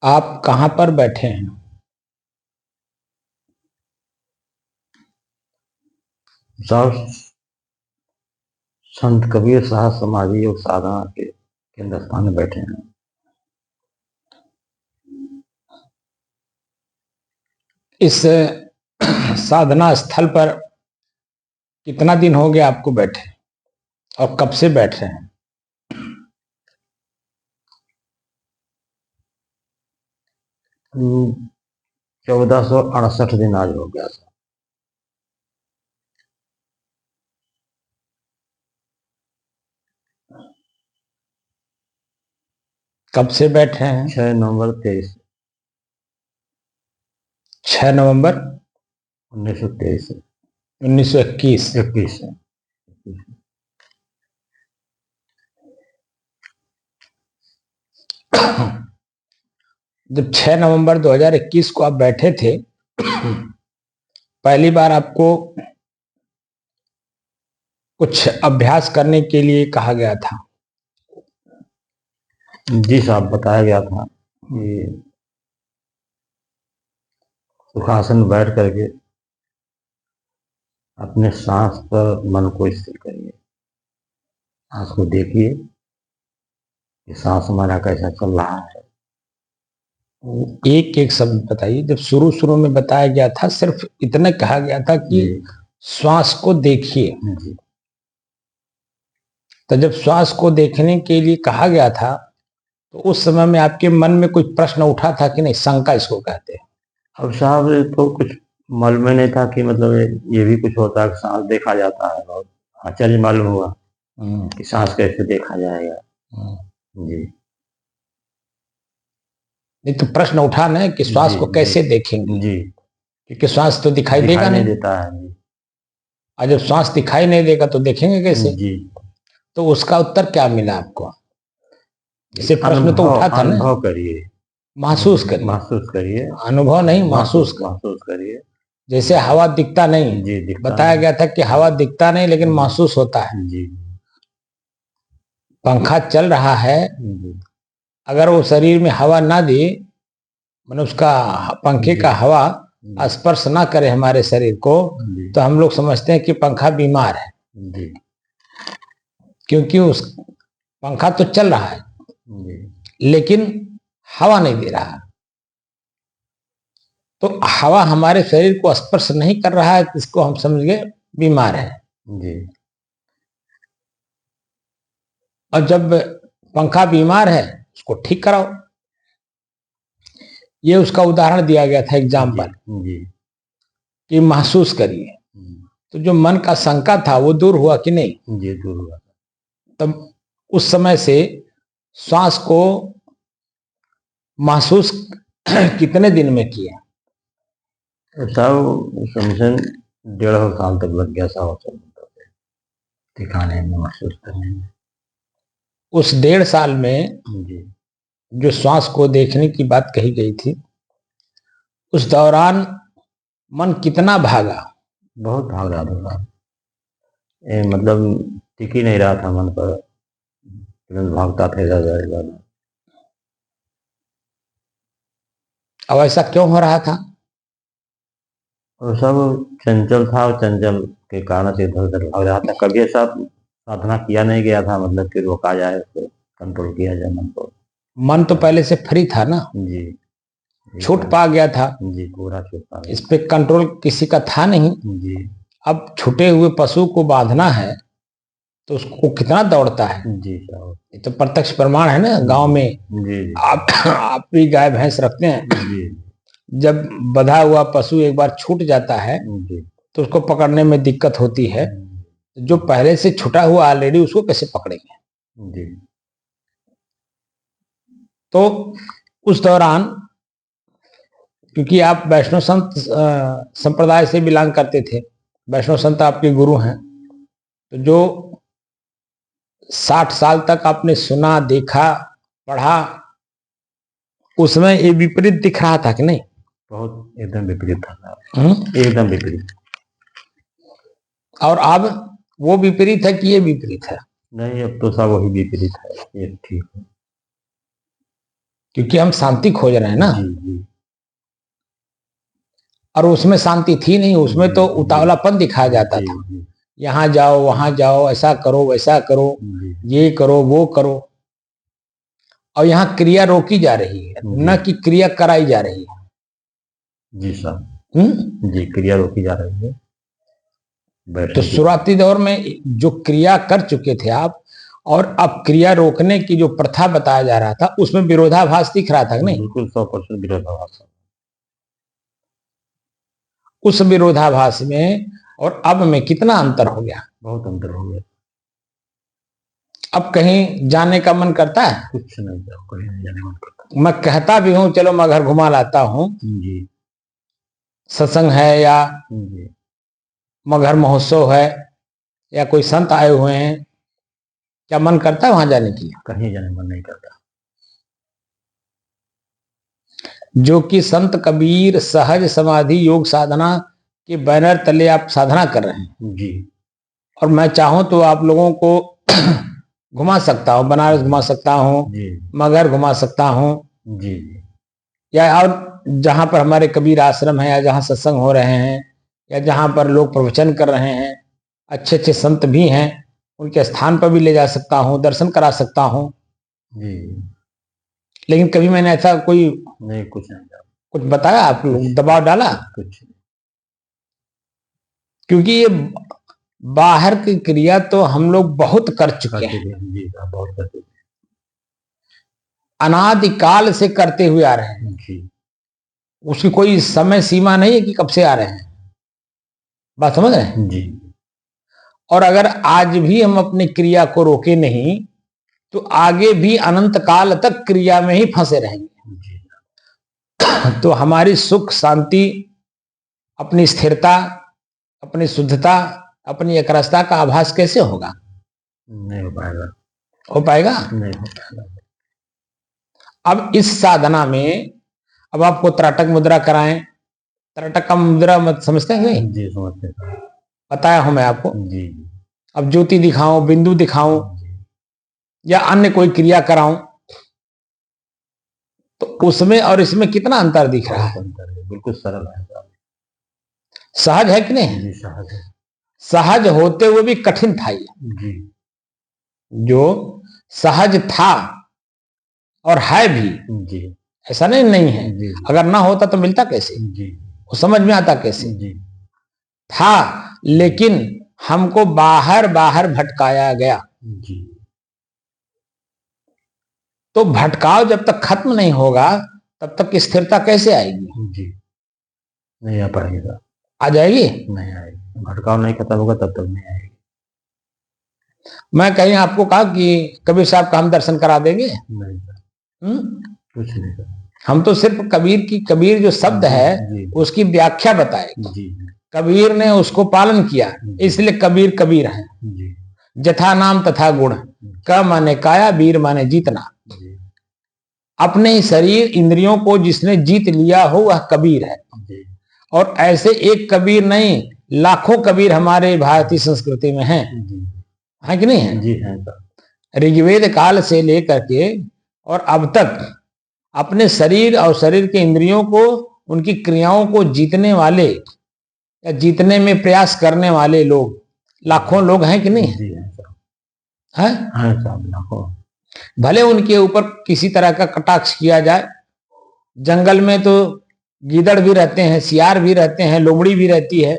आप कहाँ पर बैठे हैं? साहब, संत कबीर साहब समाधि योग साधना के केंद्र स्थान में बैठे हैं। इस साधना स्थल पर कितना दिन हो गया आपको बैठे और कब से बैठ रहे हैं? 1468 दिन आज हो गया था। कब से बैठ रहे हैं? 6 नवंबर 23 6 नवंबर 1923 1921। 21 से। जब 6 नवंबर 2021 को आप बैठे थे, पहली बार आपको कुछ अभ्यास करने के लिए कहा गया था? जी साहब, बताया गया था कि सुखासन में बैठ करके अपने सांस पर मन को स्थिर करिए। सांस को देखिए कि सांस हमारा कैसा चल रहा है। एक एक शब्द बताइए। जब शुरू शुरू में बताया गया था, सिर्फ इतना कहा गया था कि श्वास को देखिए। तो जब श्वास को देखने के लिए कहा गया था, तो उस समय में आपके मन में कोई प्रश्न उठा था कि नहीं? शंका इसको कहते हैं। अब साहब, तो कुछ मालूम ही नहीं था कि मतलब ये भी कुछ होता है कि सांस देखा जाता है। बहुत आश्चर्य मालूम हुआ कि सांस कैसे देखा जाएगा। जी नहीं तो प्रश्न उठा ना कि श्वास को कैसे देखेंगे? जी, क्योंकि श्वास तो दिखाई देगा नहीं नहीं। देता है। जी और जब श्वास दिखाई नहीं देगा तो देखेंगे कैसे? जी, तो उसका उत्तर क्या मिला आपको? इसे प्रश्न तो उठा था ना। अनुभव करिए, महसूस करिए। महसूस करिए। अनुभव नहीं, महसूस कर। महसूस करिए। जैसे हवा दिखता नहीं, जी, दिखता बताया गया था कि हवा दिखता नहीं लेकिन महसूस होता है। जी पंखा चल रहा है, जी अगर वो शरीर में हवा ना दे, मतलब उसका पंखे का हवा स्पर्श ना करे हमारे शरीर को, तो हम लोग समझते हैं कि पंखा बीमार है। जी क्योंकि उस पंखा तो चल रहा है लेकिन हवा नहीं दे रहा। तो हवा हमारे शरीर को स्पर्श नहीं कर रहा है, इसको हम समझ गए बीमार है। जी। और जब पंखा बीमार है, उसको ठीक कराओ। ये उसका उदाहरण दिया गया था एग्जाम्पल कि महसूस करिए। तो जो मन का शंका था वो दूर हुआ कि नहीं? जी, दूर हुआ। तब उस समय से श्वास को महसूस कितने दिन में किया? साहब, समझन 1.5 साल तक लग गया साहब दिखाने में, महसूस करने में। उस 1.5 साल में जो श्वास को देखने की बात कही गई थी, उस दौरान मन कितना भागा? बहुत भाग रहा था। मतलब टिक ही नहीं रहा था मन पर, भागता था इधर उधर। अब ऐसा क्यों हो रहा था? और सब चंचल था, और चंचल के कारण से इधर उधर भाग रहा था। कभी ऐसा साधना किया नहीं गया था, मतलब कि रोका जाए, उसको कंट्रोल किया जाए मन को। मन तो पहले से फ्री था ना। जी, छूट पा गया था। जी, पूरा छूट पा गया। इस पे कंट्रोल किसी का था नहीं। जी। अब छूटे हुए पशु को बांधना है तो उसको कितना दौड़ता है। जी साहब, ये तो प्रत्यक्ष प्रमाण है ना। गांव में जी आप भी गाय भैंस रखते हैं। जी, जब बंधा हुआ पशु एक बार छूट जाता है जी तो उसको पकड़ने में दिक्कत होती है। जो पहले से छुटा हुआ ऑलरेडी, उसको कैसे पकड़ेंगे? जी। तो उस दौरान, क्योंकि आप वैष्णव संत संप्रदाय से बिलोंग करते थे, वैष्णव संत आपके गुरु हैं, तो जो 60 साल तक आपने सुना, देखा, पढ़ा, उसमें ये विपरीत दिख रहा था कि नहीं? बहुत एकदम विपरीत था, एकदम विपरीत। और अब वो विपरीत है कि ये विपरीत है? नहीं, अब तो सब वही विपरीत है। ये ठीक है। क्योंकि हम शांति खोज रहे हैं ना, जी जी और उसमें शांति थी नहीं, उसमें तो उतावलापन दिखाया जाता जी था। जी यहाँ जाओ, वहां जाओ, ऐसा करो, वैसा करो, जी ये करो, वो करो, और यहाँ क्रिया रोकी जा रही है, न कि क्रिया कराई जा रही है। जी साहब, हम्म। जी क्रिया रोकी जा रही है। तो बैठने की शुरुआती दौर में जो क्रिया कर चुके थे आप, और अब क्रिया रोकने की जो प्रथा बताया जा रहा था, उसमें विरोधाभास दिख रहा था कि नहीं? बिल्कुल 100% विरोधाभास है। उस विरोधाभास में और अब में कितना अंतर हो गया। बहुत अंतर हो गया। अब कहीं जाने का मन करता है? कुछ नहीं जाओ, कहीं नहीं जाने मन करता। मैं कहता भी हूँ चलो मैं घर घुमा लाता हूँ, जी सत्संग है या जी मगहर महोत्सव है या कोई संत आए हुए हैं, क्या मन करता है वहां जाने के लिए? कहीं जाने मन नहीं करता। जो कि संत कबीर सहज समाधि योग साधना के बैनर तले आप साधना कर रहे हैं, जी और मैं चाहूं तो आप लोगों को घुमा सकता हूं, बनारस घुमा सकता हूं, जी मगहर घुमा सकता हूं, जी जी या और जहां पर हमारे कबीर आश्रम है, या जहां सत्संग हो रहे हैं, या जहां पर लोग प्रवचन कर रहे हैं, अच्छे अच्छे संत भी हैं, उनके स्थान पर भी ले जा सकता हूं, दर्शन करा सकता हूं। जी लेकिन कभी मैंने ऐसा कोई नहीं, कुछ नहीं जाओ, कुछ बताया, आप लोग दबाव डाला? कुछ क्योंकि ये बाहर की क्रिया तो हम लोग बहुत कर चुके हैं, जी साहब, बहुत करते अनादिकाल से करते हुए आ रहे हैं। जी उसकी कोई समय सीमा नहीं है कि कब से आ रहे हैं। बात समझ रहे हैं? जी और अगर आज भी हम अपनी क्रिया को रोके नहीं, तो आगे भी अनंत काल तक क्रिया में ही फंसे रहेंगे। जी तो हमारी सुख शांति, अपनी स्थिरता, अपनी शुद्धता, अपनी एकरसता का आभास कैसे होगा? नहीं हो पाएगा, हो पाएगा? नहीं हो पाएगा। अब इस साधना में अब आपको त्राटक मुद्रा कराएं, त्राटक का मुद्रा मत समझते हैं नहीं? जी समझते हैं। बताया हूं मैं आपको। जी अब ज्योति दिखाऊं, बिंदु दिखाऊं, जी या अन्य कोई क्रिया कराऊं, तो उसमें और इसमें कितना अंतर दिख रहा बहुत है। अंतर है, बिल्कुल सरल है साहब। सहज है कि नहीं? जी सहज है। सहज होते हुए भी कठिन था ये। जी जो सहज था और है भी, जी ऐसा नहीं नहीं है। जी अगर ना होता तो मिलता कैसे, जी वो समझ में आता कैसे? जी था, लेकिन हमको बाहर बाहर भटकाया गया। जी तो भटकाव जब तक खत्म नहीं होगा, तब तक स्थिरता कैसे आएगी? जी नहीं आ पाएगा। आ जाएगी? नहीं आएगी, भटकाव नहीं खत्म होगा तब तक नहीं आएगी। मैं कहीं आपको कहा कि कबीर साहब का हम दर्शन करा देंगे? नहीं सर, कुछ नहीं सर। हम तो सिर्फ कबीर की, कबीर जो शब्द है जी उसकी व्याख्या बताए। जी कबीर ने उसको पालन किया, इसलिए कबीर कबीर है। जी जथा नाम तथा गुण, क माने काया, बीर माने जीतना। जी अपने ही शरीर इंद्रियों को जिसने जीत लिया हो वह कबीर है। जी और ऐसे एक कबीर नहीं, लाखों कबीर हमारे भारतीय संस्कृति में हैं। जी है कि नहीं है? जी है सर। ऋग्वेद काल से लेकर के और अब तक अपने शरीर और शरीर के इंद्रियों को, उनकी क्रियाओं को जीतने वाले या जीतने में प्रयास करने वाले लोग लाखों लोग हैं कि नहीं है? जी है सर। है? हाँ साहब, लाखों। भले उनके ऊपर किसी तरह का कटाक्ष किया जाए, जंगल में तो गीदड़ भी रहते हैं, सियार भी रहते हैं, लोमड़ी भी रहती है,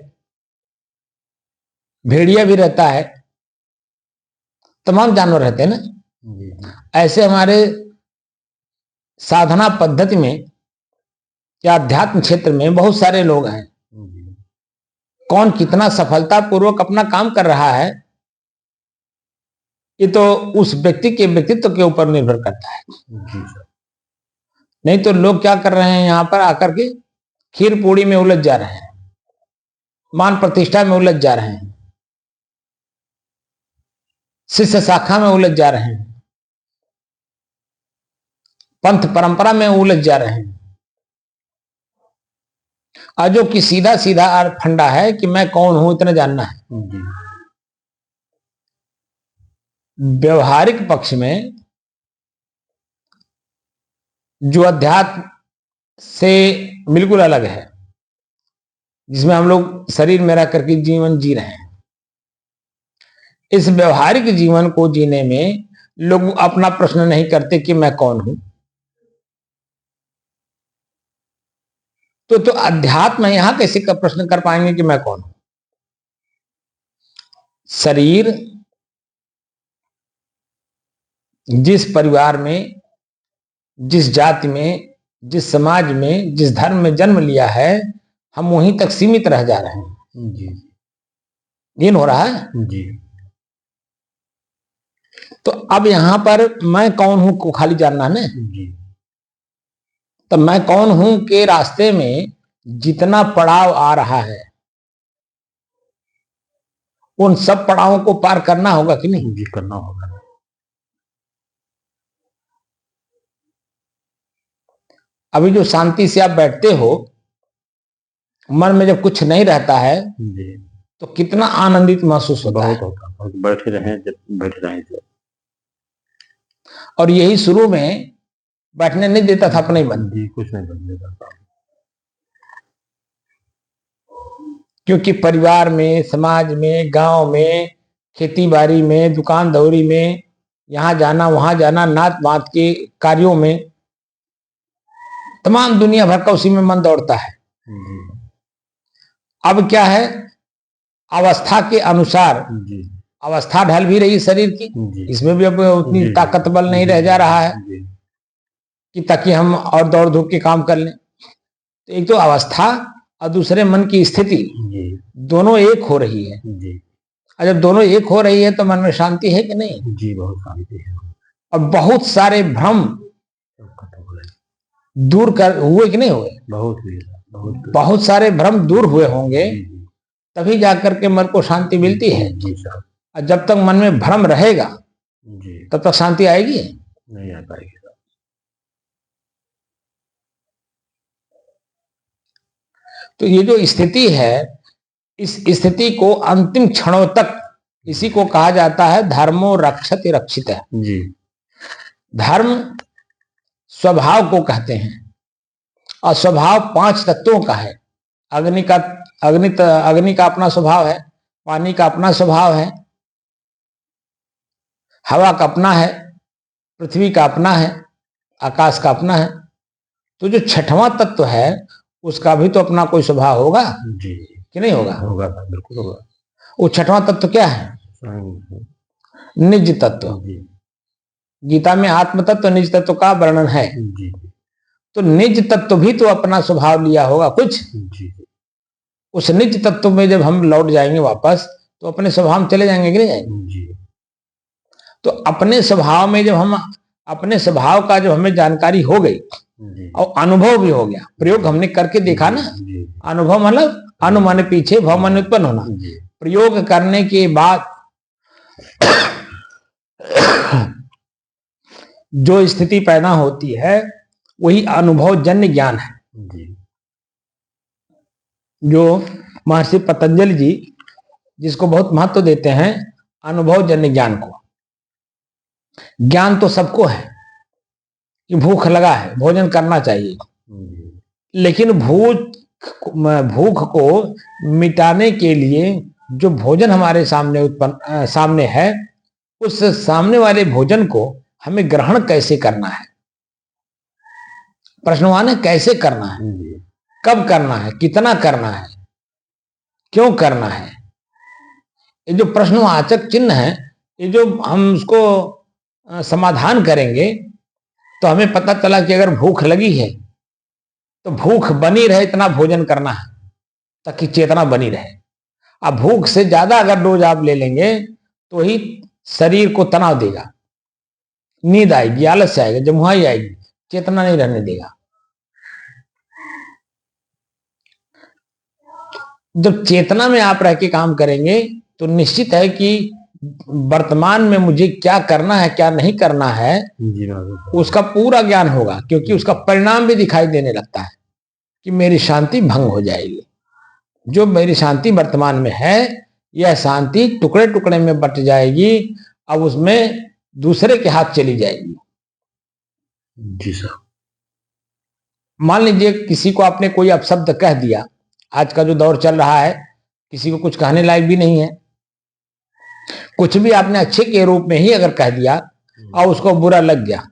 भेड़िया भी रहता है, तमाम जानवर रहते हैं ना। जी ऐसे हमारे साधना पद्धति में या अध्यात्म क्षेत्र में बहुत सारे लोग हैं। जी कौन कितना सफलतापूर्वक अपना काम कर रहा है, ये तो उस व्यक्ति के व्यक्तित्व के ऊपर निर्भर करता है। जी सर। नहीं तो लोग क्या कर रहे हैं, यहां पर आकर के खीर पूड़ी में उलझ जा रहे हैं, मान प्रतिष्ठा में उलझ जा रहे हैं, शिष्य शाखा में उलझ जा रहे हैं, पंथ परंपरा में उलझ जा रहे हैं। और जो कि सीधा सीधा फंडा है कि मैं कौन हूं इतना जानना है। जी व्यवहारिक पक्ष में जो अध्यात्म से बिल्कुल अलग है, जिसमें हम लोग शरीर में रह करके जीवन जी रहे हैं। इस व्यवहारिक जीवन को जीने में लोग अपना प्रश्न नहीं करते कि मैं कौन हूं। तो अध्यात्म यहां कैसे प्रश्न कर पाएंगे कि मैं कौन हूं। शरीर जिस परिवार में, जिस जाति में, जिस समाज में, जिस धर्म में जन्म लिया है, हम वहीं तक सीमित रह जा रहे हैं। जी ये हो रहा है जी। तो अब यहां पर मैं कौन हूं को खाली जानना है ना जी। तो मैं कौन हूं के रास्ते में जितना पड़ाव आ रहा है, उन सब पड़ावों को पार करना होगा कि नहीं। जी करना होगा। अभी जो शांति से आप बैठते हो, मन में जब कुछ नहीं रहता है जी तो कितना आनंदित महसूस होता है। बहुत बैठे रहे, जब बैठे रहे थे। और यही शुरू में बैठने नहीं देता था अपने मन। जी कुछ नहीं बनने देता, क्योंकि परिवार में, समाज में, गांव में, खेती बाड़ी में, दुकान दौरी में, यहां जाना वहां जाना, नात वात के कार्यों में, तमाम दुनिया भर का उसी में मन दौड़ता है। अब क्या है, अवस्था के अनुसार अवस्था ढल भी रही शरीर की, इसमें भी अब उतनी ताकत बल नहीं रह जा रहा है कि ताकि हम और दौड़ धूप के काम कर लें। तो एक तो अवस्था और दूसरे मन की स्थिति, दोनों एक हो रही है। और जब दोनों एक हो रही है तो मन में शांति है कि नहीं। जी बहुत शांति है। और बहुत सारे भ्रम दूर कर हुए कि नहीं हुए। बहुत सारे भ्रम दूर हुए होंगे, तभी जाकर के मन को शांति मिलती है। और जब तक मन में भ्रम रहेगा तब तक शांति आएगी नहीं आ पाएगी। तो ये जो स्थिति है, इस स्थिति को अंतिम क्षणों तक, इसी को कहा जाता है धर्मो रक्षति रक्षित है। जी। धर्म स्वभाव को कहते हैं और स्वभाव 5 तत्वों का है। अग्नि का अपना स्वभाव है, पानी का अपना स्वभाव है, हवा का अपना है, पृथ्वी का अपना है, आकाश का अपना है। तो जो 6वां तत्व है उसका भी तो अपना कोई स्वभाव होगा जी कि नहीं होगा। होगा, बिल्कुल होगा। वो 6वां तत्व क्या है, निज तत्व। गीता में आत्म तत्व, निज तत्व का वर्णन है। तो निज तत्व भी तो अपना स्वभाव लिया होगा कुछ। उस निज तत्व में जब हम लौट जाएंगे वापस तो अपने स्वभाव में चले जाएंगे कि नहीं जाएंगे। तो अपने स्वभाव में जब हम, अपने स्वभाव का जब हमें जानकारी हो गई और अनुभव भी हो गया, प्रयोग हमने करके देखा ना। अनुभव मतलब अनु माने पीछे, भव माने उत्पन्न होना। प्रयोग करने के बाद जो स्थिति पैदा होती है वही अनुभव जन्य ज्ञान है। जो महर्षि पतंजलि जी जिसको बहुत महत्व देते हैं, अनुभव जन्य ज्ञान को। ज्ञान तो सबको है कि भूख लगा है, भोजन करना चाहिए, लेकिन भूख को मिटाने के लिए जो भोजन हमारे सामने है, उस सामने वाले भोजन को हमें ग्रहण कैसे करना है। प्रश्नवान है कैसे करना है, कब करना है, कितना करना है, क्यों करना है। ये जो प्रश्नवाचक चिन्ह है, ये जो हम उसको समाधान करेंगे तो हमें पता चला कि अगर भूख लगी है तो भूख बनी रहे इतना भोजन करना है ताकि चेतना बनी रहे। अब भूख से ज्यादा अगर डोज आप ले लेंगे तो ही शरीर को तनाव देगा, नींद आएगी, आलस्य आएगा, जमुहाई आएगी, चेतना नहीं रहने देगा। जब चेतना में आप रह के काम करेंगे तो निश्चित है कि वर्तमान में मुझे क्या करना है क्या नहीं करना है उसका पूरा ज्ञान होगा, क्योंकि उसका परिणाम भी दिखाई देने लगता है कि मेरी शांति भंग हो जाएगी। जो मेरी शांति वर्तमान में है यह शांति टुकड़े टुकड़े में बट जाएगी, अब उसमें दूसरे के हाथ चली जाएगी। जी साहब। मान लीजिए किसी को आपने कोई अपशब्द कह दिया, आज का जो दौर चल रहा है किसी को कुछ कहने लायक भी नहीं है, कुछ भी आपने अच्छे के रूप में ही अगर कह दिया और उसको बुरा लग गया,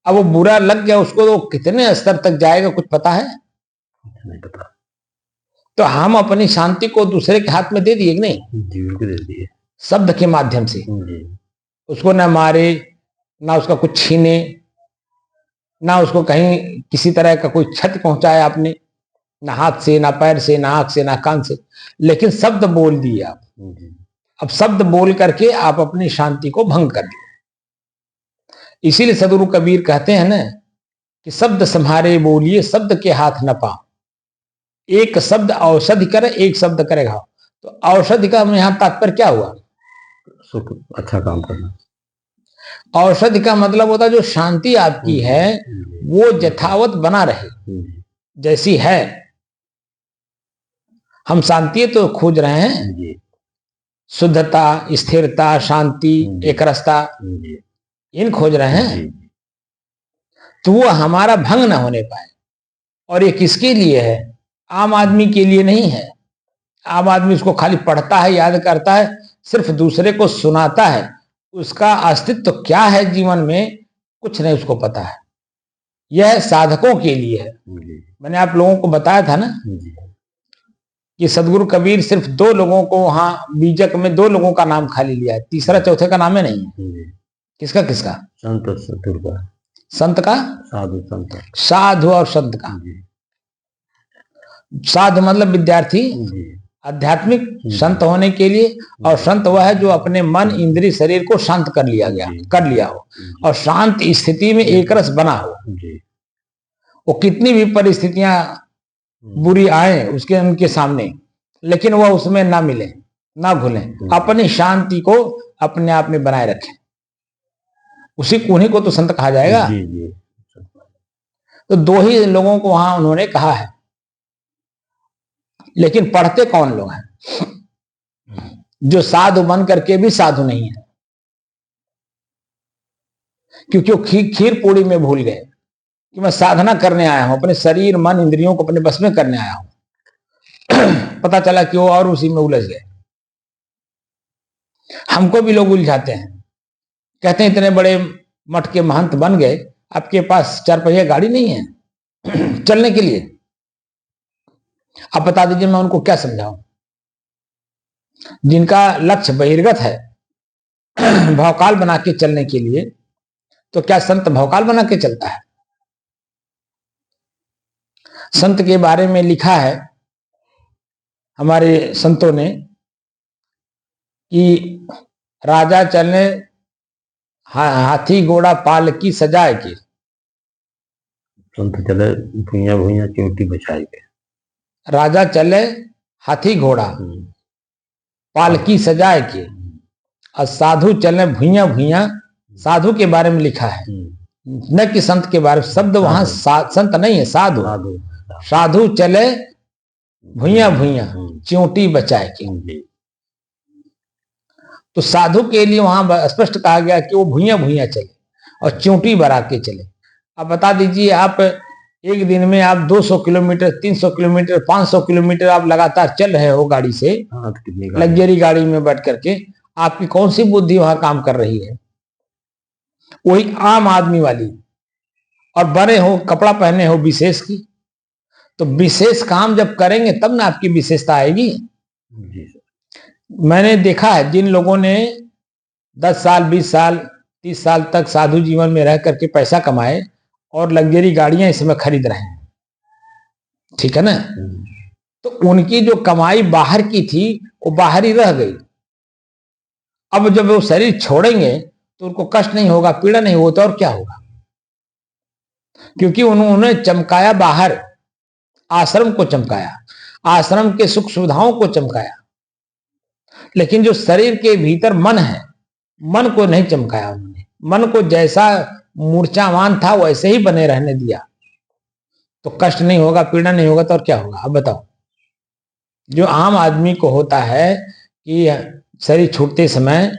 अब वो बुरा लग गया उसको तो कितने स्तर तक जाएगा कुछ पता है? नहीं पता। तो हम अपनी शांति को दूसरे के हाथ में दे दिए कि नहीं? जी बिल्कुल दे दिए, शब्द के माध्यम से। उसको ना मारे, ना उसका कुछ छीने, ना उसको कहीं किसी तरह का कोई क्षति पहुंचाया आपने, ना हाथ से, ना पैर से, ना आंख से, ना कान से, लेकिन शब्द बोल दिए आप। अब शब्द बोल करके आप अपनी शांति को भंग कर दिए। इसीलिए सदगुरु कबीर कहते हैं ना कि शब्द संहारे बोलिए, शब्द के हाथ न पाओ। एक शब्द औषधि करे, एक शब्द करे घाव। तो औषधि का यहां तात्पर्य क्या हुआ? सुख, अच्छा काम करना। औषधि का मतलब होता है जो शांति आपकी है वो यथावत बना रहे, जैसी है। हम शांति तो खोज रहे हैं, शुद्धता, स्थिरता, शांति, एक रस्ता, इन खोज रहे हैं, तो वो हमारा भंग ना होने पाए। और ये किसके लिए है? आम आदमी के लिए नहीं है। आम आदमी उसको खाली पढ़ता है, याद करता है, सिर्फ दूसरे को सुनाता है। उसका अस्तित्व तो क्या है जीवन में कुछ नहीं उसको पता है। यह साधकों के लिए है। मैंने आप लोगों को बताया था ना कि सदगुरु कबीर सिर्फ 2 लोगों को वहां बीजक में 2 लोगों का नाम खाली लिया है, तीसरा चौथे का नाम है नहीं है। किसका किसका? संत और सतगुरु का। संत का? साधु संत। साधु और संत का। साधु मतलब विद्यार्थी, आध्यात्मिक संत होने के लिए, और संत वह है जो अपने मन, इंद्रिय, शरीर को शांत कर लिया हो और शांत स्थिति में एक रस बना हो। वो कितनी भी परिस्थितियां बुरी आए उसके उनके सामने, लेकिन वह उसमें ना मिले, ना घुले, अपनी शांति को अपने आप में बनाए रखें। उन्हीं को तो संत कहा जाएगा। तो 2 ही लोगों को वहां उन्होंने कहा है, लेकिन पढ़ते कौन लोग हैं? जो साधु बन करके भी साधु नहीं है, क्योंकि वो खीर पूड़ी में भूल गए कि मैं साधना करने आया हूं, अपने शरीर, मन, इंद्रियों को अपने बस में करने आया हूं। पता चला कि वो और उसी में उलझ गए। हमको भी लोग उलझाते हैं, कहते हैं इतने बड़े मठ के महंत बन गए, आपके पास 4 पहिया गाड़ी नहीं है चलने के लिए। अब बता दीजिए मैं उनको क्या समझाऊं? जिनका लक्ष्य बहिर्गत है भौकाल बना के चलने के लिए, तो क्या संत भौकाल बना के चलता है? संत के बारे में लिखा है हमारे संतों ने कि राजा चलने हाथी घोड़ा पालकी सजाए के, संत चले भुइया भुइया चिमटी बचाए के। राजा चले हाथी घोड़ा पालकी सजाए के, और साधु चले भुइया भुइया। साधु के बारे में लिखा है, न कि संत के बारे में। शब्द वहां संत नहीं है, साधु। साधु चले भुइया भुइया चिमटी बचाए के। तो साधु के लिए वहां स्पष्ट कहा गया कि वो भुइया भुइया चले और चिमटी बरा के चले। अब बता दीजिए आप एक दिन में आप 200 किलोमीटर, 300 किलोमीटर, 500 किलोमीटर आप लगातार चल रहे हो गाड़ी से, लग्जरी गाड़ी में बैठ करके, आपकी कौन सी बुद्धि वहां काम कर रही है? वही आम आदमी वाली। और बड़े हो, कपड़ा पहने हो विशेष की, तो विशेष काम जब करेंगे तब ना आपकी विशेषता आएगी। मैंने देखा है जिन लोगों ने 10 साल, 20 साल, 30 साल तक साधु जीवन में रह करके पैसा कमाए और लग्जरी गाड़ियां इसमें खरीद रहे हैं, ठीक है ना, तो उनकी जो कमाई बाहर की थी वो बाहर ही रह गई। अब जब वो शरीर छोड़ेंगे तो उनको कष्ट नहीं होगा, पीड़ा नहीं होता, और क्या होगा? क्योंकि उन्होंने चमकाया बाहर, आश्रम को चमकाया, आश्रम के सुख सुविधाओं को चमकाया, लेकिन जो शरीर के भीतर मन है, मन को नहीं चमकाया उन्होंने। मन को जैसा मूर्छावान था वैसे ही बने रहने दिया, तो कष्ट नहीं होगा, पीड़ा नहीं होगा, तो और क्या होगा? अब बताओ। जो आम आदमी को होता है कि शरीर छूटते समय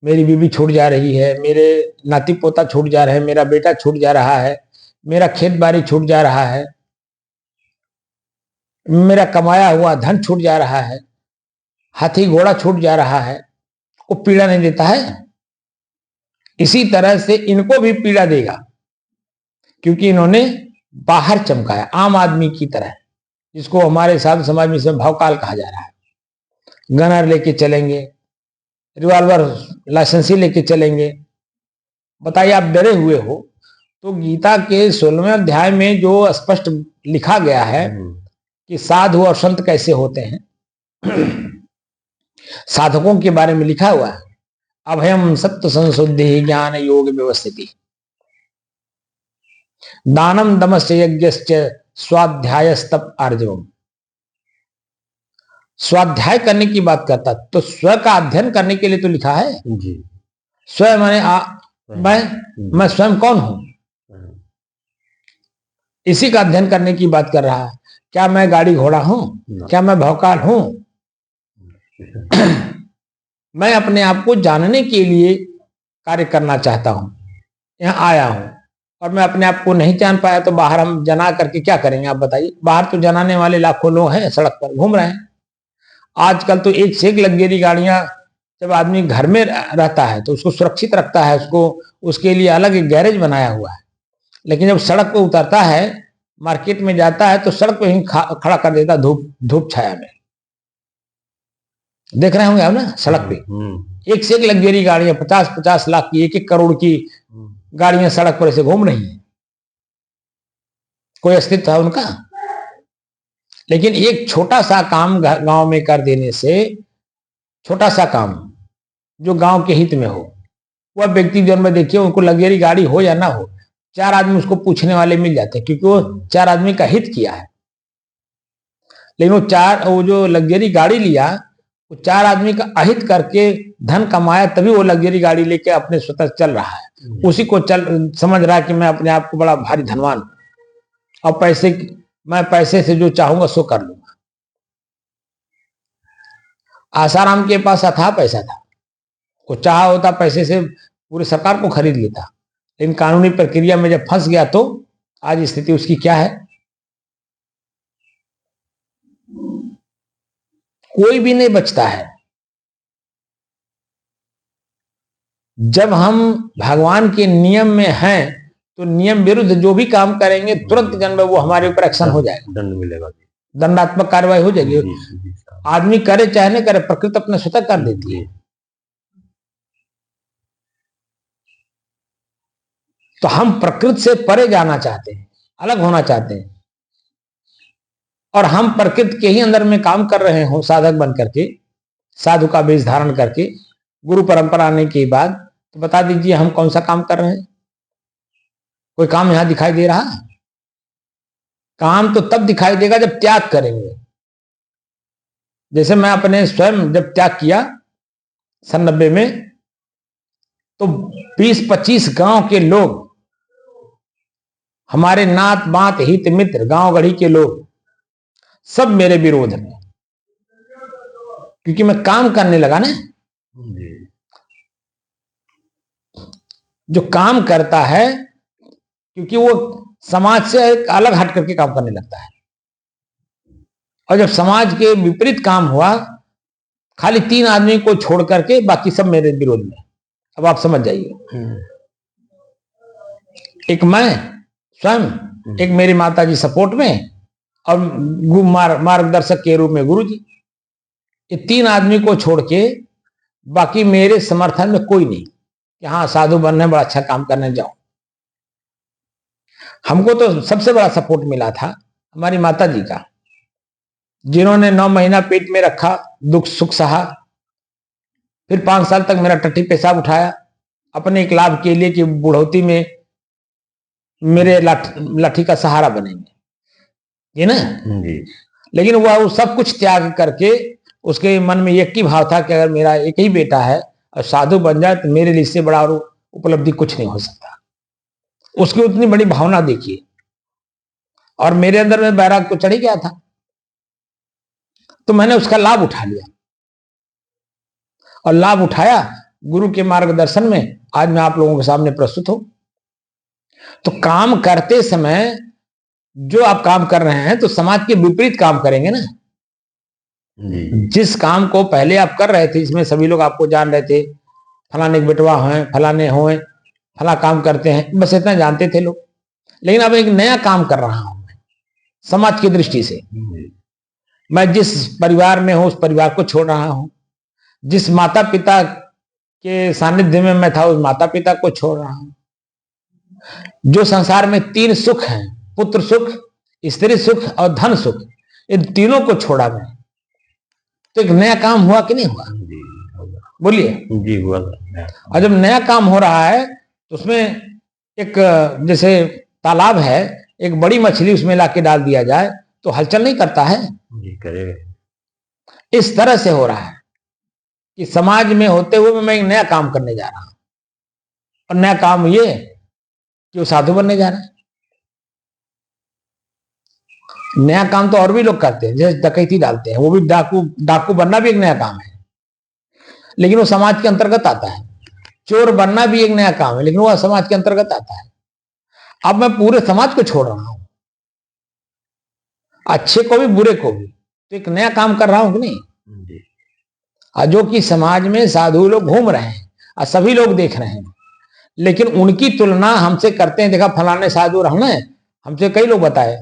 मेरी बीवी छूट जा रही है, मेरे नाती पोता छूट जा रहे हैं, मेरा बेटा छूट जा रहा है, मेरा खेत बाड़ी छूट जा रहा है, मेरा कमाया हुआ धन छूट जा रहा है, हाथी घोड़ा छूट जा रहा है, वो पीड़ा नहीं देता है? इसी तरह से इनको भी पीड़ा देगा, क्योंकि इन्होंने बाहर चमकाया आम आदमी की तरह, जिसको हमारे साधु समाज में इसमें भावकाल कहा जा रहा है। गनर लेके चलेंगे, रिवॉल्वर लाइसेंसी लेके चलेंगे। बताइए, आप डरे हुए हो? तो गीता के 16वें अध्याय में जो स्पष्ट लिखा गया है कि साधु और संत कैसे होते हैं, साधकों के बारे में लिखा हुआ है। अभयम सत्य संशुद्धि ज्ञान योग व्यवस्थिति, दानम दमस्य यज्ञश्च स्वाध्यायस्तप आर्जवम। स्वाध्याय करने की बात करता, तो स्व का अध्ययन करने के लिए तो लिखा है जी। स्व माने मैं स्वयं कौन हूं, इसी का अध्ययन करने की बात कर रहा है। क्या मैं गाड़ी घोड़ा हूं? क्या मैं भौकाल हूं? मैं अपने आप को जानने के लिए कार्य करना चाहता हूं, यहां आया हूं, और मैं अपने आप को नहीं जान पाया तो बाहर हम जना करके क्या करेंगे? आप बताइए। बाहर तो जनाने वाले लाखों लोग हैं, सड़क पर घूम रहे हैं। आजकल तो एक से एक लग्जरी गाड़ियां, जब आदमी घर में रहता है तो उसको सुरक्षित रखता है, उसके लिए अलग एक गैरेज बनाया हुआ है। लेकिन जब सड़क पर उतरता है, मार्केट में जाता है, तो सड़क पर ही खड़ा कर देता धूप छाया में। देख रहे होंगे आप ना, सड़क पे एक से एक लग्जरी गाड़ियां, 50-50 लाख की, 1-1 करोड़ की गाड़ियां सड़क पर ऐसे घूम रही हैं। कोई अस्तित्व है उनका? लेकिन एक छोटा सा काम गांव में कर देने से, छोटा सा काम जो गांव के हित में हो, वह व्यक्ति जो में देखिए, उनको लग्जरी गाड़ी हो या ना हो, 4 आदमी उसको पूछने वाले मिल जाते हैं, क्योंकि वो 4 आदमी का हित किया है। लेकिन वो जो लग्जरी गाड़ी लिया, वो 4 आदमी का अहित करके धन कमाया, तभी वो लग्जरी गाड़ी लेके अपने स्वतः चल रहा है। उसी को समझ रहा है कि मैं अपने आप को बड़ा भारी धनवान हूं, और मैं पैसे से जो चाहूंगा सो कर लूंगा। आसाराम के पास अथाह पैसा था, वो चाहा होता पैसे से पूरी सरकार को खरीद लेता, लेकिन कानूनी प्रक्रिया में जब फंस गया तो आज स्थिति उसकी क्या है? कोई भी नहीं बचता है। जब हम भगवान के नियम में हैं, तो नियम विरुद्ध जो भी काम करेंगे, तुरंत जन्म वो हमारे ऊपर एक्शन हो जाएगा, दंड मिलेगा, दंडात्मक कार्रवाई हो जाएगी। आदमी करे चाहे नहीं करे, प्रकृति अपने स्वतः कर देती है। तो हम प्रकृति से परे जाना चाहते हैं, अलग होना चाहते हैं, और हम प्रकृति के ही अंदर में काम कर रहे हो, साधक बन करके, साधु का वेश धारण करके, गुरु परंपरा आने के बाद। तो बता दीजिए हम कौन सा काम कर रहे हैं? कोई काम यहां दिखाई दे रहा है? काम तो तब दिखाई देगा जब त्याग करेंगे। जैसे मैं अपने स्वयं जब त्याग किया सन 90 में, तो 20-25 गांव के लोग, हमारे नात बात हित मित्र गांव गढ़ी के लोग, सब मेरे विरोध में, क्योंकि मैं काम करने लगा ना। जो काम करता है, क्योंकि वो समाज से अलग हट करके काम करने लगता है, और जब समाज के विपरीत काम हुआ, खाली 3 आदमी को छोड़ करके बाकी सब मेरे विरोध में। अब आप समझ जाइए, एक मैं स्वयं, एक मेरी माता जी सपोर्ट में, और मार्गदर्शक के रूप में गुरु जी। ये 3 आदमी को छोड़ के बाकी मेरे समर्थन में कोई नहीं कि हाँ साधु बनने बड़ा अच्छा काम करने जाओ। हमको तो सबसे बड़ा सपोर्ट मिला था हमारी माता जी का, जिन्होंने 9 महीना पेट में रखा, दुख सुख सहा, फिर 5 साल तक मेरा टट्टी पेशाब उठाया, अपने एक लाभ के लिए कि बुढ़ौती में मेरे लाठी का सहारा बनेंगे, ये ना जी। लेकिन वह सब कुछ त्याग करके, उसके मन में एक ही भाव था कि अगर मेरा एक ही बेटा है और साधु बन जाए तो मेरे लिए इससे बड़ा और उपलब्धि कुछ नहीं हो सकता। उसकी उतनी बड़ी भावना देखिए, और मेरे अंदर में बैराग तो चढ़ ही गया था, तो मैंने उसका लाभ उठा लिया, और लाभ उठाया गुरु के मार्गदर्शन में। आज मैं आप लोगों के सामने प्रस्तुत हूं। तो काम करते समय जो आप काम कर रहे हैं तो समाज के विपरीत काम करेंगे ना। जिस काम को पहले आप कर रहे थे, इसमें सभी लोग आपको जान रहे थे, फलाने के बेटवा हैं, फलाने हो, फला काम करते हैं, बस इतना जानते थे लोग। लेकिन अब एक नया काम कर रहा हूं मैं समाज की दृष्टि से। मैं जिस परिवार में हूं उस परिवार को छोड़ रहा हूं, जिस माता पिता के सानिध्य में मैं था उस माता पिता को छोड़ रहा हूं। जो संसार में 3 सुख हैं, पुत्र सुख, स्त्री सुख और धन सुख, इन तीनों को छोड़ा मैं। तो एक नया काम हुआ कि नहीं हुआ? बोलिए जी हुआ। और जब नया काम हो रहा है तो उसमें एक जैसे तालाब है, एक बड़ी मछली उसमें लाके डाल दिया जाए तो हलचल नहीं करता है जी, करेगा। इस तरह से हो रहा है कि समाज में होते हुए मैं एक नया काम करने जा रहा हूं। और नया काम ये कि वो साधु बनने जा रहा है। नया काम तो और भी लोग करते हैं, जैसे डकैती डालते हैं, वो भी डाकू बनना भी एक नया काम है, लेकिन वो समाज के अंतर्गत आता है। चोर बनना भी एक नया काम है, लेकिन वो समाज के अंतर्गत आता है। अब मैं पूरे समाज को छोड़ रहा हूं, अच्छे को भी बुरे को भी, तो एक नया काम कर रहा हूं कि नहीं? जो कि समाज में साधु लोग घूम रहे हैं और सभी लोग देख रहे हैं, लेकिन उनकी तुलना हमसे करते हैं। देखा फलाने साधु रहने, हमसे कई लोग बताए,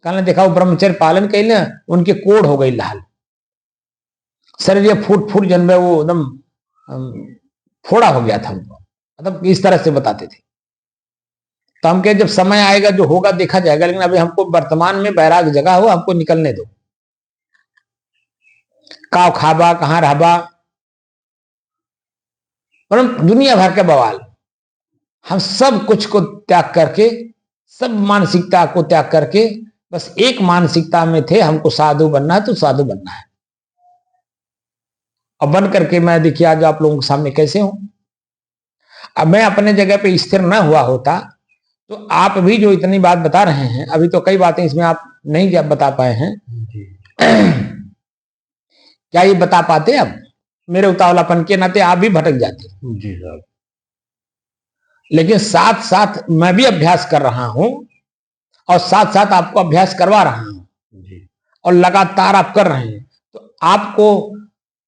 कहने देखा वो ब्रह्मचर्य पालन कैले, उनके कोढ़ हो गई लाल, शरीर ये फूट फूट जन्मे, वो एकदम फोड़ा हो गया था उनको, मतलब इस तरह से बताते थे। तो हम कहे जब समय आएगा जो होगा देखा जाएगा, लेकिन अभी हमको वर्तमान में बैराग जगह हो, हमको निकलने दो। काव खाबा, कहां रहबा, परंतु दुनिया भर के बवाल, हम सब कुछ को त्याग करके, सब मानसिकता को त्याग करके बस एक मानसिकता में थे, हमको साधु बनना है तो साधु बनना है। अब बन करके मैं देखिए आज आप लोगों के सामने कैसे हूं। अब मैं अपने जगह पे स्थिर न हुआ होता तो आप भी जो इतनी बात बता रहे हैं, अभी तो कई बातें इसमें आप नहीं बता पाए हैं। क्या ये बता पाते? अब मेरे उतावलापन के नाते आप भी भटक जाते। जी साहब। लेकिन साथ साथ मैं भी अभ्यास कर रहा हूं और साथ साथ आपको अभ्यास करवा रहा हूं जी। और लगातार आप कर रहे हैं, तो आपको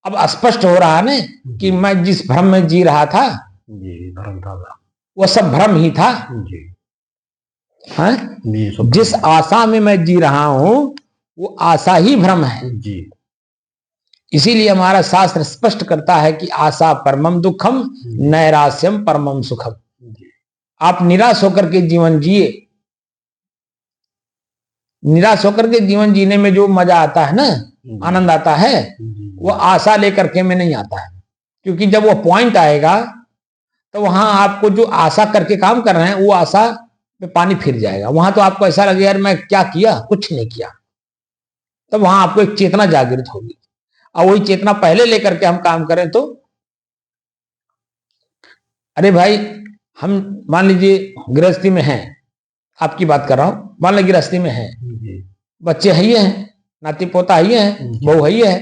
अब स्पष्ट हो रहा है ना कि मैं जिस भ्रम में जी रहा था, जी भ्रम था, वो सब भ्रम ही था। जी। है? जिस आशा में मैं जी रहा हूं वो आशा ही भ्रम है। जी। इसीलिए हमारा शास्त्र स्पष्ट करता है कि आशा परमम दुखम, नैराश्यम परमम सुखम। आप निराश होकर के जीवन जिए। निराश होकर के जीवन जीने में जो मजा आता है ना, आनंद आता है, वो आशा लेकर के में नहीं आता है। क्योंकि जब वो पॉइंट आएगा तो वहां आपको जो आशा करके काम कर रहे हैं वो आशा में पानी फिर जाएगा। वहां तो आपको ऐसा लगेगा यार मैं क्या किया, कुछ नहीं किया। तब वहां आपको एक चेतना जागृत होगी, और वही चेतना पहले लेकर के हम काम करें तो, अरे भाई हम मान लीजिए गृहस्थी में हैं, आपकी बात कर रहा हूं, मान लीजिए गृहस्थी में हैं, बच्चे है ही हैं, नाती पोता है ही है, बहू है ही है,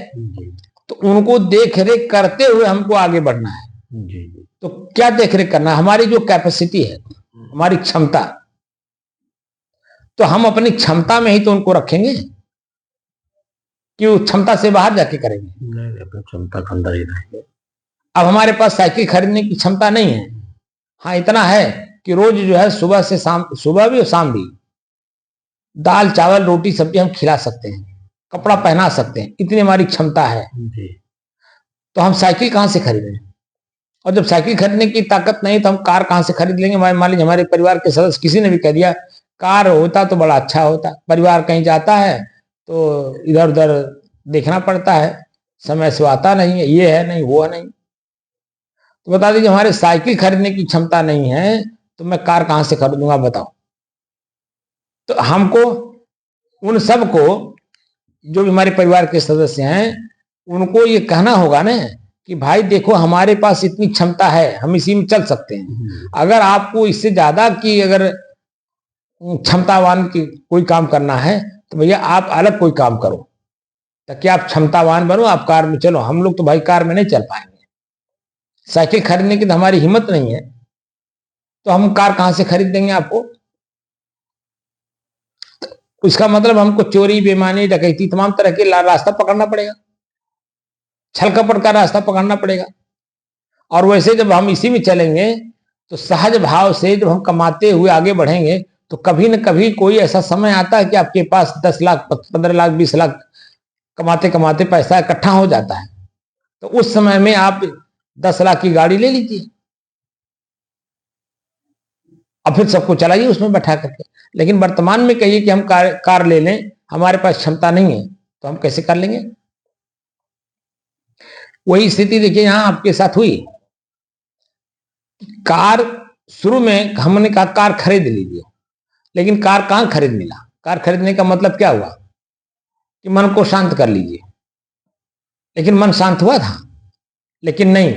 तो उनको देख रेख करते हुए हमको आगे बढ़ना है। तो क्या देख रेख करना है? हमारी जो कैपेसिटी है, हमारी क्षमता, तो हम अपनी क्षमता में ही तो उनको रखेंगे कि वो क्षमता से बाहर जाके करेंगे। नहीं, क्षमता के अंदर ही रहेंगे। अब हमारे पास साइकिल खरीदने की क्षमता नहीं है, हाँ इतना है कि रोज जो है सुबह से शाम, सुबह भी और शाम भी दाल चावल रोटी सब्जी हम खिला सकते हैं, कपड़ा पहना सकते हैं, इतनी हमारी क्षमता है। तो हम साइकिल कहां से खरीदें? और जब साइकिल खरीदने की ताकत नहीं तो हम कार कहां से खरीद लेंगे? मान लीजिए हमारे परिवार के सदस्य किसी ने भी कह दिया कार होता तो बड़ा अच्छा होता, परिवार कहीं जाता है तो इधर उधर देखना पड़ता है, समय से आता नहीं है, ये है नहीं, वो है नहीं। तो बता दीजिए हमारे साइकिल खरीदने की क्षमता नहीं है तो मैं कार कहां से खरीदूंगा बताओ? तो हमको उन सबको जो भी हमारे परिवार के सदस्य हैं उनको ये कहना होगा ना कि भाई देखो हमारे पास इतनी क्षमता है, हम इसी में चल सकते हैं। अगर आपको इससे ज्यादा की अगर क्षमतावान की कोई काम करना है तो भैया आप अलग कोई काम करो ताकि आप क्षमतावान बनो, आप कार में चलो। हम लोग तो भाई कार में नहीं चल पाएंगे, साइकिल खरीदने की तो हमारी हिम्मत नहीं है। तो हम कार कहां से खरीद देंगे आपको? तो इसका मतलब हमको चोरी, बेईमानी, डकैती, तमाम तरह के रास्ता पकड़ना पड़ेगा, छल कपट का रास्ता पकड़ना पड़ेगा। और वैसे जब हम इसी में चलेंगे तो सहज भाव से जब हम कमाते हुए आगे बढ़ेंगे तो कभी न कभी कोई ऐसा समय आता है कि आपके पास 10 लाख, 15 लाख, 20 लाख कमाते कमाते पैसा इकट्ठा हो जाता है। तो उस समय में आप 10 लाख की गाड़ी ले लीजिए और फिर सबको चलाइए उसमें बैठा करके। लेकिन वर्तमान में कहिए कि हम कार ले लें, हमारे पास क्षमता नहीं है, तो हम कैसे कर लेंगे? वही स्थिति देखिए यहां आपके साथ हुई। कार शुरू में हमने कहा कार खरीद लीजिए, लेकिन कार कहां खरीद मिला? कार खरीदने का मतलब क्या हुआ कि मन को शांत कर लीजिए, लेकिन मन शांत हुआ था? लेकिन नहीं,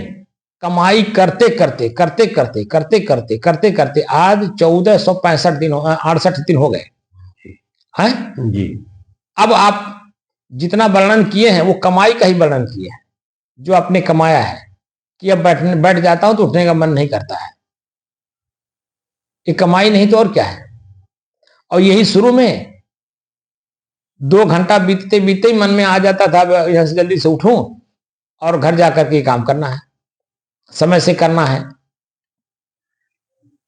कमाई करते करते करते करते करते करते करते करते आज 1465 दिन 68 दिन हो गए हैं जी। अब आप जितना वर्णन किए हैं वो कमाई का ही वर्णन किए हैं, जो आपने कमाया है कि अब बैठ जाता हूं तो उठने का मन नहीं करता है। ये कमाई नहीं तो और क्या है? और यही शुरू में 2 घंटा बीतते बीतते ही मन में आ जाता था यहां से जल्दी से उठूं और घर जाकर के काम करना है, समय से करना है,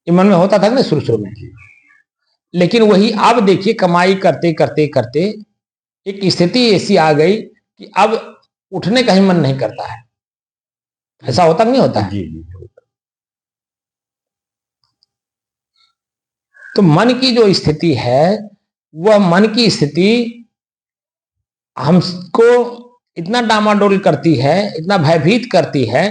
ये मन में होता था ना शुरू शुरू में। लेकिन वही अब देखिए कमाई करते करते करते एक स्थिति ऐसी आ गई कि अब उठने का ही मन नहीं करता है। ऐसा होता नहीं होता है? तो मन की जो स्थिति है वह मन की स्थिति हमको इतना डामाडोल करती है, इतना भयभीत करती है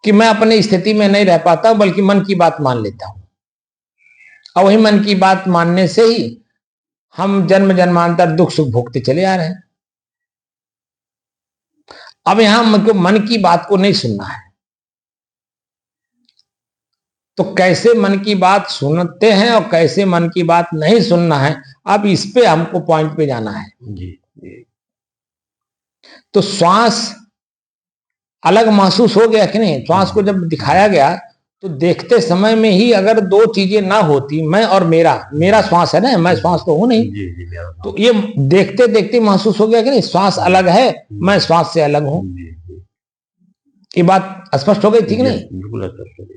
कि मैं अपनी स्थिति में नहीं रह पाता, बल्कि मन की बात मान लेता हूं। और वही मन की बात मानने से ही हम जन्म जन्मांतर दुख सुख भोगते चले आ रहे हैं। अब यहां हमको मन की बात को नहीं सुनना है, तो कैसे मन की बात सुनते हैं और कैसे मन की बात नहीं सुनना है, अब इस पे हमको पॉइंट पे जाना है। जी, जी। तो श्वास अलग महसूस हो गया कि नहीं? श्वास को जब दिखाया गया तो देखते समय में ही अगर 2 चीजें ना होती, मैं और मेरा श्वास है ना, मैं श्वास तो हूं नहीं, जी, जी, तो ये देखते देखते महसूस हो गया कि नहीं श्वास अलग है, मैं श्वास से अलग हूं। ये बात स्पष्ट हो गई थी कि नहीं? बिल्कुल स्पष्ट हो गई।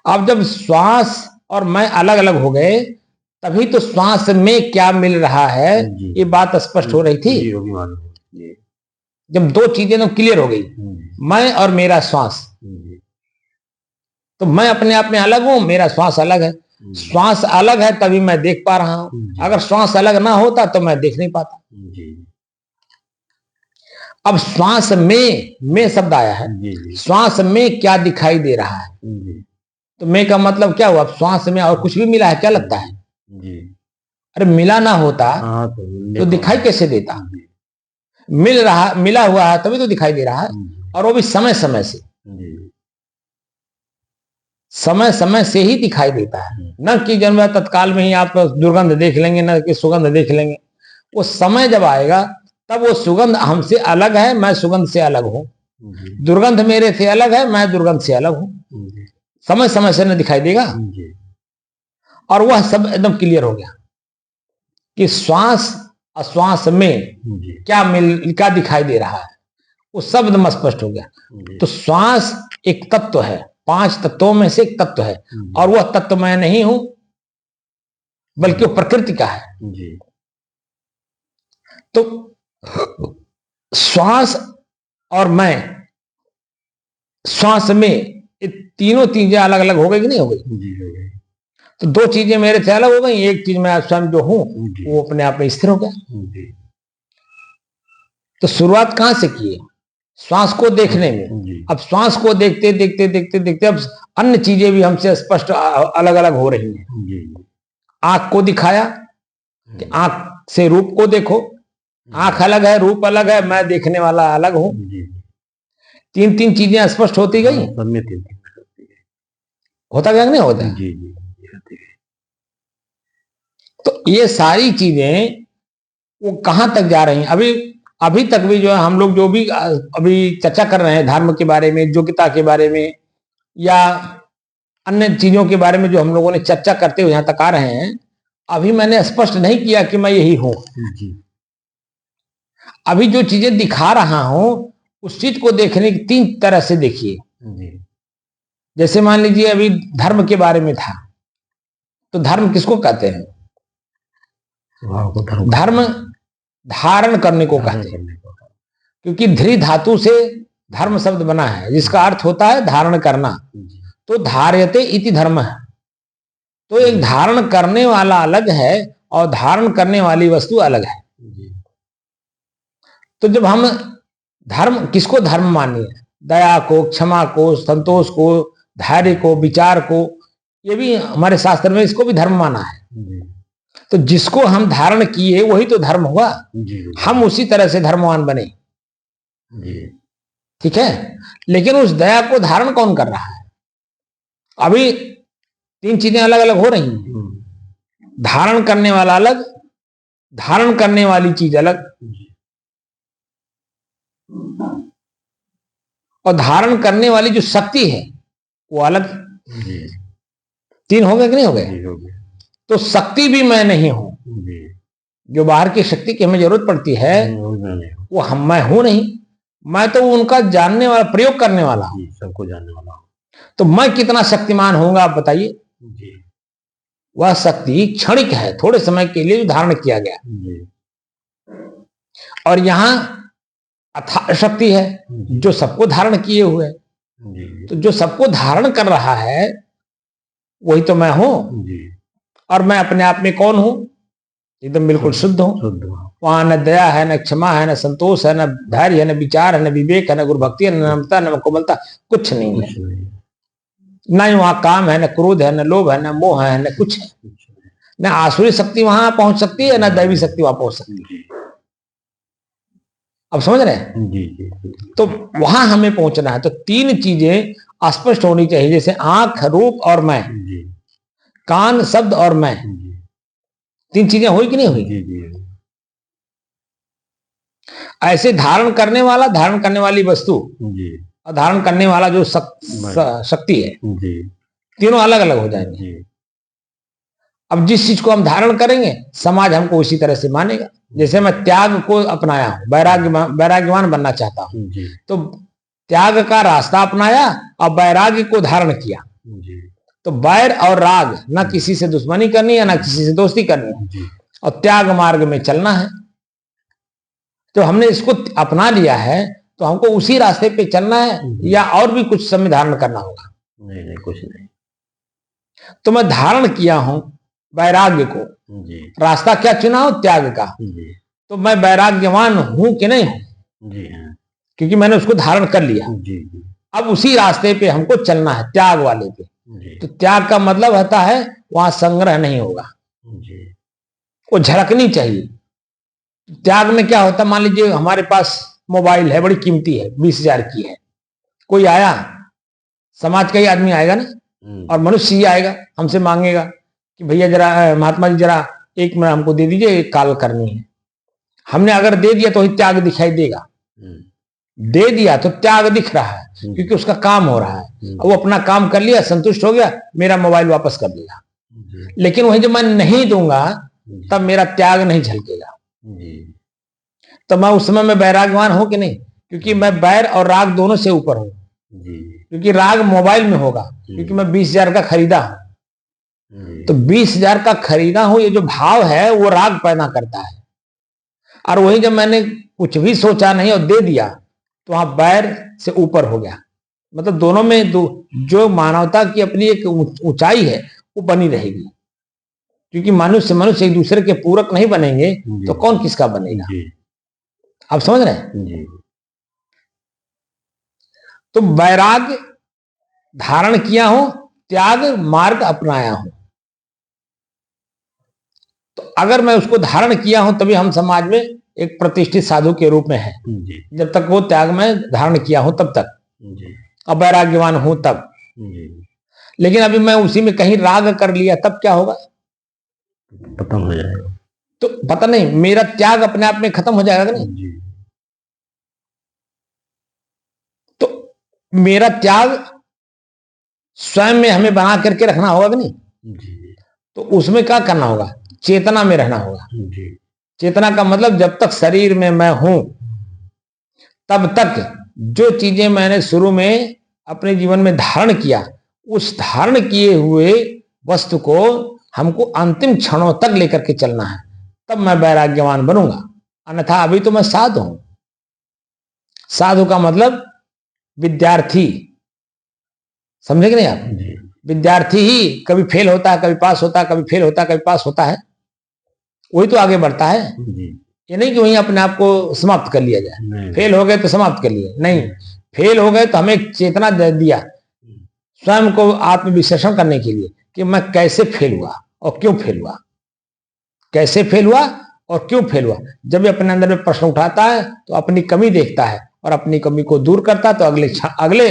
अब जब श्वास और मैं अलग अलग हो गए तभी तो श्वास में क्या मिल रहा है ये बात स्पष्ट हो रही थी। जब 2 चीजें तो क्लियर हो गई, मैं और मेरा श्वास, तो मैं अपने आप में अलग हूं, मेरा श्वास अलग है। श्वास अलग है तभी मैं देख पा रहा हूं, अगर श्वास अलग ना होता तो मैं देख नहीं पाता। अब श्वास में शब्द आया है, श्वास में क्या दिखाई दे रहा है? तो मैं का मतलब क्या हुआ? श्वास में और कुछ भी मिला है क्या लगता है? अरे मिला ना होता तो दिखाई कैसे देता? मिला हुआ है तभी तो दिखाई दे रहा है, और वो भी समय समय से, समय समय से ही दिखाई देता है। न कि जन्म तत्काल में ही आप दुर्गंध देख लेंगे, न कि सुगंध देख लेंगे। वो समय जब आएगा तब वो सुगंध हमसे अलग है, मैं सुगंध से अलग हूं, दुर्गंध मेरे से अलग है, मैं दुर्गंध से अलग हूं। समय समय से न दिखाई देगा, और वह सब एकदम क्लियर हो गया कि श्वास और श्वास में क्या दिखाई दे रहा है, वो सब एकदम स्पष्ट हो गया। तो श्वास एक तत्व है, 5 तत्वों में से एक तत्व है, और वह तत्व मैं नहीं हूं, बल्कि वो प्रकृति का है। तो श्वास और मैं, श्वास में ये तीनों चीजें अलग अलग हो गई कि नहीं हो गई? तो 2 चीजें मेरे से अलग हो गई, एक चीज मैं स्वयं जो हूं वो अपने आप में स्थिर हो गया। तो शुरुआत कहां से की है? श्वास को देखने में। अब श्वास को देखते देखते देखते देखते अब अन्य चीजें भी हमसे स्पष्ट अलग अलग हो रही हैं। आंख को दिखाया कि आंख से रूप को देखो, आंख अलग है, रूप अलग है, मैं देखने वाला अलग हूं। 3 चीजें स्पष्ट होती गई। होता क्या नहीं होता? तो ये सारी चीजें वो कहां तक जा रही हैं? अभी तक भी जो है हम लोग जो भी अभी चर्चा कर रहे हैं धर्म के बारे में, योग्यता के बारे में, या अन्य चीजों के बारे में जो हम लोगों ने चर्चा करते हुए यहां तक आ रहे हैं, अभी मैंने स्पष्ट नहीं किया कि मैं यही हूं। अभी जो चीजें दिखा रहा हूं उस चीज को देखने की 3 तरह से देखिए। जैसे मान लीजिए अभी धर्म के बारे में था, तो धर्म किसको कहते हैं? धर्म धारण करने को कहते हैं, क्योंकि धृ धातु से धर्म शब्द बना है जिसका अर्थ होता है धारण करना। तो धार्यते इति धर्म है। तो एक धारण करने वाला अलग है और धारण करने वाली वस्तु अलग है। तो जब हम धर्म किसको धर्म मानिए, दया को, क्षमा को, संतोष को, धैर्य को, विचार को, ये भी हमारे शास्त्र में इसको भी धर्म माना है। तो जिसको हम धारण किए वही तो धर्म हुआ। हम उसी तरह से धर्मवान बने। ठीक है, लेकिन उस दया को धारण कौन कर रहा है? अभी 3 चीजें अलग अलग हो रही हैं। धारण करने वाला अलग, धारण करने वाली चीज अलग, और धारण करने वाली जो शक्ति है वो अलग। 3 हो गए कि नहीं हो गए? तो शक्ति भी मैं नहीं हूं। जो बाहर की शक्ति की हमें जरूरत पड़ती है वो मैं हूं नहीं। मैं तो उनका जानने वाला, प्रयोग करने वाला हूं, सबको जानने वाला हूं। तो मैं कितना शक्तिमान होऊंगा आप बताइए? वह शक्ति क्षणिक है, थोड़े समय के लिए धारण किया गया। और यहां अथाह शक्ति है जो सबको धारण किए हुए है। तो जो सबको धारण कर रहा है वही तो मैं हूं। और मैं अपने आप में कौन हूं? एकदम बिल्कुल शुद्ध हूं। वहां न दया है, न क्षमा है, न संतोष है, न धैर्य है, न विचार है, न विवेक है, न गुरु भक्ति है, न नम्रता, न कोमलता, कुछ नहीं है। न वहां काम है, न क्रोध है, न लोभ है, न मोह है, न कुछ है। न आसुरी शक्ति वहां पहुंच सकती है, न दैवी शक्ति वहां पहुंच सकती है। अब समझ रहे हैं? तो वहां हमें पहुंचना है। तो 3 चीजें स्पष्ट होनी चाहिए, जैसे आंख, रूप और मैं, कान, शब्द और मैं। 3 चीजें हुई कि नहीं हुई? ऐसे धारण करने वाला, धारण करने वाली वस्तु और धारण करने वाला जो शक्ति है, तीनों अलग अलग हो जाएंगे। अब जिस चीज को हम धारण करेंगे समाज हमको उसी तरह से मानेगा। जैसे मैं त्याग को अपनाया हूं, वैराग्यवान बनना चाहता हूं, तो त्याग का रास्ता अपनाया और वैराग्य को धारण किया। तो वैर और राग, ना किसी से दुश्मनी करनी है ना किसी से दोस्ती करनी है, और त्याग मार्ग में चलना है। तो हमने इसको अपना लिया है तो हमको उसी रास्ते पे चलना है, या और भी कुछ समय धारण करना होगा? नहीं, कुछ नहीं। तो मैं धारण किया हूं वैराग्य को, रास्ता क्या चुना हो? त्याग का। तो मैं वैराग्यवान हूं कि नहीं हूं? क्योंकि मैंने उसको धारण कर लिया। अब उसी रास्ते पे हमको चलना है, त्याग वाले पे। तो त्याग का मतलब होता है वहां संग्रह नहीं होगा, वो झलकनी चाहिए। त्याग में क्या होता है? मान लीजिए हमारे पास मोबाइल है, बड़ी कीमती है, 20,000 की है। कोई आया, समाज का ही आदमी आएगा ना, और मनुष्य ही आएगा, हमसे मांगेगा कि भैया जरा, महात्मा जी जरा 1 मिनट हमको दे दीजिए, एक कॉल करनी है। हमने अगर दे दिया तो ही त्याग दिखाई देगा। दे दिया तो त्याग दिख रहा है, क्योंकि उसका काम हो रहा है। वो अपना काम कर लिया, संतुष्ट हो गया, मेरा मोबाइल वापस कर दिया। लेकिन वही जब मैं नहीं दूंगा तब मेरा त्याग नहीं झलकेगा। तो मैं उस समय में वैराग्यवान हूं कि नहीं? क्योंकि मैं वैर और राग दोनों से ऊपर हूं। क्योंकि राग मोबाइल में होगा, क्योंकि मैं 20,000 का खरीदा हूं। तो 20,000 का खरीदा हूं, ये जो भाव है वो राग पैदा करता है। और वही जब मैंने कुछ भी सोचा नहीं और दे दिया तो वहां वैर से ऊपर हो गया। मतलब दोनों में जो मानवता की अपनी एक ऊंचाई है वो बनी रहेगी। क्योंकि मनुष्य मनुष्य एक दूसरे के पूरक नहीं बनेंगे तो कौन किसका बनेगा? आप समझ रहे हैं? तो वैराग्य धारण किया हूं, त्याग मार्ग अपनाया हूं। तो अगर मैं उसको धारण किया हूं तभी हम समाज में एक प्रतिष्ठित साधु के रूप में है। जब तक वो त्याग में धारण किया हूं तब तक, अब वैराग्यवान हूं तब। लेकिन अभी मैं उसी में कहीं राग कर लिया तब क्या होगा? खत्म हो जाएगा। तो पता नहीं, मेरा त्याग अपने आप में खत्म हो जाएगा कि नहीं? तो मेरा त्याग स्वयं में हमें बना करके रखना होगा कि नहीं? जी तो उसमें क्या करना होगा? चेतना में रहना होगा। जी चेतना का मतलब जब तक शरीर में मैं हूं तब तक जो चीजें मैंने शुरू में अपने जीवन में धारण किया, उस धारण किए हुए वस्तु को हमको अंतिम क्षणों तक लेकर के चलना है, तब मैं वैराग्यवान बनूंगा। अन्यथा अभी तो मैं साधु हूं। साधु का मतलब विद्यार्थी, समझे कि नहीं आप? जी विद्यार्थी ही कभी फेल होता है, कभी पास होता है, कभी फेल होता है, कभी पास होता है, वही तो आगे बढ़ता है। जी ये नहीं कि वहीं अपने आप को समाप्त कर लिया जाए। नहीं फेल हो गए तो समाप्त कर लिए, नहीं। फेल हो गए तो हमें एक चेतना दे दिया स्वयं को आत्मविश्लेषण करने के लिए कि मैं कैसे फेल हुआ और क्यों फेल हुआ, कैसे फेल हुआ और क्यों फेल हुआ। जब भी अपने अंदर में प्रश्न उठाता है तो अपनी कमी देखता है और अपनी कमी को दूर करता है, तो अगले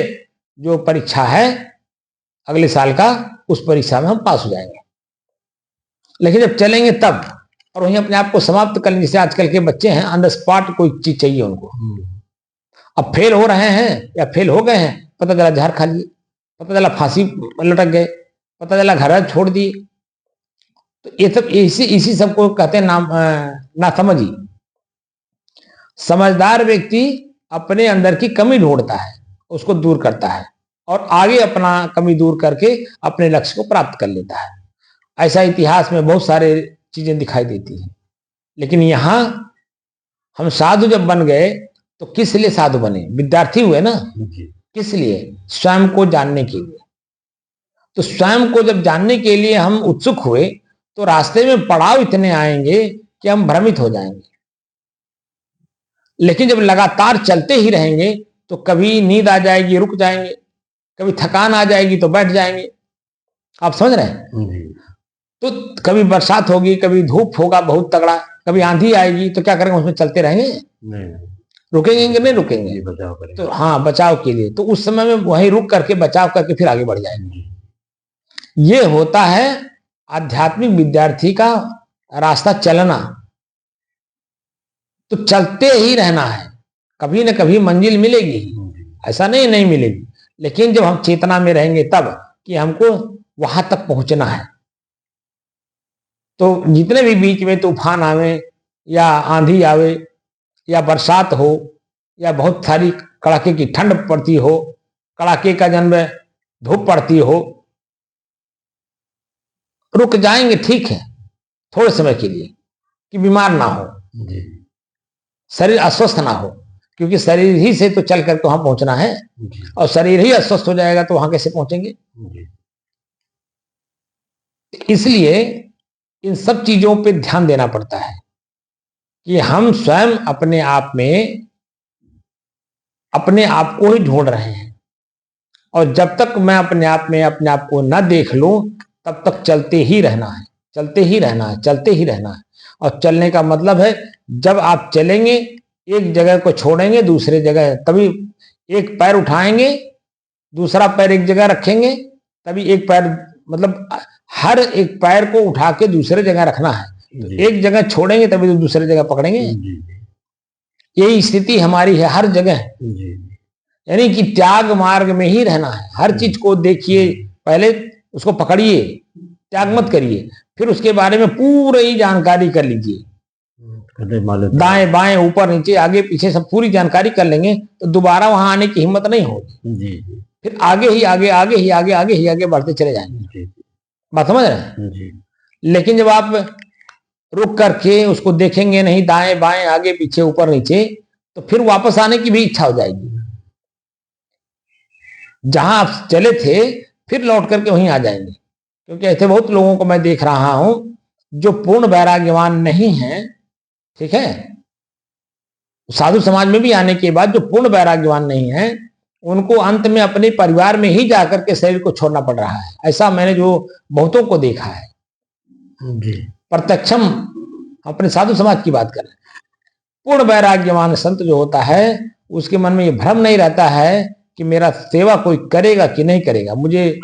जो परीक्षा है अगले साल का, उस परीक्षा में हम पास हो जाएंगे। लेकिन जब चलेंगे तब, और वहीं अपने आप को समाप्त कर लेंगे। जैसे आजकल के बच्चे हैं, ऑन द स्पॉट कोई चीज चाहिए उनको। अब फेल हो रहे हैं या फेल हो गए हैं, पता चला जहर खा लिए, पता चला फांसी लटक गए, पता चला घर छोड़ दिए। तो ये सब इसी सबको कहते हैं ना समझी। समझदार व्यक्ति अपने अंदर की कमी ढूंढता है, उसको दूर करता है और आगे अपना कमी दूर करके अपने लक्ष्य को प्राप्त कर लेता है। ऐसा इतिहास में बहुत सारे चीजें दिखाई देती हैं। लेकिन यहां हम साधु जब बन गए तो किस लिए साधु बने? विद्यार्थी हुए ना। किस लिए? स्वयं को जानने के लिए। तो स्वयं को जब जानने के लिए हम उत्सुक हुए तो रास्ते में पड़ाव इतने आएंगे कि हम भ्रमित हो जाएंगे। लेकिन जब लगातार चलते ही रहेंगे तो कभी नींद आ जाएगी, रुक जाएंगे, कभी थकान आ जाएगी तो बैठ जाएंगे। आप समझ रहे हैं? तो कभी बरसात होगी, कभी धूप होगा बहुत तगड़ा, कभी आंधी आएगी, तो क्या करेंगे? उसमें चलते रहेंगे? नहीं। रुकेंगे कि नहीं रुकेंगे? बचाव करेंगे। तो हाँ, बचाव के लिए। तो उस समय में वहीं रुक करके बचाव करके फिर आगे बढ़ जाएंगे। ये होता है आध्यात्मिक विद्यार्थी का रास्ता, चलना। तो चलते ही रहना है, कभी न कभी मंजिल मिलेगी, ऐसा नहीं मिलेगी। लेकिन जब हम चेतना में रहेंगे तब कि हमको वहां तक पहुंचना है, तो जितने भी बीच में तूफान आवे या आंधी आवे या बरसात हो या बहुत सारी कड़ाके की ठंड पड़ती हो, कड़ाके का जन्म धूप पड़ती हो, रुक जाएंगे, ठीक है, थोड़े समय के लिए, कि बीमार ना हो, शरीर अस्वस्थ ना हो। क्योंकि शरीर ही से तो चल करके वहां पहुंचना है, और शरीर ही अस्वस्थ हो जाएगा तो वहां कैसे पहुंचेंगे? इसलिए इन सब चीजों पे ध्यान देना पड़ता है कि हम स्वयं अपने आप में अपने आप को ही ढूंढ रहे हैं। और जब तक मैं अपने आप में अपने आप को न देख लूं तब तक चलते ही रहना है, चलते ही रहना है, चलते ही रहना है। और चलने का मतलब है जब आप चलेंगे, एक जगह को छोड़ेंगे दूसरे जगह, तभी एक पैर उठाएंगे दूसरा पैर एक जगह रखेंगे, तभी एक पैर, मतलब हर एक पैर को उठा के दूसरे जगह रखना है। तो एक जगह छोड़ेंगे तभी तो दूसरे जगह पकड़ेंगे। यही स्थिति हमारी है हर जगह। यानी कि त्याग मार्ग में ही रहना है। हर चीज को देखिए, पहले उसको पकड़िए, त्याग मत करिए, फिर उसके बारे में पूरी जानकारी कर लीजिए, दाएं बाएं ऊपर नीचे आगे पीछे सब पूरी जानकारी कर लेंगे तो दोबारा वहां आने की हिम्मत नहीं होगी। फिर आगे ही आगे, आगे ही आगे, आगे ही आगे बढ़ते चले जाएंगे। बात समझ रहे हैं? लेकिन जब आप रुक करके उसको देखेंगे नहीं, दाएं बाएं आगे पीछे ऊपर नीचे, तो फिर वापस आने की भी इच्छा हो जाएगी। जहां आप चले थे फिर लौट करके वहीं आ जाएंगे। क्योंकि ऐसे बहुत लोगों को मैं देख रहा हूं जो पूर्ण वैराग्यवान नहीं है, ठीक है, साधु समाज में भी आने के बाद जो पूर्ण वैराग्यवान नहीं है, उनको अंत में अपने परिवार में ही जाकर के शरीर को छोड़ना पड़ रहा है। ऐसा मैंने जो बहुतों को देखा है, प्रत्यक्षम अपने साधु समाज की बात करें। पूर्ण वैराग्यवान संत जो होता है उसके मन में ये भ्रम नहीं रहता है कि मेरा सेवा कोई करेगा कि नहीं करेगा, मुझे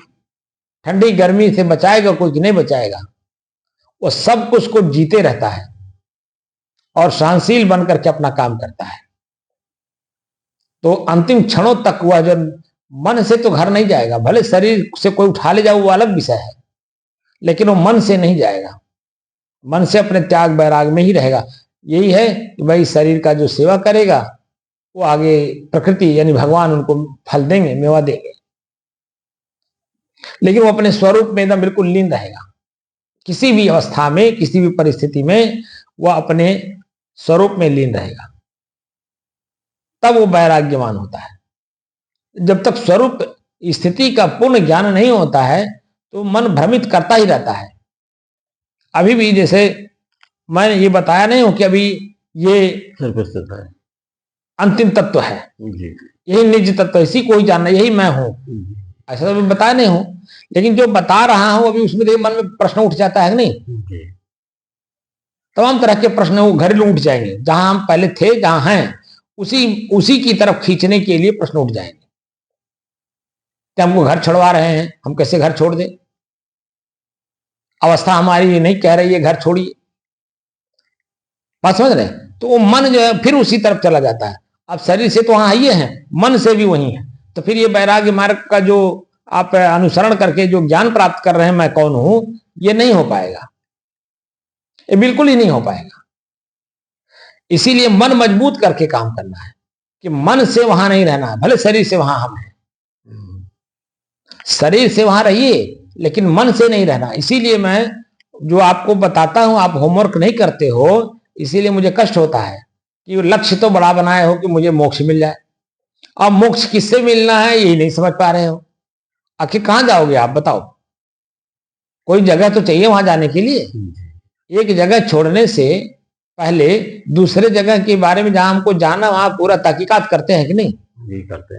ठंडी गर्मी से बचाएगा कोई कि नहीं बचाएगा। वो सब कुछ को जीते रहता है और सहनशील बनकर के अपना काम करता है। तो अंतिम क्षणों तक वह जब मन से तो घर नहीं जाएगा, भले शरीर से कोई उठा ले जाए वो अलग विषय है, लेकिन वो मन से नहीं जाएगा, मन से अपने त्याग वैराग में ही रहेगा। यही है कि भाई शरीर का जो सेवा करेगा वो आगे प्रकृति यानी भगवान उनको फल देंगे, मेवा देंगे, लेकिन वो अपने स्वरूप में एकदम बिल्कुल लीन रहेगा। किसी भी अवस्था में, किसी भी परिस्थिति में वह अपने स्वरूप में लीन रहेगा, तब वो वैराग्यवान होता है। जब तक स्वरूप स्थिति का पूर्ण ज्ञान नहीं होता है तो मन भ्रमित करता ही रहता है। अभी भी जैसे मैंने ये बताया नहीं हूं कि अभी ये अंतिम तत्व है, यही निज तत्व, इसी को ही जानना, यही मैं हूं, ऐसा तो बताया नहीं हूं, लेकिन जो बता रहा हूं अभी उसमें देखिए मन में प्रश्न उठ जाता है कि नहीं। तमाम तरह के प्रश्न वो घरेलू उठ जाएंगे, जहां हम पहले थे, जहां हैं, उसी की तरफ खींचने के लिए प्रश्न उठ जाएंगे कि हमको घर छोड़वा रहे हैं, हम कैसे घर छोड़ दें, अवस्था हमारी ये नहीं कह रही है घर छोड़िए, बात समझ रहे हैं। तो वो मन जो है फिर उसी तरफ चला जाता है। अब शरीर से तो वहां आइए हैं, मन से भी वही है, तो फिर ये वैराग्य मार्ग का जो आप अनुसरण करके जो ज्ञान प्राप्त कर रहे हैं मैं कौन हूं, ये नहीं हो पाएगा, ये बिल्कुल ही नहीं हो पाएगा। इसीलिए मन मजबूत करके काम करना है कि मन से वहां नहीं रहना है, भले शरीर से वहां हम हैं, शरीर से वहां रहिए लेकिन मन से नहीं रहना। इसीलिए मैं जो आपको बताता हूं, आप होमवर्क नहीं करते हो, इसीलिए मुझे कष्ट होता है कि लक्ष्य तो बड़ा बनाए हो कि मुझे मोक्ष मिल जाए, अब मोक्ष किससे मिलना है यही नहीं समझ पा रहे हो। आखिर कहां जाओगे आप बताओ, कोई जगह तो चाहिए वहां जाने के लिए। एक जगह छोड़ने से पहले दूसरे जगह के बारे में जहां हमको जाना वहां पूरा तहकीकात करते हैं कि नहीं? जी करते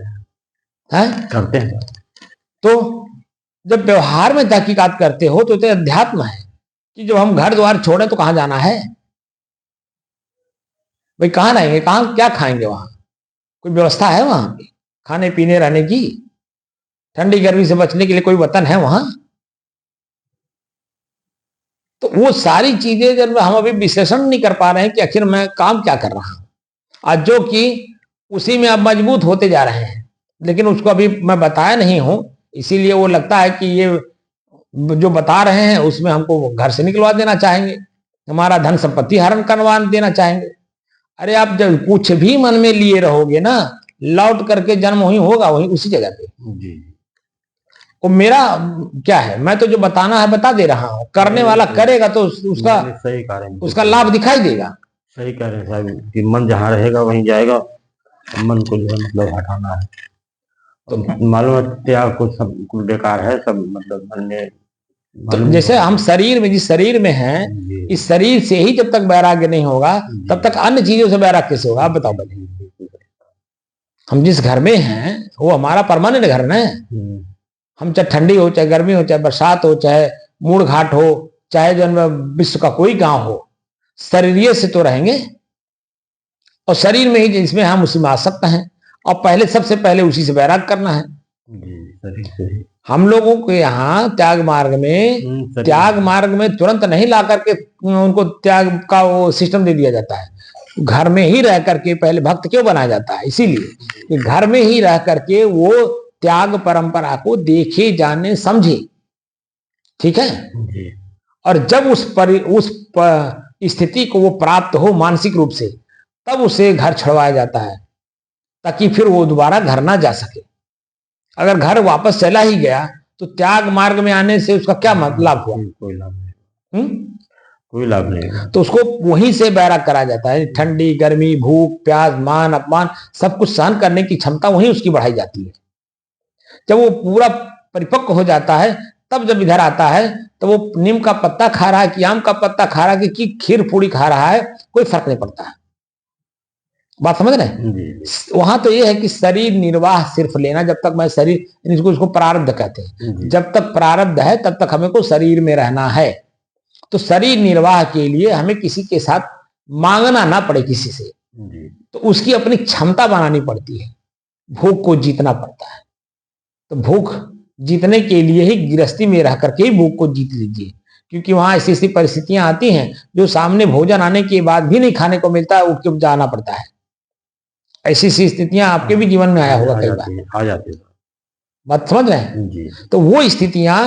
हैं, करते हैं। तो जब व्यवहार में तहकीकात करते हो तो अध्यात्म है कि जब हम घर द्वार छोड़े तो कहां जाना है भाई, कहां रहेंगे, कहां क्या खाएंगे, वहां कोई व्यवस्था है वहां की खाने पीने रहने की, ठंडी गर्मी से बचने के लिए कोई वतन है वहां? तो वो सारी चीजें जब हम अभी विश्लेषण नहीं कर पा रहे हैं कि आखिर मैं काम क्या कर रहा हूं, आज जो कि उसी में अब मजबूत होते जा रहे हैं, लेकिन उसको अभी मैं बताया नहीं हूं, इसीलिए वो लगता है कि ये जो बता रहे हैं उसमें हमको घर से निकलवा देना चाहेंगे, हमारा धन संपत्ति हरण करवा देना चाहेंगे। अरे आप जब कुछ भी मन में लिए रहोगे ना, लौट करके जन्म वही होगा, वही उसी जगह पे जी। वो मेरा क्या है, मैं तो जो बताना है बता दे रहा हूं, करने वाला करेगा तो उसका सही कारण, उसका लाभ दिखाई देगा। सही कह रहे हैं साहब कि मन जहाँ रहेगा वहीं जाएगा, मन को जो है मतलब हटाना है। तो मालूम है त्याग को सब कुछ बेकार है, सब मतलब मन में तो जैसे हम शरीर में, जिस शरीर में हैं, इस शरीर से ही जब तक वैराग्य नहीं होगा तब तक अन्य चीजों से वैराग्य कैसे होगा आप बताओ पहले। हम जिस घर में हैं वो हमारा परमानेंट घर ना है, हम चाहे ठंडी हो, चाहे गर्मी हो, चाहे बरसात हो, चाहे मूड घाट हो, चाहे जो विश्व का कोई गांव हो, शरीर से तो रहेंगे और शरीर में ही जिसमें हम उसी में आसक्त हैं, और पहले सबसे पहले उसी से वैराग करना है। हम लोगों के यहाँ त्याग मार्ग में तुरंत नहीं ला करके उनको त्याग का वो सिस्टम दे दिया जाता है, घर में ही रह करके पहले भक्त क्यों बनाया जाता है, इसीलिए कि घर में ही रह करके वो त्याग परंपरा को देखे जाने समझे, ठीक है। और जब उस स्थिति को वो प्राप्त हो मानसिक रूप से, तब उसे घर छुड़वाया जाता है ताकि फिर वो दोबारा घर ना जा सके। अगर घर वापस चला ही गया तो त्याग मार्ग में आने से उसका क्या लाभ हुआ? कोई लाभ नहीं, कोई लाभ नहीं। तो उसको वहीं से बैराग कराया जाता है, ठंडी गर्मी, भूख प्यास, मान अपमान सब कुछ सहन करने की क्षमता वहीं उसकी बढ़ाई जाती है। जब वो पूरा परिपक्व हो जाता है तब जब इधर आता है तो वो नीम का पत्ता खा रहा है कि आम का पत्ता खा रहा है कि खीर पूड़ी खा रहा है, कोई फर्क नहीं पड़ता है। बात समझ रहे हैं? वहां तो ये है कि शरीर निर्वाह सिर्फ लेना, जब तक मैं शरीर, इसको प्रारब्ध कहते हैं, जब तक प्रारब्ध है तब तक हमें को शरीर में रहना है। तो शरीर निर्वाह के लिए हमें किसी के साथ मांगना ना पड़े किसी से, तो उसकी अपनी क्षमता बनानी पड़ती है, भूख को जीतना पड़ता है। तो भूख जीतने के लिए ही गृहस्थी में रह करके ही भूख को जीत लीजिए, क्योंकि वहां ऐसी ऐसी परिस्थितियां आती हैं जो सामने भोजन आने के बाद भी नहीं खाने को मिलता है, उठ के जाना पड़ता है। ऐसी ऐसी स्थितियां आपके भी जीवन में आया होगा कई बार, आ जाती है। बात समझ रहे हैं जी। तो वो स्थितियां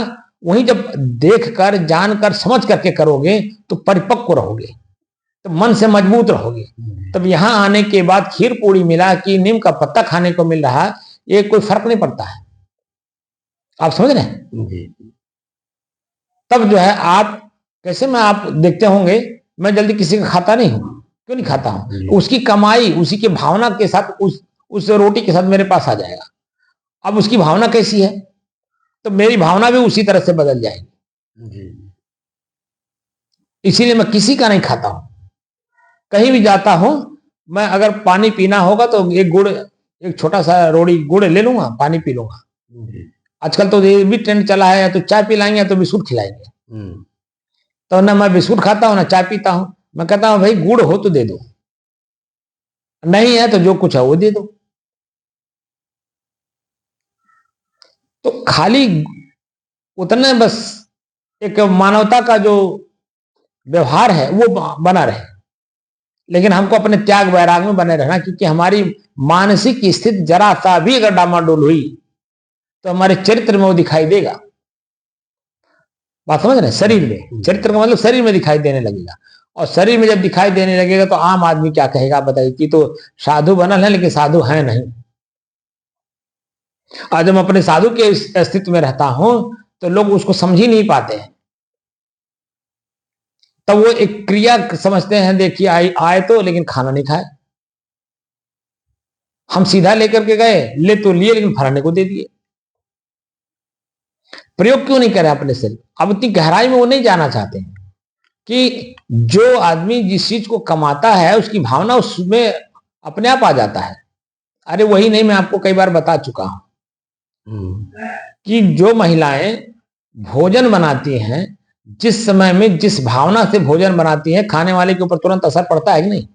वहीं जब देखकर जानकर समझ करके करोगे तो परिपक्व रहोगे, तो मन से मजबूत रहोगे। तब यहां आने के बाद खीर पूड़ी मिला कि नीम का पत्ता खाने को मिल रहा, ये कोई फर्क नहीं पड़ता है। आप समझ रहे हैं? जी। तब जो है आप कैसे में आप देखते होंगे मैं जल्दी किसी का खाता नहीं हूं। क्यों नहीं खाता हूं? उसकी कमाई उसी की भावना के साथ उस रोटी के साथ मेरे पास आ जाएगा। अब उसकी भावना कैसी है तो मेरी भावना भी उसी तरह से बदल जाएगी। जी। इसीलिए मैं किसी का नहीं खाता हूं। कहीं भी जाता हूं मैं अगर पानी पीना होगा तो एक छोटा सा रोड़ी गुड़ ले लूंगा, पानी पी लूंगा। आजकल तो ये भी ट्रेंड चला है, या तो चाय पिलाएंगे या तो बिस्कुट खिलाएंगे। तो ना मैं बिस्कुट खाता हूं ना चाय पीता हूं। मैं कहता हूं भाई गुड़ हो तो दे दो, नहीं है तो जो कुछ है वो दे दो। तो खाली उतने बस एक मानवता का जो व्यवहार है वो बना रहे, लेकिन हमको अपने त्याग वैराग में बने रहना, क्योंकि हमारी मानसिक स्थिति जरा सा भी अगर डामाडोल हुई तो हमारे चरित्र में वो दिखाई देगा। बात समझ रहे हैं? शरीर में, चरित्र का मतलब शरीर में दिखाई देने लगेगा, और शरीर में जब दिखाई देने लगेगा तो आम आदमी क्या कहेगा बताइए कि तो साधु बनल है लेकिन साधु है नहीं। और जब मैं अपने साधु के अस्तित्व में रहता हूं तो लोग उसको समझ ही नहीं पाते हैं। तब वो एक क्रिया समझते हैं, देखिए आए तो लेकिन खाना नहीं खाए। हम सीधा लेकर के गए, ले तो लिए लेकिन फलाने को दे दिए। प्रयोग क्यों नहीं करें अपने से? अब इतनी गहराई में वो नहीं जाना चाहते हैं कि जो आदमी जिस चीज को कमाता है उसकी भावना उसमें अपने आप आ जाता है। अरे वही नहीं, मैं आपको कई बार बता चुका हूं कि जो महिलाएं भोजन बनाती हैं, जिस समय में जिस भावना से भोजन बनाती हैं, खाने वाले के ऊपर तुरंत असर पड़ता है कि नहीं?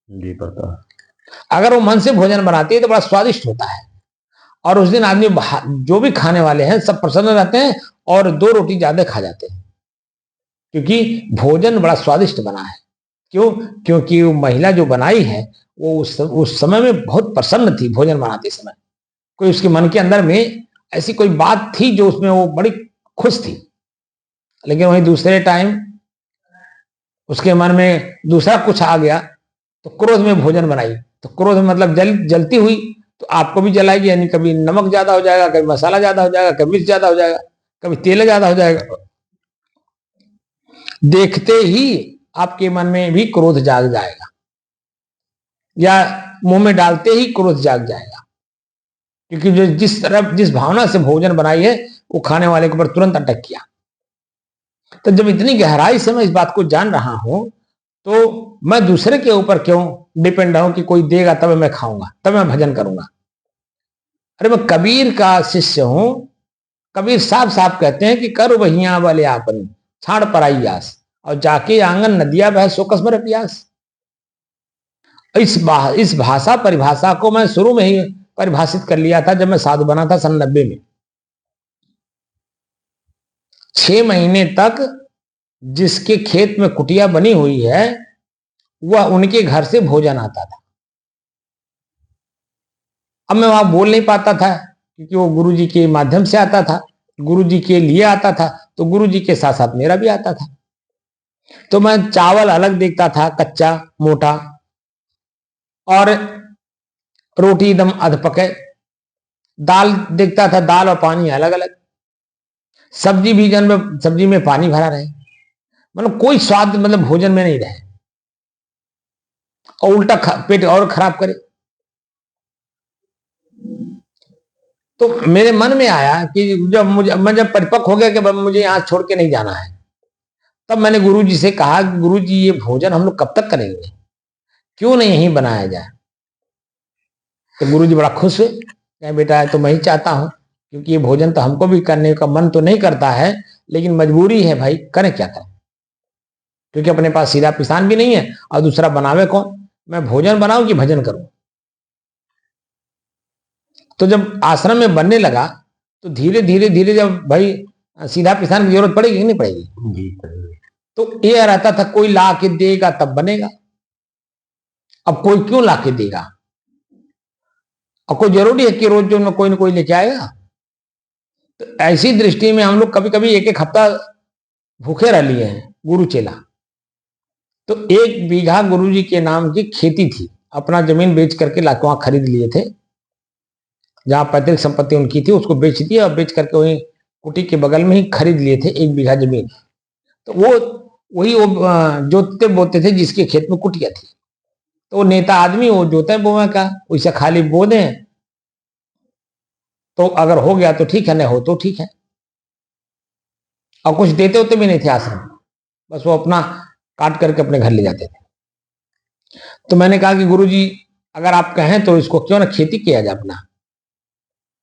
जी पड़ता है। अगर वो मन से भोजन बनाती है तो बड़ा स्वादिष्ट होता है, और उस दिन आदमी जो भी खाने वाले हैं सब प्रसन्न रहते हैं और 2 रोटी ज्यादा खा जाते हैं, क्योंकि भोजन बड़ा स्वादिष्ट बना है। क्यों? क्योंकि वो महिला जो बनाई है वो उस समय में बहुत प्रसन्न थी। भोजन बनाते समय कोई उसके मन के अंदर में ऐसी कोई बात थी जो उसमें वो बड़ी खुश थी। लेकिन वहीं दूसरे टाइम उसके मन में दूसरा कुछ आ गया तो क्रोध में भोजन बनाई, तो क्रोध में मतलब जलती हुई तो आपको भी जलाएगी। यानी कभी नमक ज्यादा हो जाएगा, कभी मसाला ज्यादा हो जाएगा, कभी मिर्च ज्यादा हो जाएगा, कभी तेल ज्यादा हो जाएगा। देखते ही आपके मन में भी क्रोध जाग जाएगा, या मुंह में डालते ही क्रोध जाग जाएगा, क्योंकि जो जिस भावना से भोजन बनाई है वो खाने वाले के ऊपर तुरंत अटक किया। तो जब इतनी गहराई से मैं इस बात को जान रहा हूं तो मैं दूसरे के ऊपर क्यों डिपेंड रहूं कि कोई देगा तब मैं खाऊंगा, तब मैं भजन करूंगा। अरे मैं कबीर का शिष्य हूं। कबीर साफ साफ कहते हैं कि कर वहिया वाले आपन छाड़ पराई आस, और जाके आंगन नदिया बह सो कसमर प्यास। इस भाषा परिभाषा को मैं शुरू में ही परिभाषित कर लिया था जब मैं साधु बना था सन 90 में। 6 महीने तक जिसके खेत में कुटिया बनी हुई है वह उनके घर से भोजन आता था। अब मैं वहां बोल नहीं पाता था क्योंकि वो गुरुजी के माध्यम से आता था, गुरुजी के लिए आता था, तो गुरुजी के साथ साथ मेरा भी आता था। तो मैं चावल अलग देखता था, कच्चा मोटा, और रोटी एकदम अधपके। दाल देखता था, दाल और पानी अलग अलग। सब्जी भी जन सब्जी में पानी भरा रहे, मतलब कोई स्वाद मतलब भोजन में नहीं रहे, और उल्टा पेट और खराब करे। तो मेरे मन में आया कि मैं जब परिपक्व हो गया कि मुझे यहां छोड़ के नहीं जाना है, तब मैंने गुरुजी से कहा, गुरुजी ये भोजन हम लोग कब तक करेंगे, क्यों नहीं यहीं बनाया जाए? तो गुरुजी बड़ा खुश हुए, कहे बेटा तो मैं ही चाहता हूं, क्योंकि ये भोजन तो हमको भी करने का मन तो नहीं करता है, लेकिन मजबूरी है भाई, करें क्या करें, क्योंकि अपने पास सीधा पिसान भी नहीं है, और दूसरा बनावे कौन? मैं भोजन बनाऊं कि भजन करूं? तो जब आश्रम में बनने लगा तो धीरे धीरे धीरे जब भाई सीधा पिसान की जरूरत पड़ेगी कि नहीं पड़ेगी? जी। तो ये रहता था कोई ला के देगा तब बनेगा। अब कोई क्यों ला के देगा? और कोई जरूरी है कि रोज जो कोई ना कोई लेके आएगा? तो ऐसी दृष्टि में हम लोग कभी कभी एक एक हफ्ता भूखे रह लिए हैं गुरु चेला। तो 1 बीघा गुरुजी के नाम की खेती थी, अपना जमीन बेच करके वहां खरीद लिए थे, जहां पैतृक संपत्ति उनकी थी उसको बेच दिया और बेच करके वही कुटी के बगल में ही खरीद लिए थे 1 बीघा जमीन। तो वो वही वो जोतते बोते थे जिसके खेत में कुटिया थी। तो वो नेता आदमी वो जोते बोवे का, वैसे खाली बो दें तो अगर हो गया तो ठीक है, नहीं हो तो ठीक है। और कुछ देते होते भी नहीं थे आश्रम, बस वो अपना काट करके अपने घर ले जाते थे। तो मैंने कहा कि गुरुजी अगर आप कहें तो इसको क्यों ना खेती किया जाए अपना।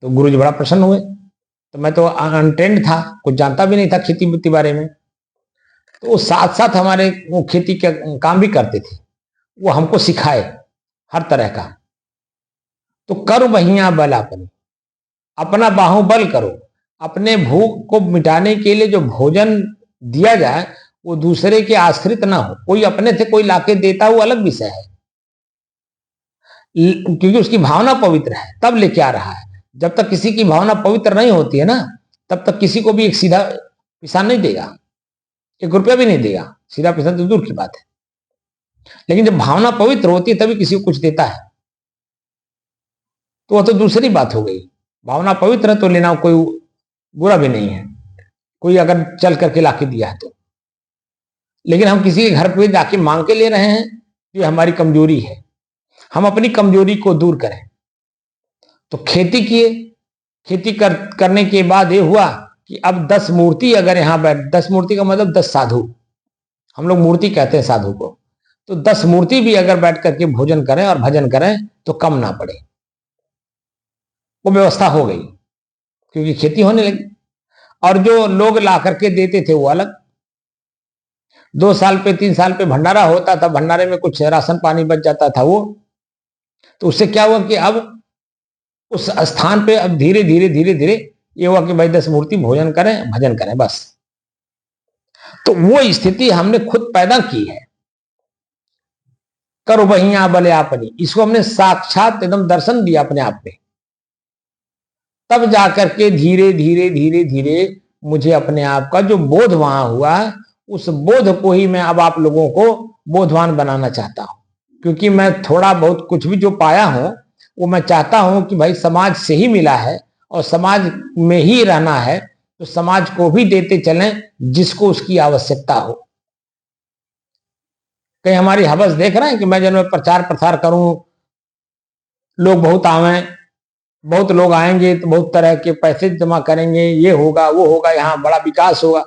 तो गुरुजी बड़ा प्रसन्न हुए। तो मैं तो अनट्रेंड था, कुछ जानता भी नहीं था खेती बुती बारे में। तो वो साथ साथ हमारे वो खेती का काम भी करते थे, वो हमको सिखाए हर तरह का। तो करो बहिया बल अपनी, अपना बाहुबल करो, अपने भूख को मिटाने के लिए जो भोजन दिया जाए वो दूसरे के आश्रित ना हो। कोई अपने से कोई लाके देता वो अलग विषय है, क्योंकि उसकी भावना पवित्र है तब लेके आ रहा है। जब तक किसी की भावना पवित्र नहीं होती है ना, तब तक किसी को भी एक सीधा पैसा नहीं देगा, 1 रुपया भी नहीं देगा। सीधा पैसा तो दूर की बात है, लेकिन जब भावना पवित्र होती है तभी किसी को कुछ देता है। तो वह तो दूसरी बात हो गई। भावना पवित्र है तो लेना कोई बुरा भी नहीं है, कोई अगर चल करके लाके दिया है तो। लेकिन हम किसी के घर पे जाके मांग के ले रहे हैं, ये हमारी कमजोरी है। हम अपनी कमजोरी को दूर करें। तो खेती किए, खेती करने के बाद ये हुआ कि अब 10 मूर्ति अगर यहाँ बैठ, 10 मूर्ति का मतलब 10 साधु, हम लोग मूर्ति कहते हैं साधु को। तो 10 मूर्ति भी अगर बैठ करके भोजन करें और भजन करें तो कम ना पड़े। वो व्यवस्था हो गई क्योंकि खेती होने लगी। और जो लोग ला करके देते थे वो अलग। 2 साल पे 3 साल पे भंडारा होता था, भंडारे में कुछ राशन पानी बच जाता था वो। तो उससे क्या हुआ कि अब उस स्थान पे अब धीरे धीरे धीरे धीरे ये हुआ कि भाई 10 मूर्ति भोजन करें भजन करें बस। तो वो स्थिति हमने खुद पैदा की है। करो बहिया बले आपनी, इसको हमने साक्षात एकदम दर्शन दिया अपने आप में। तब जाकर के धीरे धीरे धीरे धीरे मुझे अपने आप का जो बोध वहां हुआ, उस बोध को ही मैं अब आप लोगों को बोधवान बनाना चाहता हूं। क्योंकि मैं थोड़ा बहुत कुछ भी जो पाया हूं वो मैं चाहता हूं कि भाई समाज से ही मिला है और समाज में ही रहना है, तो समाज को भी देते चलें जिसको उसकी आवश्यकता हो। कहीं हमारी हवस देख रहे हैं कि मैं जब प्रचार प्रसार करूं, लोग बहुत आवे, बहुत लोग आएंगे तो बहुत तरह के पैसे जमा करेंगे, ये होगा वो होगा, यहाँ बड़ा विकास होगा,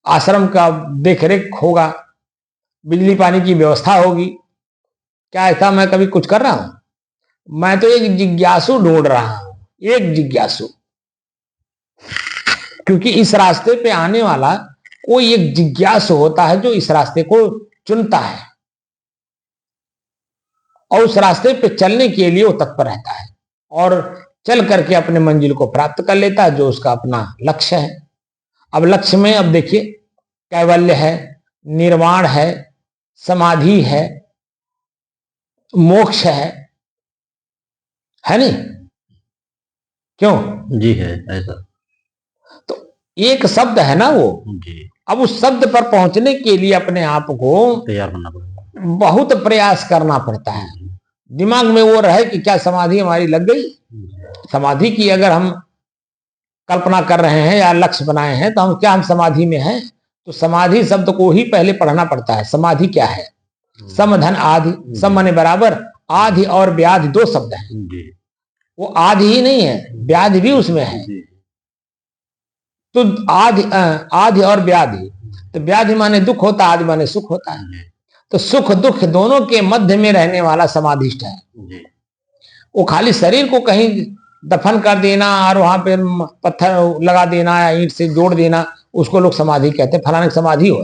आश्रम का देखरेख होगा, बिजली पानी की व्यवस्था होगी। क्या ऐसा मैं कभी कुछ कर रहा हूं? मैं तो एक जिज्ञासु ढूंढ रहा हूं, एक जिज्ञासु। क्योंकि इस रास्ते पे आने वाला कोई एक जिज्ञासु होता है जो इस रास्ते को चुनता है और उस रास्ते पे चलने के लिए वो तत्पर रहता है और चल करके अपने मंजिल को प्राप्त कर लेता है जो उसका अपना लक्ष्य है। अब लक्ष्य में अब देखिए कैवल्य है, निर्वाण है, समाधि है, मोक्ष है नहीं? क्यों? जी है ऐसा। तो एक शब्द है ना वो जी। अब उस शब्द पर पहुंचने के लिए अपने आप को तैयार करना पड़ेगा, बहुत प्रयास करना पड़ता है। दिमाग में वो रहे कि क्या समाधि हमारी लग गई। समाधि की अगर हम कल्पना कर रहे हैं या लक्ष्य बनाए हैं तो हम समाधि में हैं। तो समाधि शब्द को ही पहले पढ़ना पड़ता है। समाधि क्या है? सम धन आधि, सम माने बराबर, आधि और व्याधि 2 शब्द हैं। वो आधि ही नहीं है, व्याधि भी उसमें है। तो आधि और व्याधि, तो व्याधि माने दुख होता है, आदि माने सुख होता है। तो सुख दुख दोनों के मध्य में रहने वाला समाधिष्ठ है। वो खाली शरीर को कहीं दफन कर देना और वहां पे पत्थर लगा देना या ईंट से जोड़ देना, उसको लोग समाधि कहते हैं। फलाने की समाधि हो,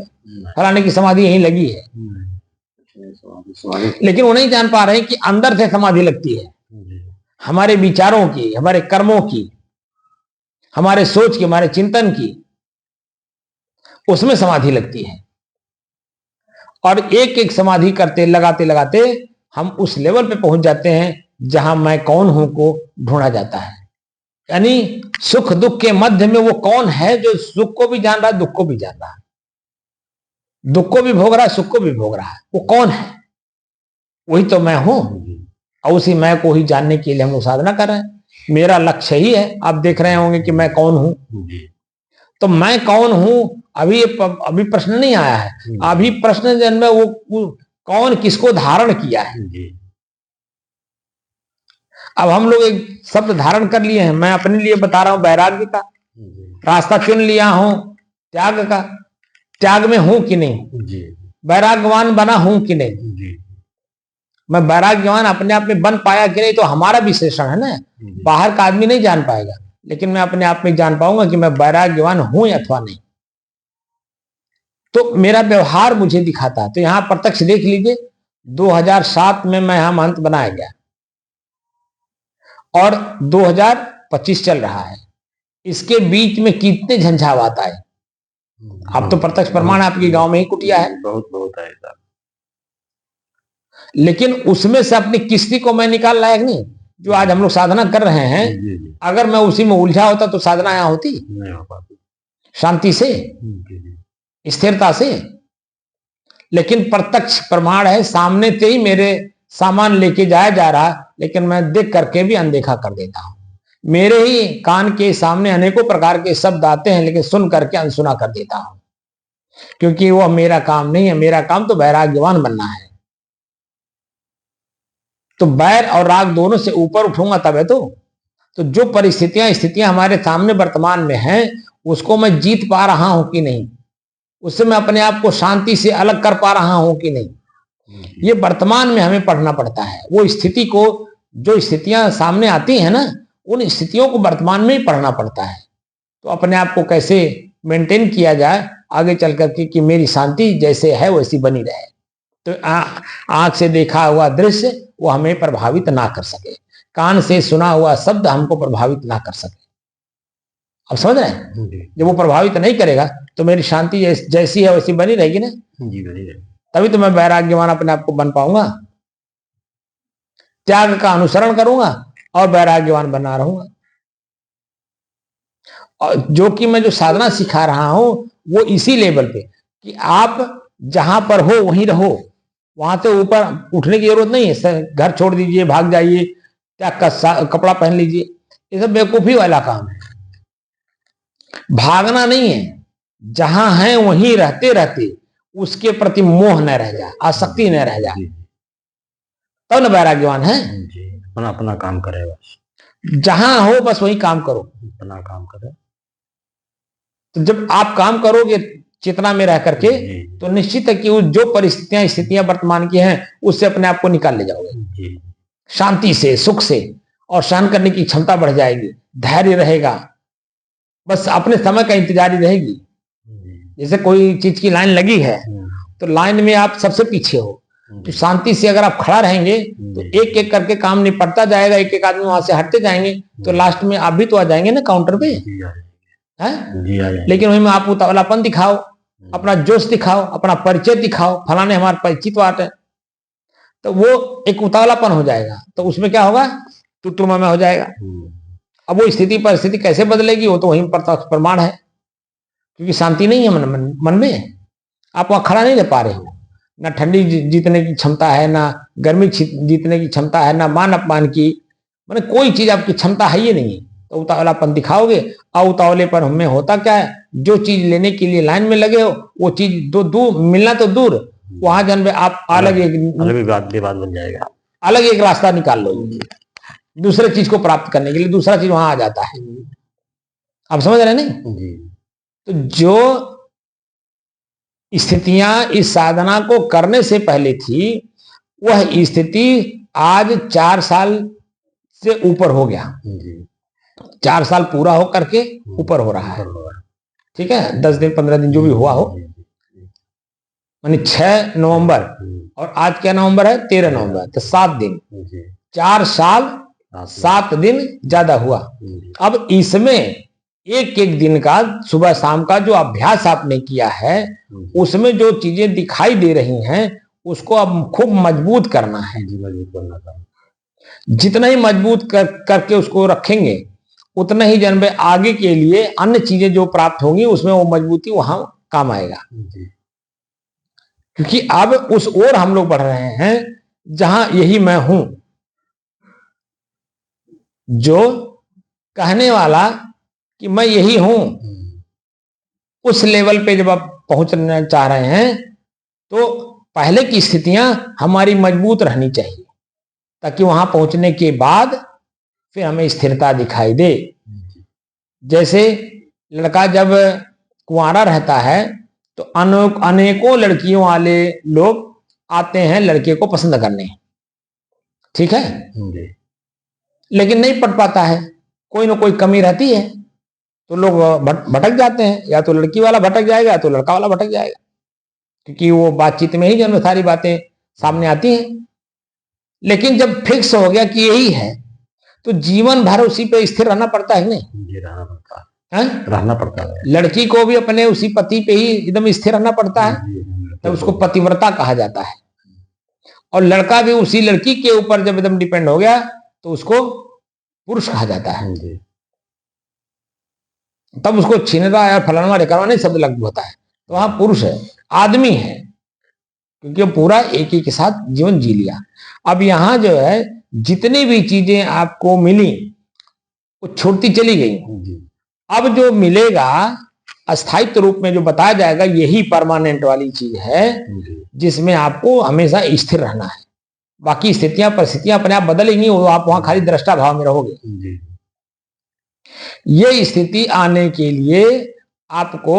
फलाने की समाधि यहीं लगी है, लेकिन वो नहीं जान पा रहे कि अंदर से समाधि लगती है। हमारे विचारों की, हमारे कर्मों की, हमारे सोच की, हमारे चिंतन की, उसमें समाधि लगती है। और एक एक समाधि करते लगाते लगाते हम उस लेवल पे पहुंच जाते हैं जहां मैं कौन हूं को ढूंढा जाता है। यानी सुख दुख के मध्य में वो कौन है जो सुख को भी जान रहा है, दुख को भी जान रहा है, दुख को भी भोग रहा है, सुख को भी भोग रहा है। वो कौन है? वही तो मैं हूं। और उसी मैं को ही जानने के लिए हम लोग साधना कर रहे हैं। मेरा लक्ष्य ही है। आप देख रहे होंगे कि मैं कौन हूं। तो मैं कौन हूं, अभी प्रश्न नहीं आया है। अभी प्रश्न जन्म वो कौन किसको धारण किया है। अब हम लोग एक शब्द धारण कर लिए हैं। मैं अपने लिए बता रहा हूं वैराग्य का रास्ता चुन लिया हूं, त्याग का। त्याग में हूं कि नहीं, वैराग्यवान बना हूं कि नहीं, मैं वैराग्यवान अपने आप में बन पाया कि नहीं, तो हमारा विशेषण है ना। बाहर का आदमी नहीं जान पाएगा, लेकिन मैं अपने आप में जान पाऊंगा कि मैं वैराग्यवान हूं अथवा नहीं। तो मेरा व्यवहार मुझे दिखाता है। तो यहां प्रत्यक्ष देख लीजिए, 2007 में मैं यहां महंत बनाया गया और 2025 चल रहा है। इसके बीच में कितने झंझावात आए। अब तो प्रत्यक्ष प्रमाण आपके गांव में ही कुटिया है, बहुत है साहब। लेकिन उसमें से अपनी किस्ती को मैं निकाल लायक नहीं। जो आज हम लोग साधना कर रहे हैं, अगर मैं उसी में उलझा होता तो साधना यहां होती नहीं हो पाती, शांति से, स्थिरता से। लेकिन प्रत्यक्ष प्रमाण है, सामने से ही मेरे सामान लेके जाया जा रहा, लेकिन मैं देख करके भी अनदेखा कर देता हूं। मेरे ही कान के सामने अनेकों प्रकार के शब्द आते हैं, लेकिन सुन करके अनसुना कर देता हूं, क्योंकि वो मेरा काम नहीं है। मेरा काम तो वैराग्यवान बनना है। तो वैर और राग दोनों से ऊपर उठूंगा तब है। तो जो परिस्थितियां स्थितियां हमारे सामने वर्तमान में हैं, उसको मैं जीत पा रहा हूं कि नहीं, उससे मैं अपने आप को शांति से अलग कर पा रहा हूं कि नहीं, ये वर्तमान में हमें पढ़ना पड़ता है। वो स्थिति को, जो स्थितियां सामने आती हैं ना, उन स्थितियों को वर्तमान में ही पढ़ना पड़ता है। तो अपने आप को कैसे मेंटेन किया जाए आगे चल करके कि मेरी शांति जैसे है वैसी बनी रहे। तो आंख से देखा हुआ दृश्य वो हमें प्रभावित ना कर सके, कान से सुना हुआ शब्द हमको प्रभावित ना कर सके। अब समझ रहे हैं? जब वो प्रभावित नहीं करेगा तो मेरी शांति जैसी है वैसी बनी रहेगी ना जी, बनी रहेगी। तभी तो मैं वैराग्यवान अपने आप को बन पाऊंगा, त्याग का अनुसरण करूंगा और वैराग्यवान बना रहूंगा। और जो कि मैं जो साधना सिखा रहा हूं वो इसी लेवल पे कि आप जहां पर हो वहीं रहो, वहां से ऊपर उठने की जरूरत नहीं है। घर छोड़ दीजिए, भाग जाइए, त्याग का कपड़ा पहन लीजिए, ये सब बेवकूफी वाला काम है। भागना नहीं है, जहां है वहीं रहते रहते उसके प्रति मोह न रह जाए, आसक्ति न रह जाए, तब न वैराग्यवान है। अपना अपना काम करे, बस जहां हो बस वही काम करो, अपना काम करे। तो जब आप काम करोगे चेतना में रह करके, तो निश्चित है कि वो जो परिस्थितियां स्थितियां वर्तमान की हैं उससे अपने आप को निकाल ले जाओगे शांति से, सुख से, और सहन करने की क्षमता बढ़ जाएगी, धैर्य रहेगा, बस अपने समय का इंतजारी रहेगी। जैसे कोई चीज की लाइन लगी है तो लाइन में आप सबसे पीछे हो, तो शांति से अगर आप खड़ा रहेंगे तो एक एक करके काम निपटता जाएगा, एक एक आदमी वहां से हटते जाएंगे, तो लास्ट में आप भी तो आ जाएंगे ना काउंटर पे, है? लेकिन वही में आप उतावलापन दिखाओ, अपना जोश दिखाओ, अपना परिचय दिखाओ, फलाने हमारे परिचित बात है, तो वो एक उतावलापन हो जाएगा। तो उसमें क्या होगा, तुतुमा में हो जाएगा। अब वो स्थिति परिस्थिति कैसे बदलेगी वो तो वही प्रत्यक्ष प्रमाण है, क्योंकि शांति नहीं है मन में। आप वहां खड़ा नहीं रह पा रहे हो, ना ठंडी जीतने की क्षमता है, ना गर्मी जीतने की क्षमता है, ना मान अपमान की, मैंने कोई चीज आपकी क्षमता है ही नहीं। तो उतावलापन दिखाओगे, और उतावलेपन हमें होता क्या है, जो चीज लेने के लिए लाइन में लगे हो वो चीज दूर मिलना तो दूर, वहां जन में आप अलग विवाद बन जाएगा, अलग एक रास्ता निकाल लो दूसरे चीज को प्राप्त करने के लिए, दूसरा चीज वहां आ जाता है। आप समझ रहे नहीं? तो जो स्थितियां इस साधना को करने से पहले थी, वह स्थिति आज 4 साल से ऊपर हो गया। 4 साल पूरा हो करके ऊपर हो रहा है, ठीक है, 10 दिन 15 दिन जो भी हुआ हो, यानी 6 नवंबर और आज क्या नवंबर है, 13 नवंबर, तो 7 दिन, 4 साल 7 दिन ज्यादा हुआ। अब इसमें एक एक दिन का सुबह शाम का जो अभ्यास आपने किया है, उसमें जो चीजें दिखाई दे रही हैं उसको अब खूब मजबूत करना है। जितना ही मजबूत करके उसको रखेंगे उतना ही जन्म में आगे के लिए अन्य चीजें जो प्राप्त होंगी उसमें वो मजबूती वहां काम आएगा। क्योंकि अब उस ओर हम लोग बढ़ रहे हैं जहां यही मैं हूं, जो कहने वाला कि मैं यही हूं, उस लेवल पे जब आप पहुंचना चाह रहे हैं तो पहले की स्थितियां हमारी मजबूत रहनी चाहिए, ताकि वहां पहुंचने के बाद फिर हमें स्थिरता दिखाई दे। जैसे लड़का जब कुंवारा रहता है तो अनेकों लड़कियों वाले लोग आते हैं लड़के को पसंद करने, ठीक है, लेकिन नहीं पट पाता है, कोई ना कोई कमी रहती है, तो लोग भटक जाते हैं, या तो लड़की वाला भटक जाएगा या तो लड़का वाला भटक जाएगा, क्योंकि वो बातचीत में ही जन्म सारी बातें सामने आती हैं। लेकिन जब फिक्स हो गया कि यही है तो जीवन भर उसी पे स्थिर रहना पड़ता है नहीं? रहना पड़ता है, रहना पड़ता है। लड़की को भी अपने उसी पति पे ही एकदम स्थिर रहना पड़ता है, तब उसको पतिव्रता कहा जाता है। और लड़का भी उसी लड़की के ऊपर जब एकदम डिपेंड हो गया तो उसको पुरुष कहा जाता है। तब उसको छीनरा या फलाना रेखावा नहीं शब्द लागू होता है, तो वहां पुरुष है, आदमी है, क्योंकि वो पूरा एक ही के साथ जीवन जी लिया। अब यहां जो है जितनी भी चीजें आपको मिली वो छूटती चली गई, अब जो मिलेगा अस्थायित्व रूप में जो बताया जाएगा यही परमानेंट वाली चीज है, जिसमें आपको हमेशा स्थिर रहना है। बाकी स्थितियां परिस्थितियां अपने आप बदलेंगी, वो आप वहां खाली दृष्टा भाव में रहोगे। ये स्थिति आने के लिए आपको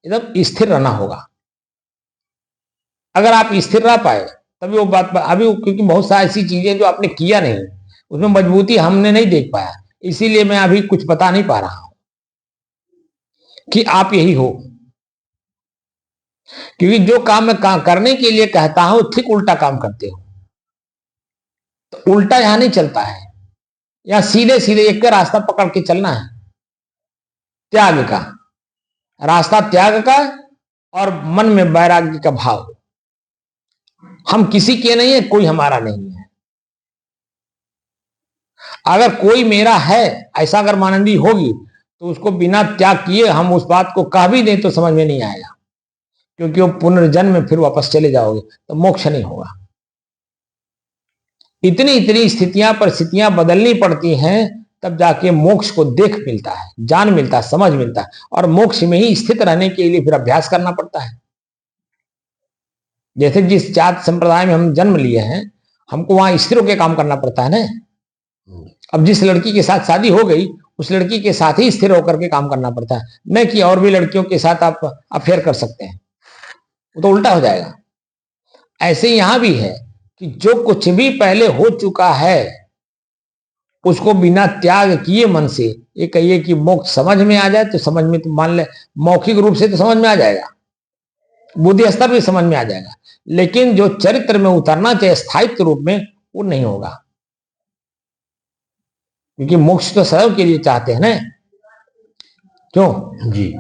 एकदम स्थिर रहना होगा। अगर आप स्थिर रह पाए तभी वो बात, अभी क्योंकि बहुत सारी ऐसी चीजें जो आपने किया नहीं, उसमें मजबूती हमने नहीं देख पाया, इसीलिए मैं अभी कुछ बता नहीं पा रहा हूं कि आप यही हो। क्योंकि जो काम मैं करने के लिए कहता हूं ठीक उल्टा काम करते हो, तो उल्टा यहां नहीं चलता है, यहां सीधे सीधे एक का रास्ता पकड़ के चलना है, त्याग का रास्ता, त्याग का, और मन में वैराग्य का भाव। हम किसी के नहीं है, कोई हमारा नहीं है। अगर कोई मेरा है ऐसा अगर मानंदी होगी तो उसको बिना त्याग किए हम उस बात को कह भी दें तो समझ में नहीं आएगा, क्योंकि वो पुनर्जन्म में फिर वापस चले जाओगे तो मोक्ष नहीं होगा। इतनी इतनी स्थितियां परिस्थितियां बदलनी पड़ती हैं, तब जाके मोक्ष को देख मिलता है, जान मिलता है, समझ मिलता है। और मोक्ष में ही स्थित रहने के लिए फिर अभ्यास करना पड़ता है। जैसे जिस जात संप्रदाय में हम जन्म लिए हैं, हमको वहां स्थिर होकर काम करना पड़ता है ना। अब जिस लड़की के साथ शादी हो गई उस लड़की के साथ ही स्थिर होकर के काम करना पड़ता है, न कि और भी लड़कियों के साथ आप अफेयर कर सकते हैं, वो तो उल्टा हो जाएगा। ऐसे यहां भी है कि जो कुछ भी पहले हो चुका है उसको बिना त्याग किए मन से ये कहिए कि मोक्ष समझ में आ जाए तो समझ में, तो मान ले मौखिक रूप से तो समझ में आ जाएगा, बुद्धि स्तर भी समझ में आ जाएगा, लेकिन जो चरित्र में उतरना चाहिए स्थायित्व रूप में वो नहीं होगा। क्योंकि मोक्ष तो सदैव के लिए चाहते हैं ना, क्यों जी?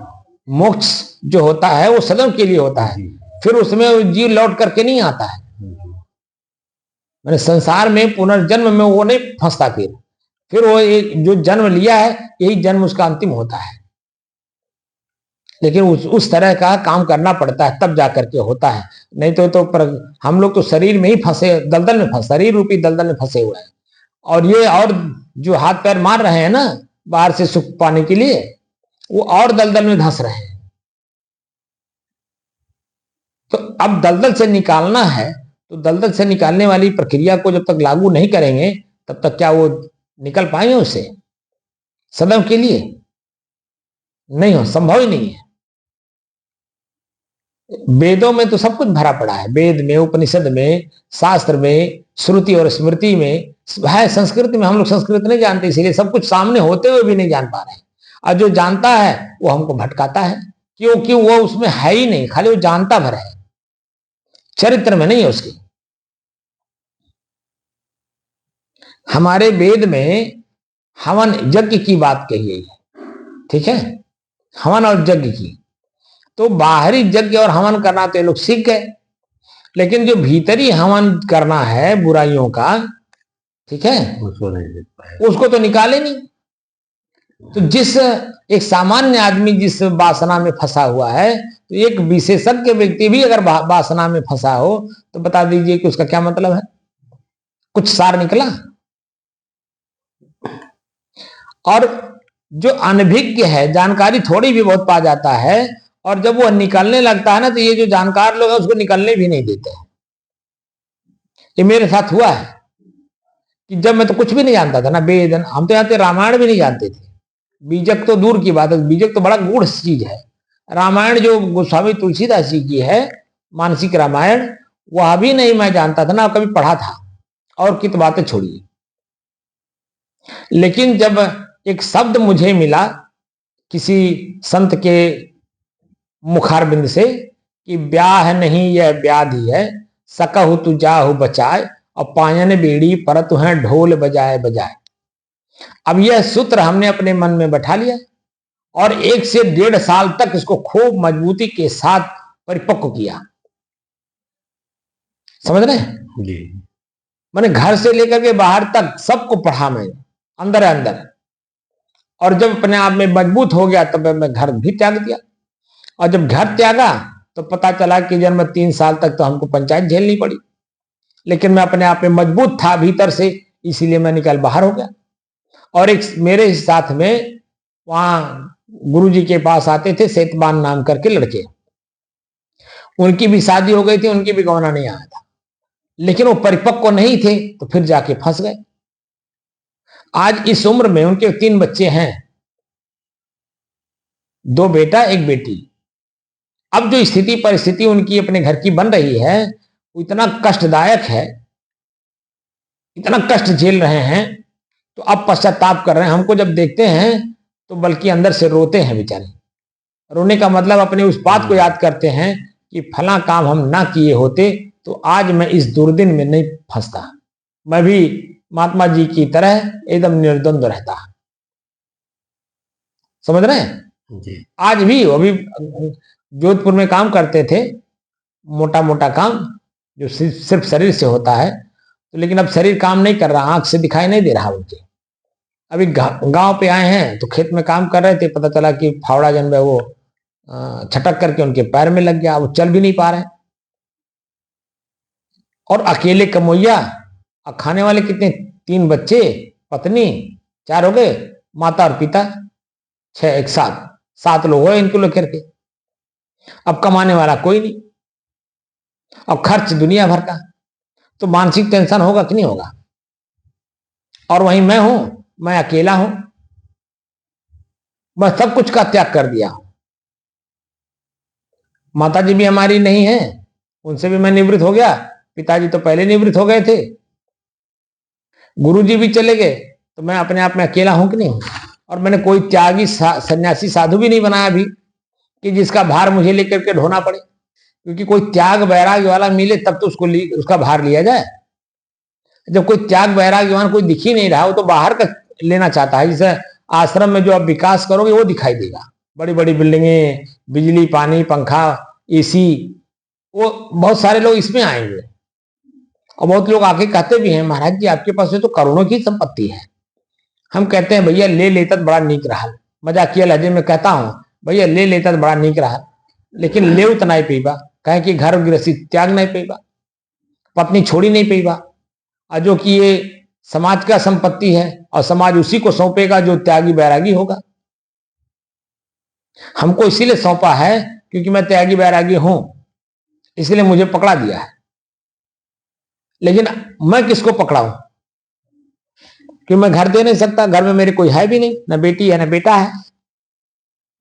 मोक्ष जो होता है वो सदैव के लिए होता है, फिर उसमें जीव लौट करके नहीं आता है। मैंने संसार में पुनर्जन्म में वो नहीं फंसता, फिर वो जो जन्म लिया है यही जन्म उसका अंतिम होता है। लेकिन उस तरह का काम करना पड़ता है तब जाकर के होता है, नहीं तो हम लोग तो शरीर में ही फंसे, दलदल में फंसे, शरीर रूपी दलदल में फंसे हुए हैं। और ये और जो हाथ पैर मार रहे हैं ना बाहर से सुख पाने के लिए, वो और दलदल में धंस रहे हैं। तो अब दलदल से निकालना है, तो दलदल से निकालने वाली प्रक्रिया को जब तक लागू नहीं करेंगे तब तक क्या वो निकल पाएंगे उससे सदैव के लिए? नहीं हो, संभव ही नहीं है। वेदों में तो सब कुछ भरा पड़ा है, वेद में, उपनिषद में, शास्त्र में, श्रुति और स्मृति में है। संस्कृत में हम लोग संस्कृत नहीं जानते, इसीलिए सब कुछ सामने होते हुए भी नहीं जान पा रहे हैं। और जो जानता है वो हमको भटकाता है, क्योंकि वो उसमें है ही नहीं, खाली वो जानता भर है, चरित्र में नहीं है उसकी। हमारे वेद में हवन यज्ञ की बात कही गई है, ठीक है, हवन और यज्ञ की। तो बाहरी यज्ञ और हवन करना तो ये लोग सीख गए, लेकिन जो भीतरी हवन करना है बुराइयों का, ठीक है, उसको नहीं देख पाए, उसको तो निकाले नहीं। तो जिस एक सामान्य आदमी जिस वासना में फंसा हुआ है, तो एक विशेषज्ञ व्यक्ति भी अगर वासना में फंसा हो तो बता दीजिए कि उसका क्या मतलब है? कुछ सार निकला? और जो अनभिज्ञ है, जानकारी थोड़ी भी बहुत पा जाता है, और जब वो निकलने लगता है ना, तो ये जो जानकार लोग हैं उसको निकलने भी नहीं देते हैं। ये मेरे साथ हुआ है कि जब मैं तो कुछ भी नहीं जानता था ना, वेद, हम तो यहाँ रामायण भी नहीं जानते थे। बीजक तो दूर की बात है, बीजक तो बड़ा गूढ़ चीज है। रामायण जो गोस्वामी तुलसीदास जी की है, मानसिक रामायण, वह भी नहीं मैं जानता था ना, कभी पढ़ा था, और कित बातें छोड़िए। लेकिन जब एक शब्द मुझे मिला किसी संत के मुखारबिंद से कि ब्याह नहीं यह व्याधि है, सकहु तु जाहु बचाए, और पायन बेड़ी परतु है ढोल बजाए बजाए। अब यह सूत्र हमने अपने मन में बैठा लिया और 1 से 1.5 साल तक इसको खूब मजबूती के साथ परिपक्व किया। समझ रहे हैं जी। मैंने घर से लेकर के बाहर तक सबको पढ़ा, मैं अंदर अंदर, और जब अपने आप में मजबूत हो गया तब मैं घर भी त्याग दिया। और जब घर त्यागा तो पता चला कि जन्म 3 साल तक तो हमको पंचायत झेलनी पड़ी, लेकिन मैं अपने आप में मजबूत था भीतर से, इसीलिए मैं निकल बाहर हो गया। और एक मेरे साथ में वहां गुरुजी के पास आते थे सेतबान नाम करके लड़के, उनकी भी शादी हो गई थी, उनकी भी गौना नहीं आया था, लेकिन वो परिपक्व नहीं थे, तो फिर जाके फंस गए। आज इस उम्र में उनके 3 बच्चे हैं, 2 बेटा 1 बेटी। अब जो स्थिति परिस्थिति उनकी अपने घर की बन रही है वो इतना कष्टदायक है, इतना कष्ट झेल रहे हैं, तो अब पश्चाताप कर रहे हैं। हमको जब देखते हैं तो बल्कि अंदर से रोते हैं बेचारे। रोने का मतलब अपने उस बात को याद करते हैं कि फला काम हम ना किए होते तो आज मैं इस दुर्दिन में नहीं फंसता, मैं भी महात्मा जी की तरह एकदम निर्द्वंद रहता। समझ रहे हैं जी। आज भी वो भी जोधपुर में काम करते थे, मोटा मोटा काम जो सिर्फ शरीर से होता है, तो लेकिन अब शरीर काम नहीं कर रहा, आंख से दिखाई नहीं दे रहा उनके। अभी गांव पे आए हैं तो खेत में काम कर रहे थे, पता चला कि फावड़ा जन में वो छटक करके उनके पैर में लग गया, वो चल भी नहीं पा रहे। और अकेले कमोइया, और खाने वाले कितने, 3 बच्चे, पत्नी, 4 हो गए, माता और पिता 6, एक साथ 7 लोग हो इनको लेकर के। अब कमाने वाला कोई नहीं, अब खर्च दुनिया भर का, तो मानसिक टेंशन होगा कि नहीं होगा। और वहीं मैं हूं, मैं अकेला हूं, मैं सब कुछ का त्याग कर दिया। माता जी भी हमारी नहीं है, उनसे भी मैं निवृत्त हो गया, पिताजी तो पहले निवृत्त हो गए थे, गुरुजी भी चले गए, तो मैं अपने आप में अकेला हूं कि नहीं हूं। और मैंने कोई त्यागी सन्यासी साधु भी नहीं बनाया अभी कि जिसका भार मुझे लेकर के ढोना पड़े, क्योंकि कोई त्याग वैराग्य वाला मिले तब तो उसका भार लिया जाए। जब कोई त्याग वैराग्यवान कोई दिख ही नहीं रहा, वो तो बाहर का लेना चाहता है। जैसे आश्रम में जो आप विकास करोगे वो दिखाई देगा, बड़ी बड़ी बिल्डिंगें, बिजली, पानी, पंखा, एसी, वो बहुत सारे लोग इसमें आएंगे। और बहुत लोग आके कहते भी हैं महाराज जी आपके पास तो करोड़ों की संपत्ति है। हम कहते हैं भैया ले लेता तो बड़ा नीक रहा, मजाकिया लहजे में कहता हूं, भैया ले लेता तो बड़ा नीक रहा, लेकिन ले उतना ही पेबा, कहे कि घर गृहस्थी त्याग नहीं पेबा, पत्नी छोड़ी नहीं पेबा, और जो कि ये समाज का संपत्ति है और समाज उसी को सौंपेगा जो त्यागी बैरागी होगा। हमको इसीलिए सौंपा है क्योंकि मैं त्यागी बैरागी हूं, इसलिए मुझे पकड़ा दिया है। लेकिन मैं किसको पकड़ाऊं, कि मैं घर दे नहीं सकता, घर में मेरे कोई है भी नहीं, ना बेटी है ना बेटा है,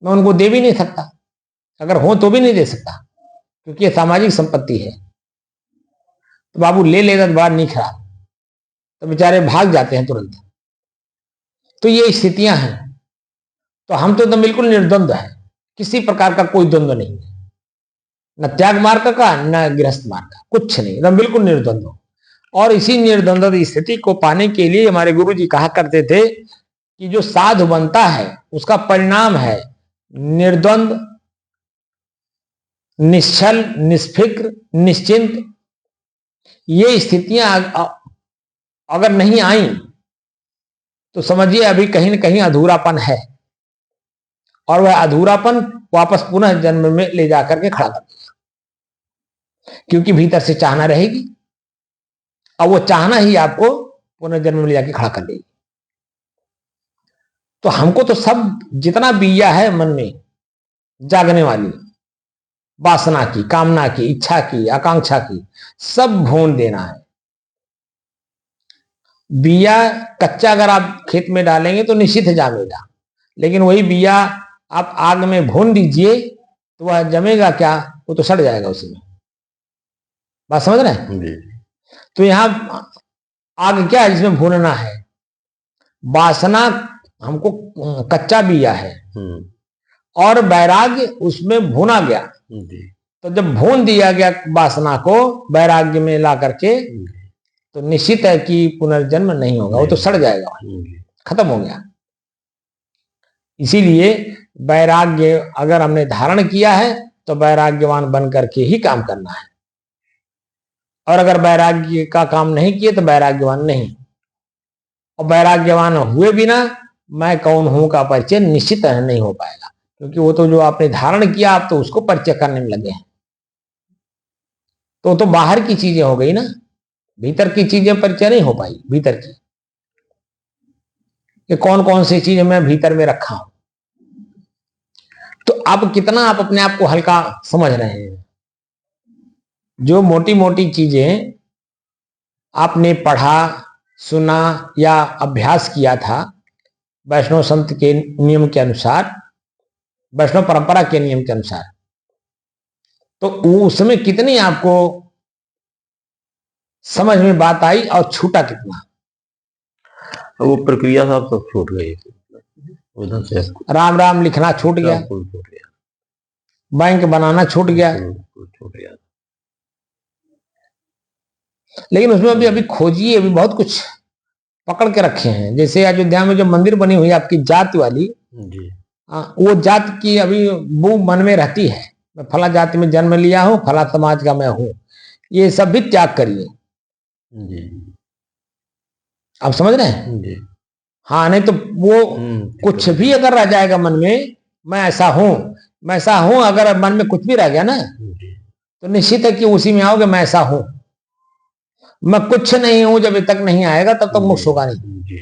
मैं उनको दे भी नहीं सकता, अगर हो तो भी नहीं दे सकता, क्योंकि ये सामाजिक संपत्ति है। तो बाबू ले लेता तो बड़ा नहीं खराब, तो बेचारे भाग जाते हैं तुरंत। तो ये स्थितियां हैं। तो हम तो एकदम बिल्कुल निर्द्वंद है, किसी प्रकार का कोई द्वंद्व नहीं है, न त्याग मार्ग का न गृहस्थ मार्ग का, कुछ नहीं, एकदम बिल्कुल निर्द्वंद हो। और इसी निर्द्वंद स्थिति को पाने के लिए हमारे गुरु जी कहा करते थे कि जो साधु बनता है उसका परिणाम है निर्द्वंद, निश्चल, निष्फिक्र, निश्चिंत। ये स्थितियां अगर नहीं आई तो समझिए अभी कहीं न कहीं अधूरापन है, और वह अधूरापन वापस पुनः जन्म में ले जाकर के खड़ा कर देगा, क्योंकि भीतर से चाहना रहेगी, और वो चाहना ही आपको पुनर्जन्म में ले जाके खड़ा कर देगी। तो हमको तो सब जितना बिया है मन में जागने वाली, वासना की, कामना की, इच्छा की, आकांक्षा की, सब भून देना है। बिया कच्चा अगर आप खेत में डालेंगे तो निश्चित जामेगा, लेकिन वही बिया आप आग में भून दीजिए तो वह जमेगा क्या? वो तो सड़ जाएगा उसमें। बात समझ रहे हैं? तो यहां आग क्या है जिसमें भूनना है? वासना हमको कच्चा बिया है, और वैराग्य उसमें भुना गया। तो जब भून दिया गया वासना को वैराग्य में ला करके, तो निश्चित है कि पुनर्जन्म नहीं होगा, वो तो सड़ जाएगा, खत्म हो गया। इसीलिए वैराग्य अगर हमने धारण किया है तो वैराग्यवान बन करके ही काम करना है, और अगर वैराग्य का काम नहीं किए तो वैराग्यवान नहीं। और वैराग्यवान हुए बिना मैं कौन हूं का परिचय निश्चित नहीं हो पाएगा, क्योंकि वो तो जो आपने धारण किया आप तो उसको परिचय करने में लगे हैं। तो बाहर की चीजें हो गई ना, भीतर की चीजें परिचय नहीं हो पाई। भीतर की कि कौन कौन सी चीजें मैं भीतर में रखा हूं। तो अब कितना आप अपने आप को हल्का समझ रहे हैं। जो मोटी मोटी चीजें आपने पढ़ा, सुना या अभ्यास किया था वैष्णव संत के नियम के अनुसार, वैष्णव परंपरा के नियम के अनुसार, तो उसमें कितनी आपको समझ में बात आई और छूटा कितना? वो प्रक्रिया सब छूट गई उधर से। राम राम लिखना छूट गया, बैंक बनाना छूट गया, लेकिन उसमें अभी खोजिए, अभी बहुत कुछ पकड़ के रखे हैं। जैसे अयोध्या में जो मंदिर बनी हुई है आपकी जात वाली, वो जात की अभी वो मन में रहती है, मैं फला जाति में जन्म लिया हूं, फला समाज का मैं हूं। ये सब भी त्याग करिए। आप समझ रहे हैं? हाँ, नहीं तो वो कुछ भी अगर रह जाएगा मन में, मैं ऐसा हूं, मैं ऐसा हूं, अगर मन में कुछ भी रह गया ना तो निश्चित है कि उसी में आओगे, मैं ऐसा हूं, मैं कुछ नहीं हूं। जब तक नहीं आएगा तब तक मोक्ष होगा नहीं।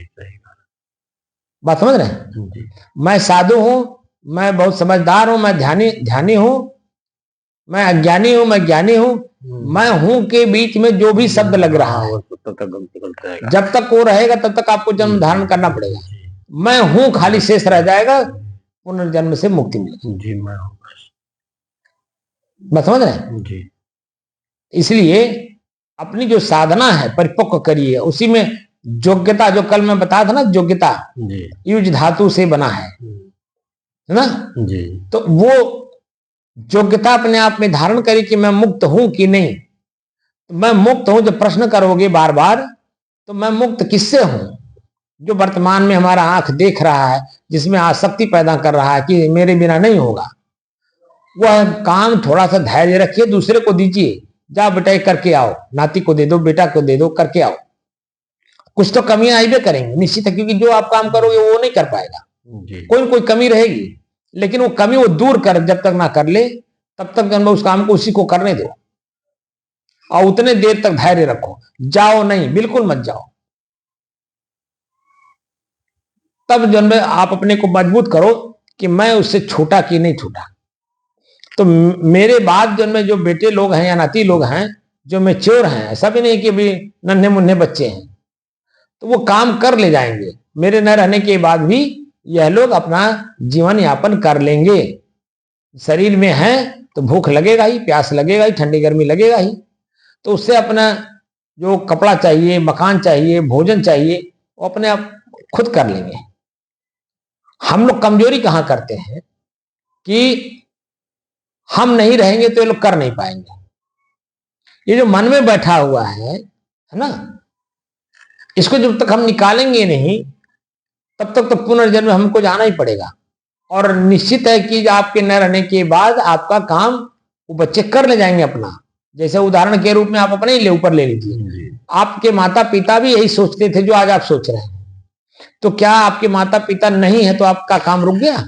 बात समझ रहे हैं? मैं साधु हूं, मैं बहुत समझदार हूं, मैं ध्यानी हूं, मैं अज्ञानी हूं, मैं ज्ञानी हूं, मैं हूं के बीच में जो भी शब्द लग रहा है, जब तक वो रहेगा तब तक आपको जन्म धारण करना पड़ेगा। मैं हूं खाली शेष रह जाएगा, पुनर्जन्म से मुक्ति मिलेगी। बात समझ रहे हैं? इसलिए अपनी जो साधना है परिपक्व करिए, उसी में योग्यता, जो कल मैं बताया था ना, योग्यता युज धातु से बना है ना जी। तो वो योग्यता अपने आप में धारण करिए कि मैं मुक्त हूं कि नहीं। तो मैं मुक्त हूं जब प्रश्न करोगे बार बार, तो मैं मुक्त किससे हूं? जो वर्तमान में हमारा आंख देख रहा है, जिसमें आसक्ति पैदा कर रहा है कि मेरे बिना नहीं होगा, वह काम थोड़ा सा धैर्य रखिए, दूसरे को दीजिए। जा बेटा करके आओ, नाती को दे दो, बेटा को दे दो, करके आओ। कुछ तो कमियां आई भी करेंगे निश्चित है, क्योंकि जो आप काम करोगे वो नहीं कर पाएगा, कोई न कोई कमी रहेगी, लेकिन वो कमी वो दूर कर, जब तक ना कर ले तब तक उस काम को उसी को करने दो, और उतने देर तक धैर्य रखो। जाओ नहीं, बिल्कुल मत जाओ। तब जन्म आप अपने को मजबूत करो कि मैं उससे छूटा कि नहीं छूटा। तो मेरे बाद जन्म जो बेटे लोग हैं या नाती लोग हैं जो मैच्योर हैं, ऐसा भी नहीं कि अभी नन्हे मुन्ने बच्चे हैं, तो वो काम कर ले जाएंगे। मेरे न रहने के बाद भी यह लोग अपना जीवन यापन कर लेंगे। शरीर में है तो भूख लगेगा ही, प्यास लगेगा ही, ठंडी गर्मी लगेगा ही, तो उससे अपना जो कपड़ा चाहिए, मकान चाहिए, भोजन चाहिए, वो अपने आप खुद कर लेंगे। हम लोग कमजोरी कहां करते हैं कि हम नहीं रहेंगे तो ये लोग कर नहीं पाएंगे। ये जो मन में बैठा हुआ है ना, इसको जब तक हम निकालेंगे नहीं तब तक तो पुनर्जन्म हमको जाना ही पड़ेगा। और निश्चित है कि आपके न रहने के बाद आपका काम वो बच्चे कर ले जाएंगे अपना। जैसे उदाहरण के रूप में आप अपने ही ऊपर ले लीजिए, आपके माता पिता भी यही सोचते थे जो आज आप सोच रहे हैं, तो क्या आपके माता पिता नहीं है तो आपका काम रुक गया?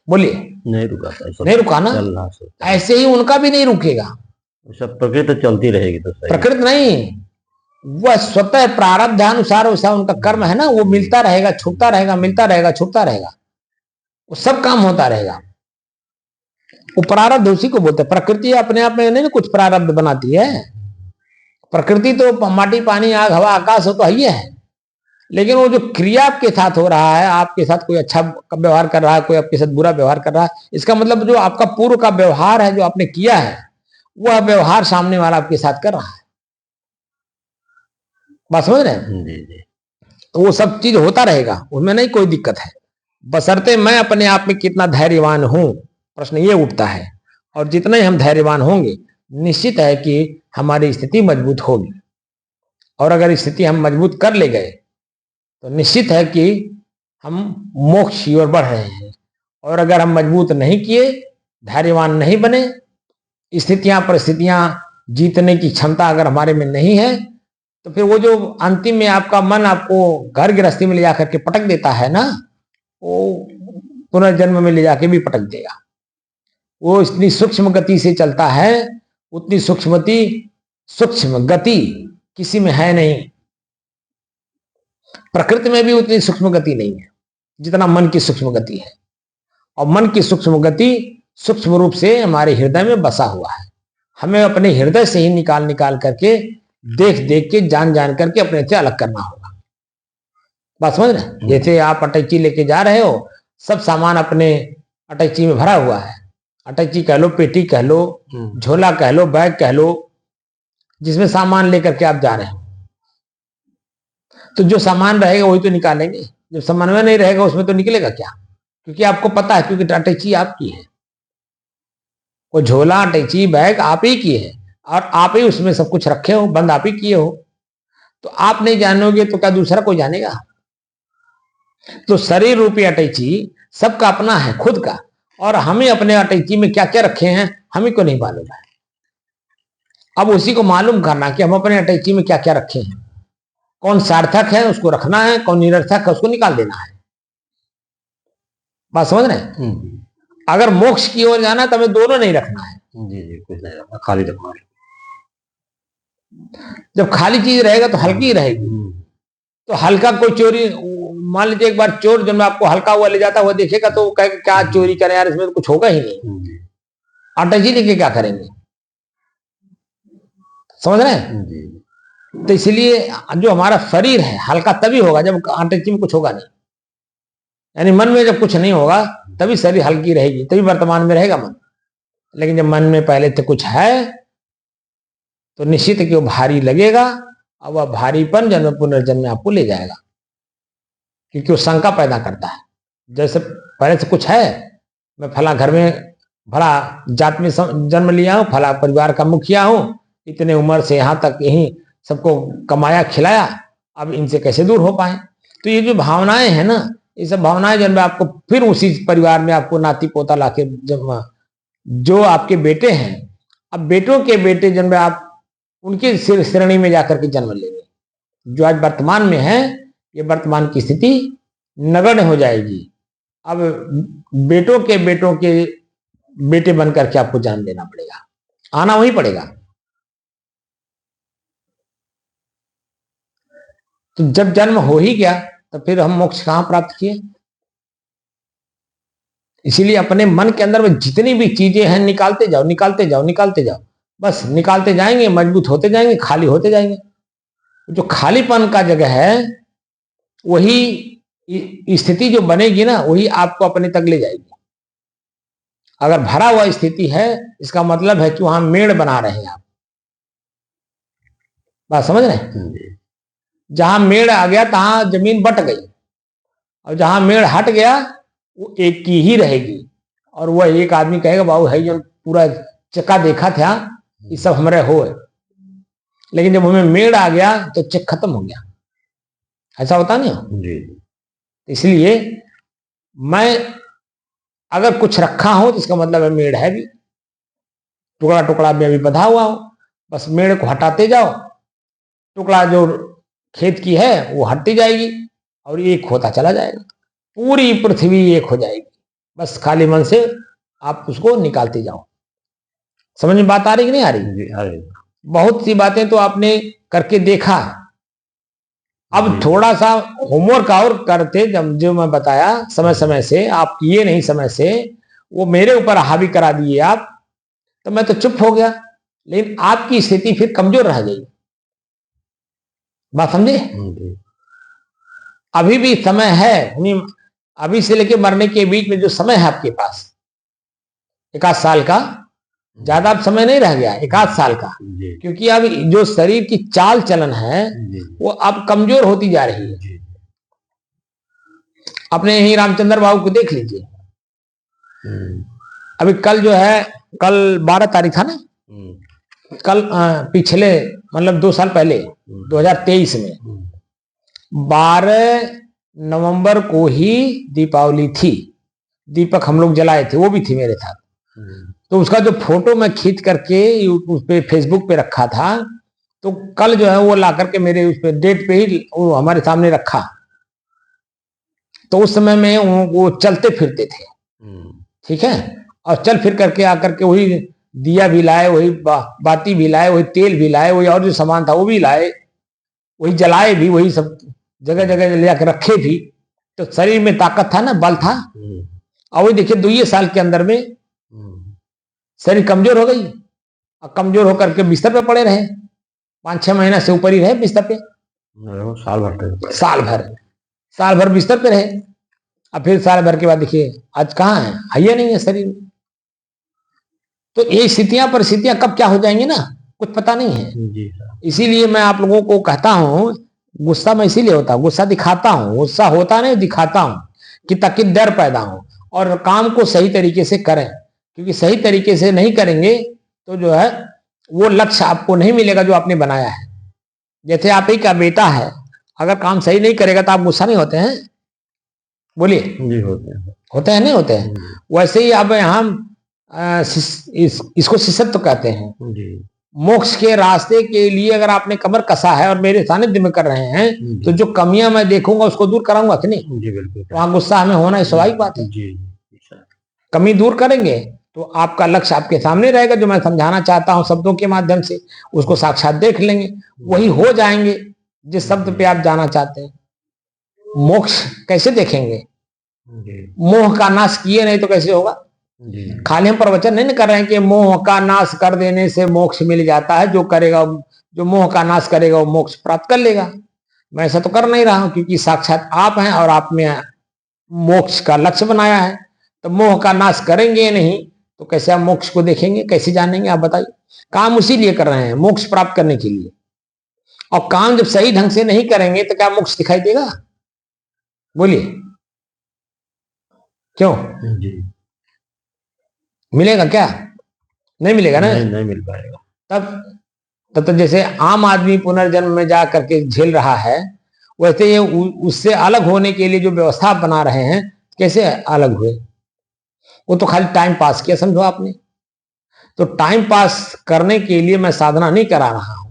बोलिए। नहीं रुका था, नहीं रुका ना। चल रहा सब। ऐसे ही उनका भी नहीं रुकेगा। सब प्रकृति तो चलती रहेगी, तो सही। प्रकृति नहीं, वह स्वतः प्रारब्धानुसार वैसा उनका कर्म है ना, वो मिलता रहेगा, छूटता रहेगा, मिलता रहेगा, छूटता रहेगा, वो सब काम होता रहेगा। वो प्रारब्ध उसी को बोलते हैं। प्रकृति अपने आप में नहीं कुछ प्रारब्ध बनाती है। प्रकृति तो माटी, पानी, आग, हवा, आकाश हो तो ही है, लेकिन वो जो क्रिया आपके साथ हो रहा है, आपके साथ कोई अच्छा व्यवहार कर रहा है, कोई आपके साथ बुरा व्यवहार कर रहा है, इसका मतलब जो आपका पूर्व का व्यवहार है, जो आपने किया है, वह व्यवहार सामने वाला आपके साथ कर रहा है। बात समझ रहे हैं? जी जी। तो वो सब चीज होता रहेगा, उसमें नहीं कोई दिक्कत है, बशर्ते मैं अपने आप में कितना धैर्यवान हूं, प्रश्न ये उठता है। और जितने हम धैर्यवान होंगे, निश्चित है कि हमारी स्थिति मजबूत होगी। और अगर स्थिति हम मजबूत कर ले गए तो निश्चित है कि हम मोक्ष की ओर बढ़ रहे हैं। और अगर हम मजबूत नहीं किए, धैर्यवान नहीं बने, स्थितियां परिस्थितियां जीतने की क्षमता अगर हमारे में नहीं है, तो फिर वो जो अंतिम में आपका मन आपको घर गृहस्थी में ले जाकर के पटक देता है ना, वो पुनर्जन्म में ले जाके भी पटक देगा। वो इतनी सूक्ष्म गति से चलता है, उतनी सूक्ष्म गति किसी में है नहीं। प्रकृति में भी उतनी सूक्ष्म गति नहीं है जितना मन की सूक्ष्म गति है। और मन की सूक्ष्म गति सूक्ष्म रूप से हमारे हृदय में बसा हुआ है। हमें अपने हृदय से ही निकाल करके, देख के, जान करके अपने से अलग करना होगा। बात समझ रहे? जैसे आप अटैची लेके जा रहे हो, सब सामान अपने अटैची में भरा हुआ है। अटैची कह लो, पेटी कह लो, झोला कह लो, बैग कह लो, जिसमें सामान लेकर के आप जा रहे हो। तो जो सामान रहेगा वही तो निकालेंगे, जब समन्वय नहीं रहेगा उसमें तो निकलेगा क्या? क्योंकि आपको पता है, क्योंकि अटैची आपकी है, वो झोला, अटैची, बैग आप ही की है, और आप ही उसमें सब कुछ रखे हो, बंद आप ही किए हो। तो आप नहीं जानोगे तो क्या दूसरा कोई जानेगा? तो शरीर रूपी अटैची सबका अपना है, खुद का, और हमें अपने अटैची में क्या क्या रखे हैं हमें को नहीं मालूम है। अब उसी को मालूम करना कि हम अपने अटैची में क्या क्या रखे हैं, कौन सार्थक है उसको रखना है, कौन निरर्थक है उसको निकाल देना है। बात समझ रहे हैं? अगर मोक्ष की ओर जाना तो हमें दोनों नहीं रखना है। जी जी, कुछ नहीं रखना, खाली रखना है। जब खाली चीज रहेगा तो हल्की रहेगी। तो हल्का कोई चोरी, मान लीजिए एक बार चोर जब आपको हल्का हुआ ले जाता हुआ देखेगा तो वो कहेगा क्या चोरी करें यार, इसमें तो कुछ होगा ही नहीं। अटैची लेके क्या करेंगे? समझ रहे हैं? तो इसलिए जो हमारा शरीर है हल्का तभी होगा जब अटैची में कुछ होगा नहीं। यानी मन में जब कुछ नहीं होगा तभी शरीर हल्की रहेगी, तभी वर्तमान में रहेगा मन। लेकिन जब मन में पहले से कुछ है तो निश्चित है कि वो भारी लगेगा, और वह भारीपन जन्म पुनर्जन्म में आपको ले जाएगा, क्योंकि वो शंका पैदा करता है। जैसे पहले से कुछ है, मैं फला घर में भला जात में जन्म लिया हूं, फला परिवार का मुखिया हूं, इतने उम्र से यहाँ तक यही सबको कमाया खिलाया, अब इनसे कैसे दूर हो पाए? तो ये जो भावनाएं हैं ना, ये सब भावनाएं जन्म आपको फिर उसी परिवार में आपको नाती पोता लाके जो आपके बेटे हैं, अब बेटों के बेटे जन्म आप उनकी श्रेणी में जाकर के जन्म लेंगे। जो आज वर्तमान में है, ये वर्तमान की स्थिति नगण्य हो जाएगी। अब बेटों के बेटे बनकर के आपको जन्म लेना पड़ेगा, आना वही पड़ेगा। तो जब जन्म हो ही गया तो फिर हम मोक्ष कहां प्राप्त किए? इसीलिए अपने मन के अंदर में जितनी भी चीजें हैं निकालते जाओ, निकालते जाओ, निकालते जाओ। बस निकालते जाएंगे, मजबूत होते जाएंगे, खाली होते जाएंगे। जो खालीपन का जगह है, वही स्थिति जो बनेगी ना, वही आपको अपने तक ले जाएगी। अगर भरा हुआ स्थिति है, इसका मतलब है कि वहां मेड़ बना रहे हैं आप। बात समझ रहे हैं? जहां मेड़ आ गया तहां जमीन बट गई, और जहां मेड़ हट गया वो एक की ही रहेगी। और वह एक आदमी कहेगा बाबू है जो पूरा चक्का देखा था, ये सब हमारे हो है। लेकिन जब हमें मेड़ आ गया तो चेक खत्म हो गया। ऐसा होता नहीं जी। इसलिए मैं अगर कुछ रखा हूं तो इसका मतलब है मेड़ है भी, टुकड़ा टुकड़ा में अभी बंधा हुआ हो, बस मेड़ को हटाते जाओ, टुकड़ा जो खेत की है वो हटती जाएगी, और एक होता चला जाएगा, पूरी पृथ्वी एक हो जाएगी। बस खाली मन से आप उसको निकालते जाओ। समझ में बात आ रही कि नहीं आ रही? बहुत सी बातें तो आपने करके देखा। अब थोड़ा सा होमवर्क और करते, जब जो मैं बताया समय समय से आप किए नहीं, समय से वो मेरे ऊपर हावी करा दिए आप, तो मैं तो चुप हो गया, लेकिन आपकी स्थिति फिर कमजोर रह गई। बात समझे? अभी भी समय है, अभी से लेके मरने के बीच में जो समय है आपके पास, 1 आध साल का, ज्यादा अब समय नहीं रह गया, 1 आध साल का, क्योंकि अब जो शरीर की चाल चलन है वो अब कमजोर होती जा रही है। अपने यही रामचंद्र बाबू को देख लीजिए। अभी कल जो है, कल 12 तारीख था ना, कल पिछले मतलब 2 साल पहले 2023 में 12 नवंबर को ही दीपावली थी। दीपक हम लोग जलाए थे, वो भी थी मेरे साथ। तो उसका जो फोटो मैं खींच करके उस पे फेसबुक पे रखा था, तो कल जो है वो ला करके मेरे उस पे डेट पे ही वो हमारे सामने रखा। तो उस समय में वो चलते फिरते थे, ठीक है, और चल फिर करके आकर के वही दिया भी लाए, वही बाती भी लाए, वही तेल भी लाए, वही और जो सामान था वो भी लाए, वही जलाए भी, वही सब जगह जगह ले जाकर रखे भी। तो शरीर में ताकत था ना, बल था। और वही देखिए 2 साल के अंदर में शरीर कमजोर हो गई, और कमजोर होकर के बिस्तर पे पड़े रहे, 5-6 महीना से ऊपर ही रहे बिस्तर पे, साल भर बिस्तर पे रहे। अब फिर साल भर के बाद देखिए आज कहाँ है नहीं है शरीर में। तो ये स्थितियां परिस्थितियां कब क्या हो जाएंगी ना, कुछ पता नहीं है। इसीलिए मैं आप लोगों को कहता हूं, गुस्सा मैं इसीलिए होता हूं, गुस्सा दिखाता हूं, गुस्सा होता नहीं दिखाता हूं, कि ताकि डर पैदा हो और काम को सही तरीके से करें। क्योंकि सही तरीके से नहीं करेंगे तो जो है वो लक्ष्य आपको नहीं मिलेगा जो आपने बनाया है। जैसे आप ही का बेटा है, अगर काम सही नहीं करेगा तो आप गुस्सा नहीं होते हैं? बोलिए। होते हैं नहीं होते हैं? वैसे ही अब यहाँ इसको शिष्यत्व कहते हैं। मोक्ष के रास्ते के लिए अगर आपने कमर कसा है और मेरे सानिध्य में कर रहे हैं, तो जो कमियां मैं देखूंगा उसको दूर कराऊंगा कि नहीं? वहां गुस्सा हमें होना स्वाभाविक बात है। कमी दूर करेंगे तो आपका लक्ष्य आपके सामने रहेगा, जो मैं समझाना चाहता हूं शब्दों के माध्यम से, उसको साक्षात देख लेंगे, वही हो जाएंगे जिस शब्द पे आप जाना चाहते हैं। मोक्ष कैसे देखेंगे? मोह का नाश किए नहीं तो कैसे होगा? खाली हम प्रवचन नहीं कर रहे हैं कि मोह का नाश कर देने से मोक्ष मिल जाता है, जो करेगा, जो मोह का नाश करेगा वो मोक्ष प्राप्त कर लेगा। मैं ऐसा तो कर नहीं रहा हूं, क्योंकि साक्षात आप हैं और आप में मोक्ष का लक्ष्य बनाया है। तो मोह का नाश करेंगे नहीं तो कैसे आप मोक्ष को देखेंगे, कैसे जानेंगे? आप बताइए। काम उसी लिए कर रहे हैं, मोक्ष प्राप्त करने के लिए। और काम जब सही ढंग से नहीं करेंगे तो क्या मोक्ष दिखाई देगा? बोलिए, क्यों? मिलेगा क्या? नहीं मिलेगा ना, नहीं मिल पाएगा। तब तो जैसे आम आदमी पुनर्जन्म में जा करके झेल रहा है, वैसे ये उससे अलग होने के लिए जो व्यवस्था बना रहे हैं, कैसे अलग हुए? वो तो खाली टाइम पास किया समझो आपने। तो टाइम पास करने के लिए मैं साधना नहीं करा रहा हूं,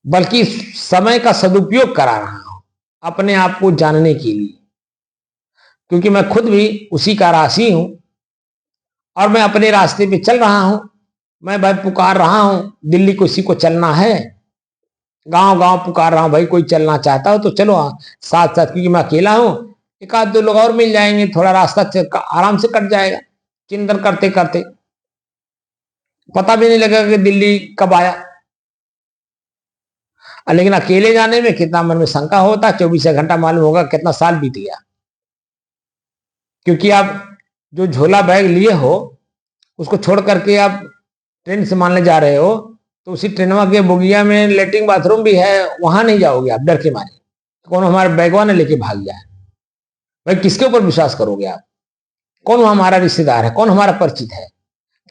बल्कि समय का सदुपयोग करा रहा हूं अपने आप को जानने के लिए। क्योंकि मैं खुद भी उसी का राशि हूं और मैं अपने रास्ते पे चल रहा हूं। मैं भाई पुकार रहा हूं, दिल्ली किसी को चलना है, गांव गांव पुकार रहा हूं, भाई कोई चलना चाहता हो तो चलो साथ साथ, क्योंकि मैं अकेला हूं। 1-2 लोग और मिल जाएंगे, थोड़ा रास्ता आराम से कट जाएगा, चिंतन करते करते पता भी नहीं लगेगा कि दिल्ली कब आया। लेकिन अकेले जाने में कितना मन में शंका होता, 24 घंटा मालूम होगा कितना साल बीत गया। क्योंकि आप जो झोला बैग लिए हो उसको छोड़ करके आप ट्रेन से मानने जा रहे हो, तो उसी ट्रेनवा के बोगिया में लेटरिन बाथरूम भी है, वहां नहीं जाओगे आप डर के मारे, तो कौन हमारे बैगवा ने लेके भाग जाए? भाई किसके ऊपर विश्वास करोगे आप? कौन हमारा रिश्तेदार है, कौन हमारा परिचित है,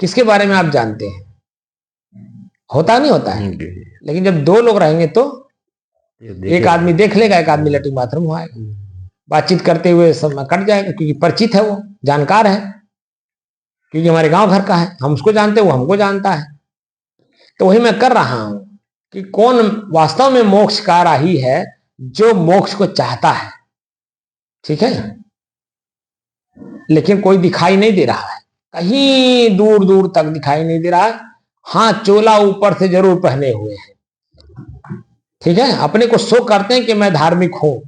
किसके बारे में आप जानते हैं? होता नहीं होता है। लेकिन जब 2 लोग रहेंगे तो एक आदमी देख लेगा, एक आदमी लेटरिन बाथरूम हुआ, बातचीत करते हुए समय कट जाएगा, क्योंकि परिचित है, वो जानकार है, क्योंकि हमारे गांव घर का है, हम उसको जानते हैं, वो हमको जानता है। तो वही मैं कर रहा हूं कि कौन वास्तव में मोक्ष का राही है, जो मोक्ष को चाहता है, ठीक है, लेकिन कोई दिखाई नहीं दे रहा है, कहीं दूर दूर तक दिखाई नहीं दे रहा है। हाँ, चोला ऊपर से जरूर पहने हुए हैं, ठीक है, अपने को शो करते हैं कि मैं धार्मिक हूं,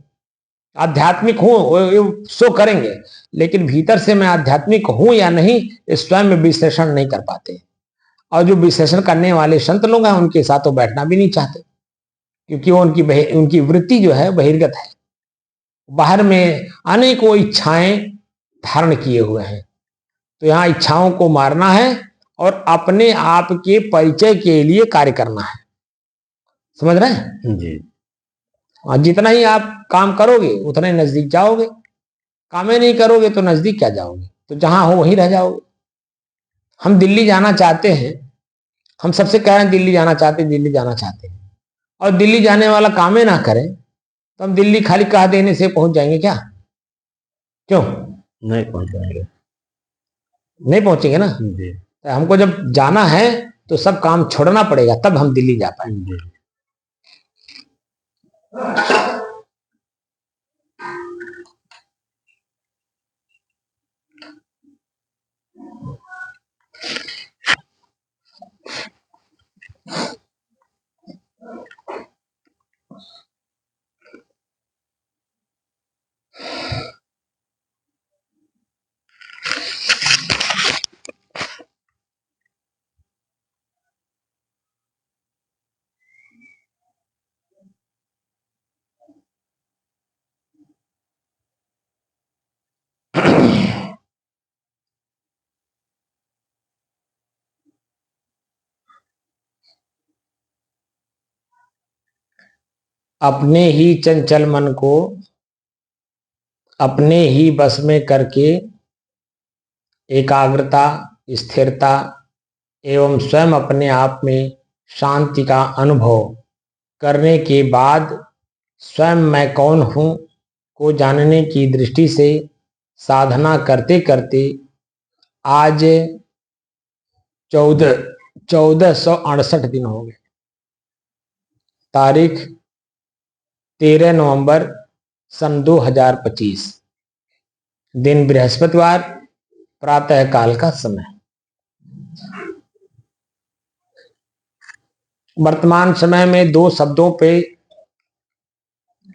आध्यात्मिक हूं, शो करेंगे, लेकिन भीतर से मैं आध्यात्मिक हूं या नहीं, स्वयं में विश्लेषण नहीं कर पाते। और जो विश्लेषण करने वाले संत लोग हैं, उनके साथ तो बैठना भी नहीं चाहते, क्योंकि वो उनकी वृत्ति जो है बहिर्गत है, बाहर में अनेकों इच्छाएं धारण किए हुए हैं। तो यहाँ इच्छाओं को मारना है और अपने आप के परिचय के लिए कार्य करना है, समझ रहे हैं जी। और जितना ही आप काम करोगे उतना ही नजदीक जाओगे, काम ही नहीं करोगे तो नजदीक क्या जाओगे, तो जहां हो वहीं रह जाओगे। हम दिल्ली जाना चाहते हैं, हम सबसे कह रहे हैं दिल्ली जाना चाहते हैं, दिल्ली जाना चाहते हैं, और दिल्ली जाने वाला काम ही ना करें, तो हम दिल्ली खाली कह देने से पहुंच जाएंगे क्या? क्यों नहीं पहुंच पाएंगे? नहीं पहुंचेंगे ना जी। तो हमको जब जाना है तो सब काम छोड़ना पड़ेगा, तब हम दिल्ली जा पाएंगे। अपने ही चंचल मन को अपने ही बस में करके एकाग्रता, स्थिरता एवं स्वयं अपने आप में शांति का अनुभव करने के बाद स्वयं मैं कौन हूं को जानने की दृष्टि से साधना करते करते आज 1468 दिन हो गए। तारीख 13 नवंबर सन 2025, दिन बृहस्पतिवार, प्रातः काल का समय। वर्तमान समय में दो शब्दों पे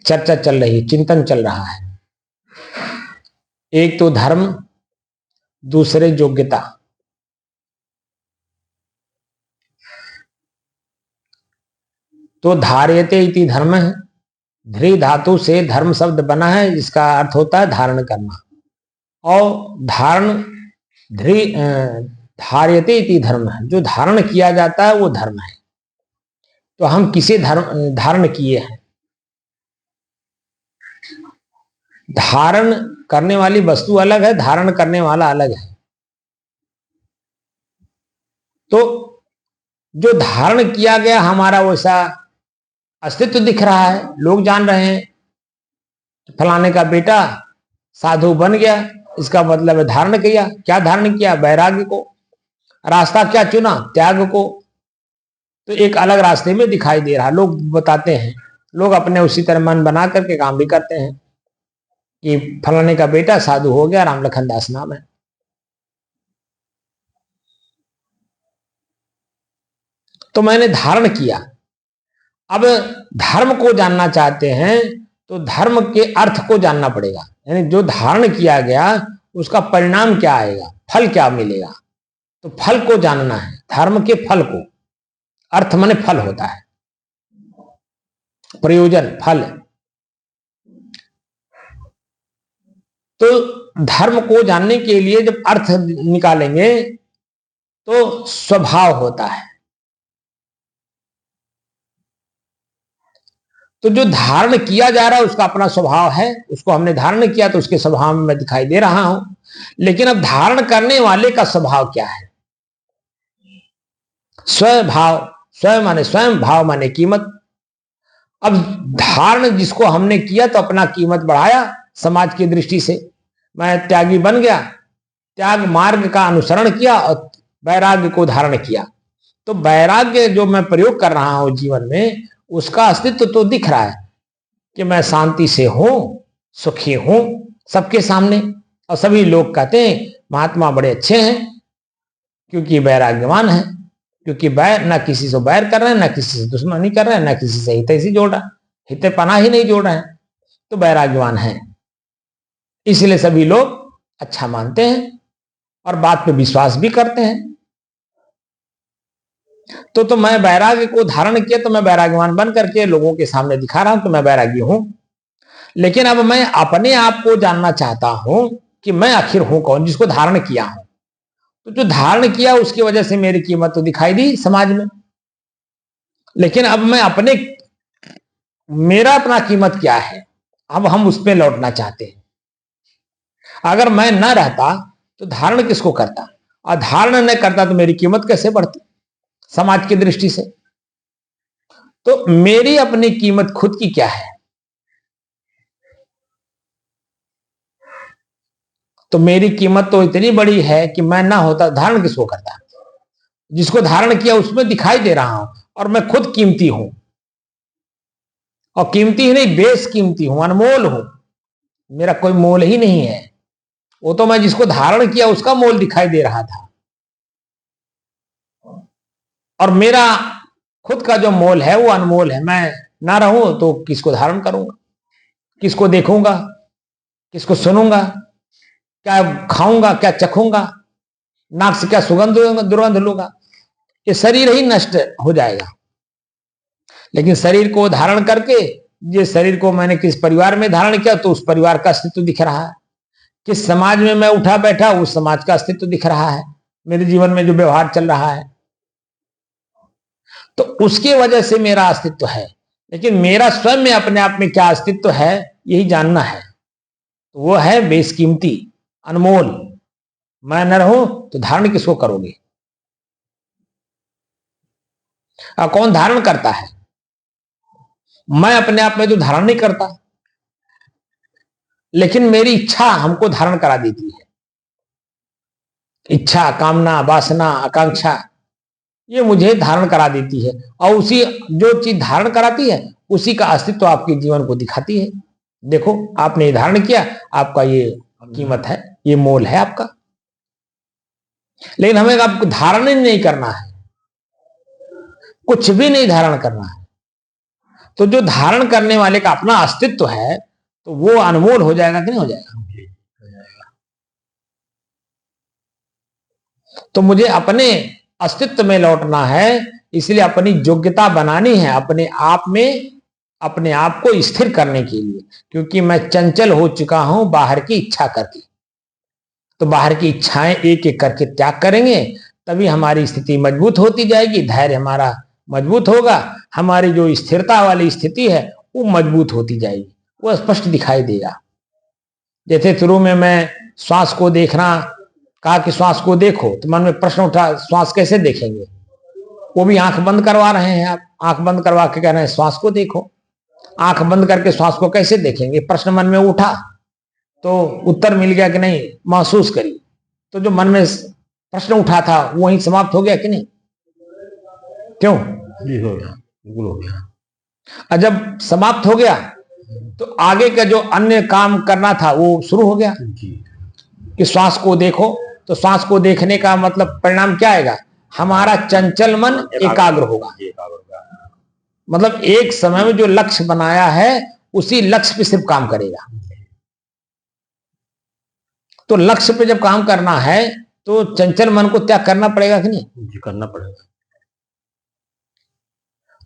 चर्चा चल रही है, चिंतन चल रहा है। एक तो धर्म, दूसरे योग्यता। तो धार्यते इति धर्म है, ध्री धातु से धर्म शब्द बना है, जिसका अर्थ होता है धारण करना। और धार्यते इति धर्म है, जो धारण किया जाता है वो धर्म है। तो हम किसे धारण किए हैं? धारण करने वाली वस्तु अलग है, धारण करने वाला अलग है। तो जो धारण किया गया हमारा वैसा अस्तित्व दिख रहा है, लोग जान रहे हैं फलाने का बेटा साधु बन गया, इसका मतलब है धारण किया। क्या धारण किया? वैराग्य को। रास्ता क्या चुना? त्याग को। तो एक अलग रास्ते में दिखाई दे रहा, लोग बताते हैं, लोग अपने उसी तरह मन बना करके काम भी करते हैं कि फलाने का बेटा साधु हो गया, राम लखन दास नाम है। तो मैंने धारण किया। अब धर्म को जानना चाहते हैं तो धर्म के अर्थ को जानना पड़ेगा, यानी जो धारण किया गया उसका परिणाम क्या आएगा, फल क्या मिलेगा। तो फल को जानना है, धर्म के फल को। अर्थ माने फल होता है, प्रयोजन, फल। तो धर्म को जानने के लिए जब अर्थ निकालेंगे तो स्वभाव होता है। तो जो धारण किया जा रहा है उसका अपना स्वभाव है, उसको हमने धारण किया तो उसके स्वभाव में मैं दिखाई दे रहा हूं। लेकिन अब धारण करने वाले का स्वभाव क्या है? स्वभाव, स्वयं माने स्वयं, भाव माने कीमत। अब धारण जिसको हमने किया तो अपना कीमत बढ़ाया समाज की दृष्टि से, मैं त्यागी बन गया, त्याग मार्ग का अनुसरण किया और वैराग्य को धारण किया। तो वैराग्य जो मैं प्रयोग कर रहा हूं जीवन में, उसका अस्तित्व तो दिख रहा है, कि मैं शांति से हूं, सुखी हूं सबके सामने, और सभी लोग कहते हैं महात्मा बड़े अच्छे हैं क्योंकि वैराग्यवान है, क्योंकि बैर ना किसी से बैर कर रहे हैं, ना किसी से दुश्मनी कर रहे हैं, ना किसी से हितैषी जोड़ रहा, हित पना ही नहीं जोड़ रहे हैं, तो वैराग्यवान है। इसलिए सभी लोग अच्छा मानते हैं और बात पे विश्वास भी करते हैं। तो मैं वैराग्य को धारण किया, तो मैं वैराग्यवान बन करके लोगों के सामने दिखा रहा हूं कि मैं वैरागी हूं। लेकिन अब मैं अपने आप को जानना चाहता हूं कि मैं आखिर हूं कौन, जिसको धारण किया हूं। तो जो धारण किया उसकी वजह से मेरी कीमत तो दिखाई दी समाज में, लेकिन अब मैं अपने, मेरा अपना कीमत क्या है, अब हम उस पर लौटना चाहते हैं। अगर मैं न रहता तो धारण किसको करता, और धारण न करता तो मेरी कीमत कैसे बढ़ती समाज की दृष्टि से। तो मेरी अपनी कीमत खुद की क्या है, तो मेरी कीमत तो इतनी बड़ी है कि मैं ना होता धारण किसको करता, जिसको धारण किया उसमें दिखाई दे रहा हूं, और मैं खुद कीमती हूं, और कीमती ही नहीं बेस कीमती हूं, अनमोल हूं, मेरा कोई मोल ही नहीं है। वो तो मैं जिसको धारण किया उसका मोल दिखाई दे रहा था, और मेरा खुद का जो मोल है वो अनमोल है। मैं ना रहूं तो किसको धारण करूंगा, किसको देखूंगा, किसको सुनूंगा, क्या खाऊंगा, क्या चखूंगा, नाक से क्या सुगंध दुर्गंध लूंगा, ये शरीर ही नष्ट हो जाएगा। लेकिन शरीर को धारण करके, ये शरीर को मैंने किस परिवार में धारण किया तो उस परिवार का अस्तित्व दिख रहा है, किस समाज में मैं उठा बैठा उस समाज का अस्तित्व दिख रहा है, मेरे जीवन में जो व्यवहार चल रहा है, तो उसकी वजह से मेरा अस्तित्व है। लेकिन मेरा स्वयं में अपने आप में क्या अस्तित्व है यही जानना है, तो वो है बेशकीमती, अनमोल। मैं न रहूं तो धारण किसको करोगे, कौन धारण करता है, मैं अपने आप में तो धारण नहीं करता, लेकिन मेरी इच्छा हमको धारण करा देती है। इच्छा, कामना, वासना, आकांक्षा, ये मुझे धारण करा देती है, और उसी जो चीज धारण कराती है उसी का अस्तित्व आपके जीवन को दिखाती है। देखो आपने धारण किया, आपका ये कीमत है, ये मोल है आपका। लेकिन हमें आपको धारण ही नहीं करना है, कुछ भी नहीं धारण करना है, तो जो धारण करने वाले का अपना अस्तित्व है तो वो अनमोल हो जाएगा कि नहीं हो जाएगा। तो मुझे अपने अस्तित्व में लौटना है, इसलिए अपनी योग्यता बनानी है अपने आप में, अपने आप को स्थिर करने के लिए, क्योंकि मैं चंचल हो चुका हूं बाहर की इच्छा करके। तो बाहर की इच्छाएं एक एक करके त्याग करेंगे, तभी हमारी स्थिति मजबूत होती जाएगी, धैर्य हमारा मजबूत होगा, हमारी जो स्थिरता वाली स्थिति है वो मजबूत होती जाएगी, वो स्पष्ट दिखाई देगा। जैसे शुरू में मैं श्वास को देखना कहा कि श्वास को देखो, तो मन में प्रश्न उठा श्वास कैसे देखेंगे, वो भी आंख बंद करवा रहे हैं आप, आंख बंद करवा के कह रहे हैं श्वास को देखो, आंख बंद करके श्वास को कैसे देखेंगे, प्रश्न मन में उठा तो उत्तर मिल गया कि नहीं, महसूस करिए। तो जो मन में प्रश्न उठा था वो वहीं समाप्त हो गया कि नहीं, क्यों जी हो गया, बिल्कुल हो गया। और जब समाप्त हो गया तो आगे का जो अन्य काम करना था वो शुरू हो गया कि श्वास को देखो। तो श्वास को देखने का मतलब परिणाम क्या आएगा, हमारा चंचल मन एकाग्र होगा, मतलब एक समय में जो लक्ष्य बनाया है उसी लक्ष्य पे सिर्फ काम करेगा। तो लक्ष्य पे जब काम करना है तो चंचल मन को त्याग करना पड़ेगा कि नहीं, जी करना पड़ेगा।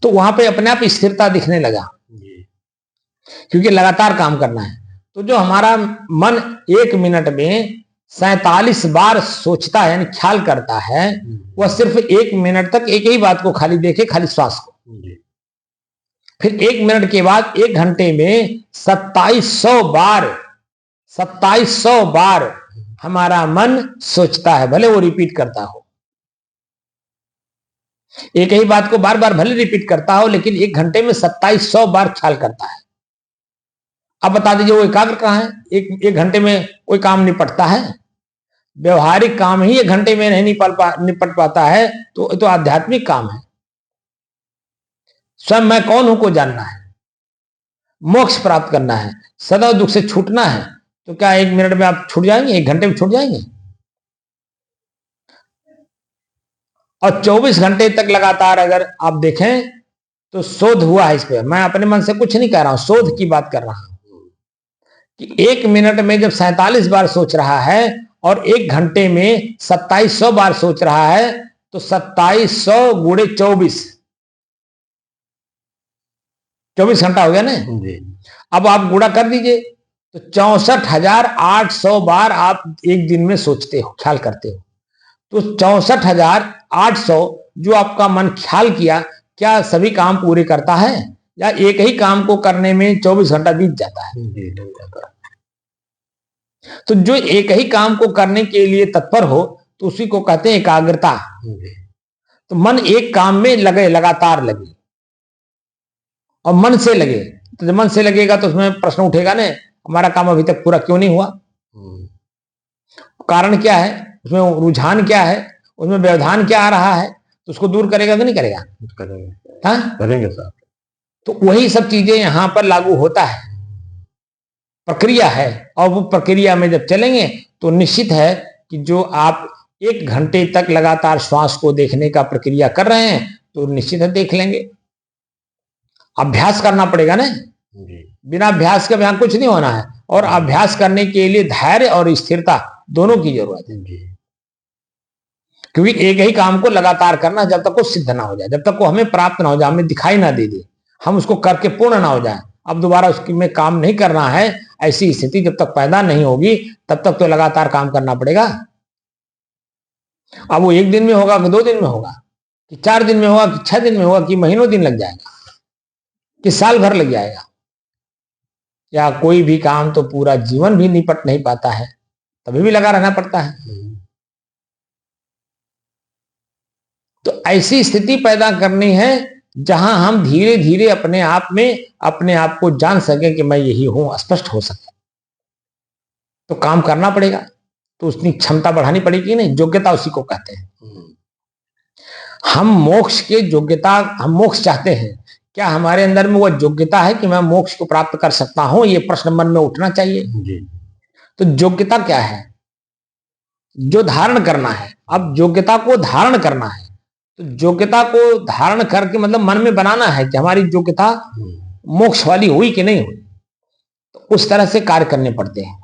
तो वहां पे अपने आप स्थिरता दिखने लगा, क्योंकि लगातार काम करना है। तो जो हमारा मन 1 मिनट में 47 बार सोचता है यानी ख्याल करता है, वह सिर्फ 1 मिनट तक एक ही बात को खाली देखे, खाली श्वास को। फिर 1 मिनट के बाद 1 घंटे में 2700 बार हमारा मन सोचता है, भले वो रिपीट करता हो, एक ही बात को बार बार भले रिपीट करता हो, लेकिन 1 घंटे में 2700 बार ख्याल करता है। अब बता दीजिए वो एकाग्र कहां है, एक घंटे में कोई काम निपटता है, व्यवहारिक काम ही 1 घंटे में नहीं निपट पाता है, तो आध्यात्मिक काम है। स्वयं मैं कौन हूं को जानना है, मोक्ष प्राप्त करना है, सदैव दुख से छूटना है, तो क्या 1 मिनट में आप छूट जाएंगे, 1 घंटे में छूट जाएंगे? और 24 घंटे तक लगातार अगर आप देखें तो शोध हुआ है इस पे, मैं अपने मन से कुछ नहीं कह रहा हूं, शोध की बात कर रहा हूं कि 1 मिनट में जब 47 बार सोच रहा है और 1 घंटे में 2700 बार सोच रहा है, तो 2700 गुणे 24 घंटा हो गया ना जी। अब आप गुणा कर दीजिए तो 64,800 बार आप एक दिन में सोचते हो, ख्याल करते हो। तो 64,800 जो आपका मन ख्याल किया, क्या सभी काम पूरे करता है या एक ही काम को करने में 24 घंटा बीत जाता है? तो जो एक ही काम को करने के लिए तत्पर हो तो उसी को कहते हैं एकाग्रता। तो मन एक काम में लगे, लगातार लगे और मन से लगे, तो जब मन से लगेगा तो उसमें प्रश्न उठेगा ना, हमारा काम अभी तक पूरा क्यों नहीं हुआ? कारण क्या है उसमें, रुझान क्या है उसमें, व्यवधान क्या आ रहा है, तो उसको दूर करेगा कि नहीं करेगा? करेंगे साहब। तो वही सब चीजें यहां पर लागू होता है, प्रक्रिया है। और वो प्रक्रिया में जब चलेंगे तो निश्चित है कि जो आप 1 घंटे तक लगातार श्वास को देखने का प्रक्रिया कर रहे हैं तो निश्चित है देख लेंगे। अभ्यास करना पड़ेगा ना, बिना अभ्यास के यहाँ कुछ नहीं होना है। और अभ्यास करने के लिए धैर्य और स्थिरता दोनों की जरूरत है, क्योंकि एक ही काम को लगातार करना जब तक वो सिद्ध ना हो जाए, जब तक वो हमें प्राप्त ना हो जाए, हमें दिखाई ना दे दे, हम उसको करके पूर्ण ना हो जाए, अब दोबारा उसकी में काम नहीं करना है, ऐसी स्थिति जब तक पैदा नहीं होगी तब तक तो लगातार काम करना पड़ेगा। अब वो 1 दिन में होगा कि 2 दिन में होगा कि 4 दिन में होगा कि 6 दिन में होगा कि महीनों दिन लग जाएगा कि साल भर लग जाएगा, या कोई भी काम तो पूरा जीवन भी निपट नहीं पाता है, तभी भी लगा रहना पड़ता है। तो ऐसी स्थिति पैदा करनी है जहां हम धीरे धीरे अपने आप में अपने आप को जान सके कि मैं यही हूं, स्पष्ट हो सके। तो काम करना पड़ेगा, तो उसकी क्षमता बढ़ानी पड़ेगी नहीं, योग्यता उसी को कहते हैं। हम मोक्ष के योग्यता, हम मोक्ष चाहते हैं, क्या हमारे अंदर में वह योग्यता है कि मैं मोक्ष को प्राप्त कर सकता हूं? ये प्रश्न मन में उठना चाहिए जी। तो योग्यता क्या है? जो धारण करना है। अब योग्यता को धारण करना है, तो योग्यता को धारण करके मतलब मन में बनाना है कि हमारी योग्यता मोक्ष वाली हुई कि नहीं हुई, तो उस तरह से कार्य करने पड़ते हैं।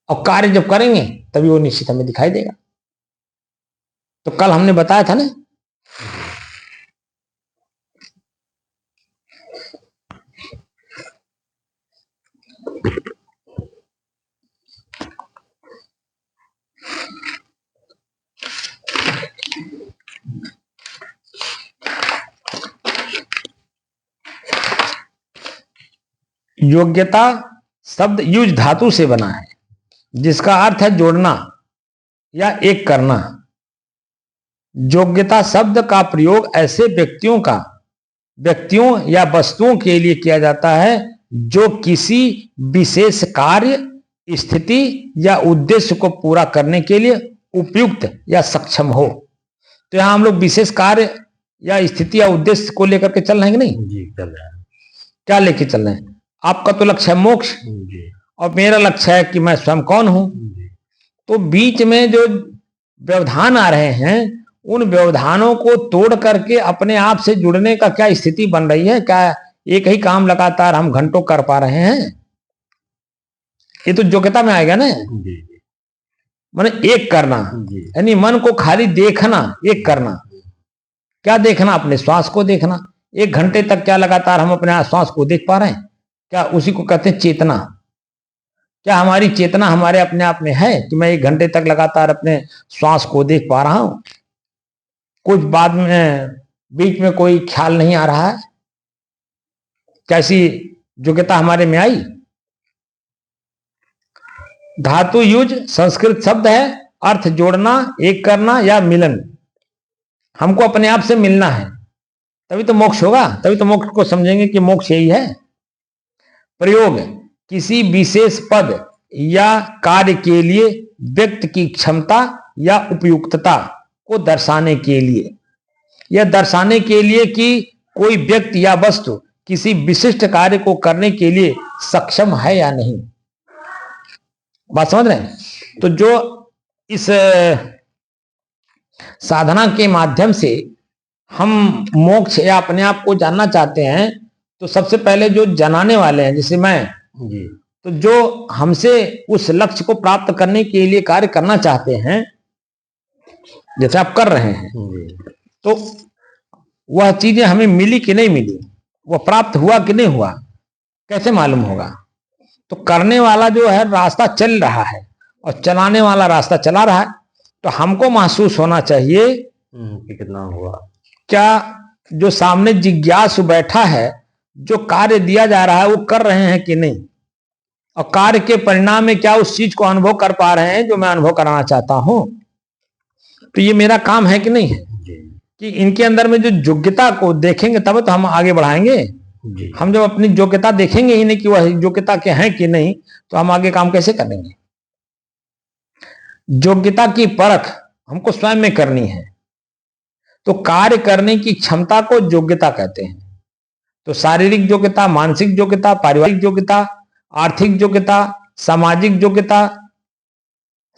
और कार्य जब करेंगे तभी वो निश्चित हमें दिखाई देगा। तो कल हमने बताया था ना, योग्यता शब्द युज धातु से बना है, जिसका अर्थ है जोड़ना या एक करना। योग्यता शब्द का प्रयोग ऐसे व्यक्तियों या वस्तुओं के लिए किया जाता है जो किसी विशेष कार्य, स्थिति या उद्देश्य को पूरा करने के लिए उपयुक्त या सक्षम हो। तो यहां हम लोग विशेष कार्य या स्थिति या उद्देश्य को लेकर के चल रहे हैं कि नहीं जी? चल रहे हैं। क्या लेके चल रहे हैं? आपका तो लक्ष्य है मोक्ष और मेरा लक्ष्य है कि मैं स्वयं कौन हूं। तो बीच में जो व्यवधान आ रहे हैं, उन व्यवधानों को तोड़ करके अपने आप से जुड़ने का क्या स्थिति बन रही है? क्या एक ही काम लगातार हम घंटों कर पा रहे हैं? ये तो योग्यता में आएगा ना। माने एक करना, यानी मन को खाली देखना, एक करना। क्या देखना? अपने श्वास को देखना। 1 घंटे तक क्या लगातार हम अपने श्वास को देख पा रहे हैं? क्या उसी को कहते हैं चेतना? क्या हमारी चेतना हमारे अपने आप में है कि मैं 1 घंटे तक लगातार अपने श्वास को देख पा रहा हूं? कुछ बाद में बीच में कोई ख्याल नहीं आ रहा है? कैसी योग्यता हमारे में आई? धातु युज संस्कृत शब्द है, अर्थ जोड़ना, एक करना या मिलन। हमको अपने आप से मिलना है, तभी तो मोक्ष होगा, तभी तो मोक्ष को समझेंगे कि मोक्ष यही है। प्रयोग किसी विशेष पद या कार्य के लिए व्यक्ति की क्षमता या उपयुक्तता को दर्शाने के लिए, यह दर्शाने के लिए कि कोई व्यक्ति या वस्तु किसी विशिष्ट कार्य को करने के लिए सक्षम है या नहीं। बात समझ रहे हैं? तो जो इस साधना के माध्यम से हम मोक्ष या अपने आप को जानना चाहते हैं, तो सबसे पहले जो जनाने वाले हैं, जैसे मैं जी, तो जो हमसे उस लक्ष्य को प्राप्त करने के लिए कार्य करना चाहते हैं, जैसे आप कर रहे हैं, तो वह चीजें हमें मिली कि नहीं मिली, वह प्राप्त हुआ कि नहीं हुआ, कैसे मालूम होगा? तो करने वाला जो है रास्ता चल रहा है और चलाने वाला रास्ता चला रहा है, तो हमको महसूस होना चाहिए कि कितना हुआ। क्या जो सामने जिज्ञासु बैठा है, जो कार्य दिया जा रहा है वो कर रहे हैं कि नहीं, और कार्य के परिणाम में क्या उस चीज को अनुभव कर पा रहे हैं जो मैं अनुभव कराना चाहता हूं? तो ये मेरा काम है कि नहीं है कि इनके अंदर में जो योग्यता को देखेंगे तब तो हम आगे बढ़ाएंगे। हम जब अपनी योग्यता देखेंगे ही नहीं कि वह योग्यता के हैं कि नहीं, तो हम आगे काम कैसे करेंगे? योग्यता की परख हमको स्वयं में करनी है। तो कार्य करने की क्षमता को योग्यता कहते हैं। तो शारीरिक योग्यता, मानसिक योग्यता, पारिवारिक योग्यता, आर्थिक योग्यता, सामाजिक योग्यता,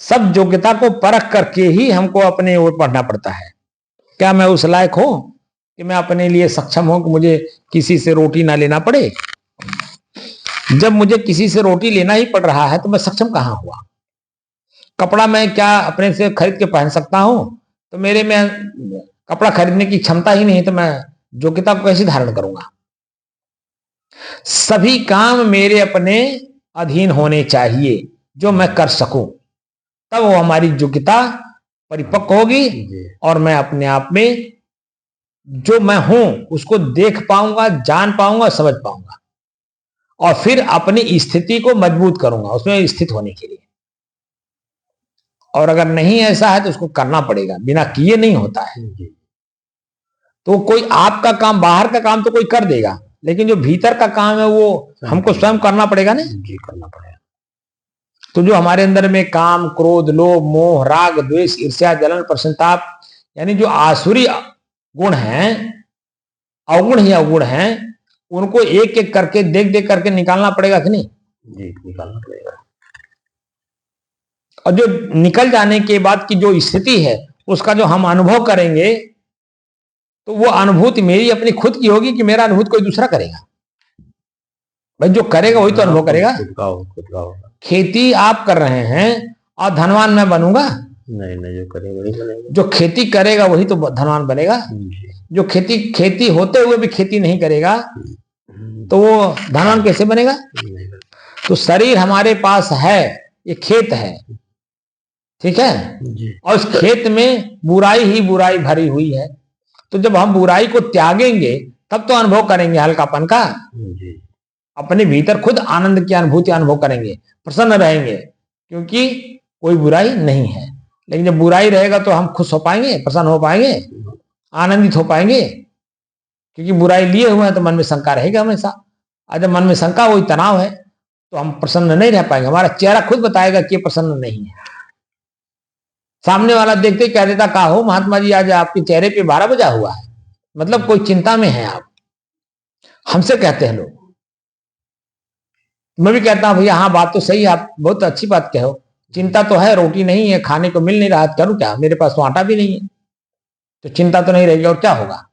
सब योग्यता को परख करके ही हमको अपने ओर बढ़ना पड़ता है। क्या मैं उस लायक हूं कि मैं अपने लिए सक्षम हूं कि मुझे किसी से रोटी ना लेना पड़े? जब मुझे किसी से रोटी लेना ही पड़ रहा है तो मैं सक्षम कहां हुआ? कपड़ा मैं क्या अपने से खरीद के पहन सकता हूं? तो मेरे में कपड़ा खरीदने की क्षमता ही नहीं, तो मैं योग्यता को कैसे धारण करूंगा? सभी काम मेरे अपने अधीन होने चाहिए जो मैं कर सकूं, तब वो हमारी योग्यता परिपक्व होगी और मैं अपने आप में जो मैं हूं उसको देख पाऊंगा, जान पाऊंगा, समझ पाऊंगा, और फिर अपनी स्थिति को मजबूत करूंगा उसमें स्थित होने के लिए। और अगर नहीं ऐसा है तो उसको करना पड़ेगा, बिना किए नहीं होता है। तो कोई आपका काम, बाहर का काम तो कोई कर देगा, लेकिन जो भीतर का काम है वो हमको स्वयं करना पड़ेगा ना जी, करना पड़ेगा। तो जो हमारे अंदर में काम, क्रोध, लोभ, मोह, राग, द्वेष, ईर्ष्या, जलन, प्रसन्नताप, यानी जो आसुरी गुण हैं, अवगुण ही अवगुण हैं, उनको एक एक करके देख देख करके निकालना पड़ेगा कि नहीं जी? निकालना पड़ेगा। और जो निकल जाने के बाद की जो स्थिति है उसका जो हम अनुभव करेंगे, तो वो अनुभूति मेरी अपनी खुद की होगी कि मेरा अनुभूति कोई दूसरा करेगा? भाई जो करेगा वही तो अनुभव करेगा। खुद का होगा। खेती आप कर रहे हैं और धनवान मैं बनूंगा? नहीं नहीं, जो करेगा वही बनेगा। जो खेती करेगा वही तो धनवान बनेगा। जो खेती होते हुए भी खेती नहीं करेगा तो वो धनवान कैसे बनेगा? तो शरीर हमारे पास है, ये खेत है, ठीक है, और उस खेत में बुराई ही बुराई भरी हुई है। तो जब हम बुराई को त्यागेंगे तब तो अनुभव करेंगे हल्कापन का, अपने भीतर खुद आनंद की अनुभूति अनुभव करेंगे, प्रसन्न रहेंगे, क्योंकि कोई बुराई नहीं है। लेकिन जब बुराई रहेगा तो हम खुश हो पाएंगे, प्रसन्न हो पाएंगे, आनंदित हो पाएंगे? क्योंकि बुराई लिए हुए हैं तो मन में शंका रहेगा हमेशा। और जब मन में शंका, वही तनाव है, तो हम प्रसन्न नहीं रह पाएंगे। हमारा चेहरा खुद बताएगा कि प्रसन्न नहीं है। सामने वाला देखते कह देता, कहा हो महात्मा जी आज आपके चेहरे पे 12 बजा हुआ है, मतलब कोई चिंता में है आप। हमसे कहते हैं लोग, मैं भी कहता हूं भैया हाँ बात तो सही है, आप बहुत अच्छी बात कहो, चिंता तो है, रोटी नहीं है, खाने को मिल नहीं रहा, करूं क्या, मेरे पास तो आटा भी नहीं है। तो चिंता तो नहीं रहेगी और क्या होगा?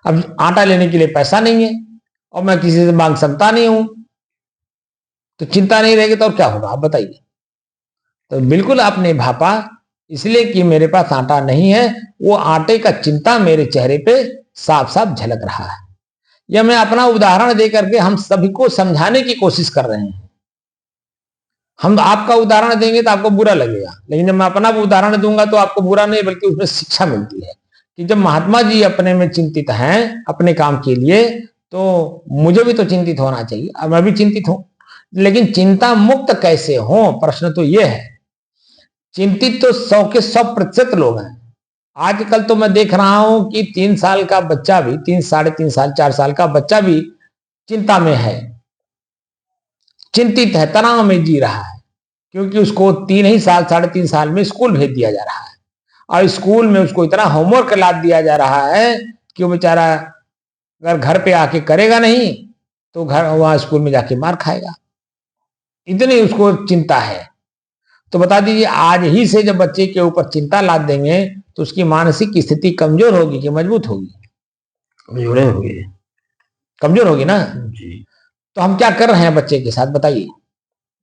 अब आटा लेने के लिए पैसा नहीं है और मैं किसी से मांग सकता नहीं हूं, तो चिंता नहीं रहेगी तो और क्या होगा आप बताइए? तो बिल्कुल आपने भापा, इसलिए कि मेरे पास आटा नहीं है, वो आटे का चिंता मेरे चेहरे पे साफ साफ झलक रहा है। यह मैं अपना उदाहरण दे करके हम सभी को समझाने की कोशिश कर रहे हैं। हम आपका उदाहरण देंगे तो आपको बुरा लगेगा, लेकिन जब मैं अपना उदाहरण दूंगा तो आपको बुरा नहीं बल्कि उसमें शिक्षा मिलती है कि जब महात्मा जी अपने में चिंतित हैं अपने काम के लिए, तो मुझे भी तो चिंतित होना चाहिए, और मैं भी चिंतित हूं। लेकिन चिंता मुक्त कैसे हो, प्रश्न तो यह है। चिंतित तो 100 के 100% लोग हैं। आजकल तो मैं देख रहा हूं कि 3 साल का बच्चा भी, 3, साढ़े 3 साल, 4 साल का बच्चा भी चिंता में है, चिंतित है, तनाव में जी रहा है, क्योंकि उसको 3 ही साल, साढ़े 3 साल में स्कूल भेज दिया जा रहा है, और स्कूल में उसको इतना होमवर्क लाद दिया जा रहा है कि वो बेचारा अगर घर पे आके करेगा नहीं तो घर वहां स्कूल में जाके मार खाएगा, इतनी उसको चिंता है। तो बता दीजिए, आज ही से जब बच्चे के ऊपर चिंता लाद देंगे तो उसकी मानसिक स्थिति कमजोर होगी कि मजबूत होगी? कमजोर होगी ना जी। तो हम क्या कर रहे हैं बच्चे के साथ, बताइए?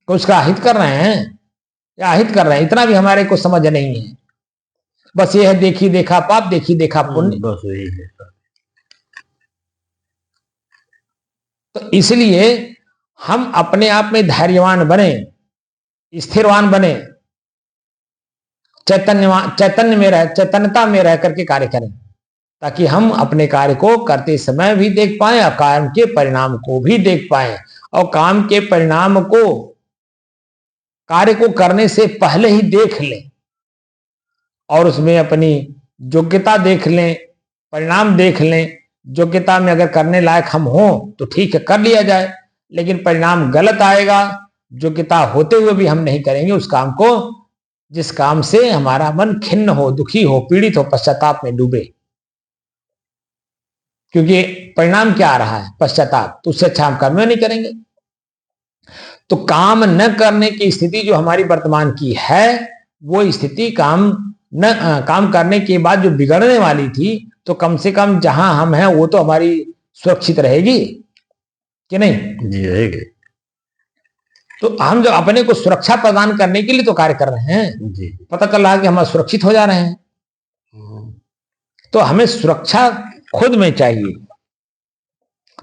को उसका हित कर रहे हैं या अहित कर रहे हैं? इतना भी हमारे को समझ नहीं है। बस ये है, देखी देखा पाप, देखी देखा पुण्य। बस वही है सर। तो इसलिए हम अपने आप में धैर्यवान बने, स्थिरवान बने, चैतन्यता में रह करके कार्य करें, ताकि हम अपने कार्य को करते समय भी देख पाए और काम के परिणाम को भी देख पाए, और काम के परिणाम को कार्य को करने से पहले ही देख लें और उसमें अपनी योग्यता देख लें, परिणाम देख लें। योग्यता में अगर करने लायक हम हों तो ठीक है, कर लिया जाए, लेकिन परिणाम गलत आएगा, योग्यता होते हुए भी हम नहीं करेंगे उस काम को जिस काम से हमारा मन खिन्न हो, दुखी हो, पीड़ित हो, पश्चाताप में डूबे। क्योंकि परिणाम क्या आ रहा है? पश्चाताप। तो उससे अच्छा हम कर्म नहीं करेंगे। तो काम न करने की स्थिति जो हमारी वर्तमान की है, वो स्थिति काम करने के बाद जो बिगड़ने वाली थी, तो कम से कम जहां हम हैं वो तो हमारी सुरक्षित रहेगी कि नहीं? जी रहेगी। तो हम जो अपने को सुरक्षा प्रदान करने के लिए तो कार्य कर रहे हैं जी। पता चल रहा है कि हम सुरक्षित हो जा रहे हैं। तो हमें सुरक्षा खुद में चाहिए।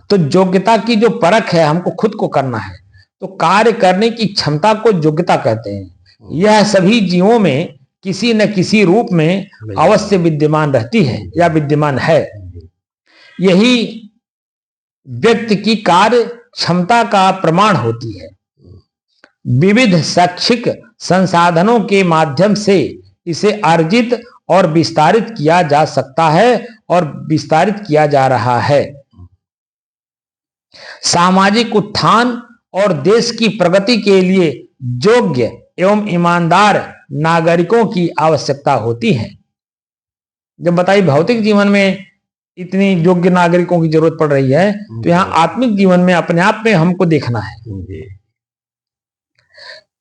तो योग्यता की जो परख है हमको खुद को करना है। तो कार्य करने की क्षमता को योग्यता कहते हैं। यह सभी जीवों में किसी न किसी रूप में अवश्य विद्यमान रहती है या विद्यमान है। यही व्यक्ति की कार्य क्षमता का प्रमाण होती है। विविध शैक्षिक संसाधनों के माध्यम से इसे अर्जित और विस्तारित किया जा सकता है और विस्तारित किया जा रहा है। सामाजिक उत्थान और देश की प्रगति के लिए योग्य एवं ईमानदार नागरिकों की आवश्यकता होती है। जब बताइए भौतिक जीवन में इतनी योग्य नागरिकों की जरूरत पड़ रही है, तो यहाँ आत्मिक जीवन में अपने आप में हमको देखना है।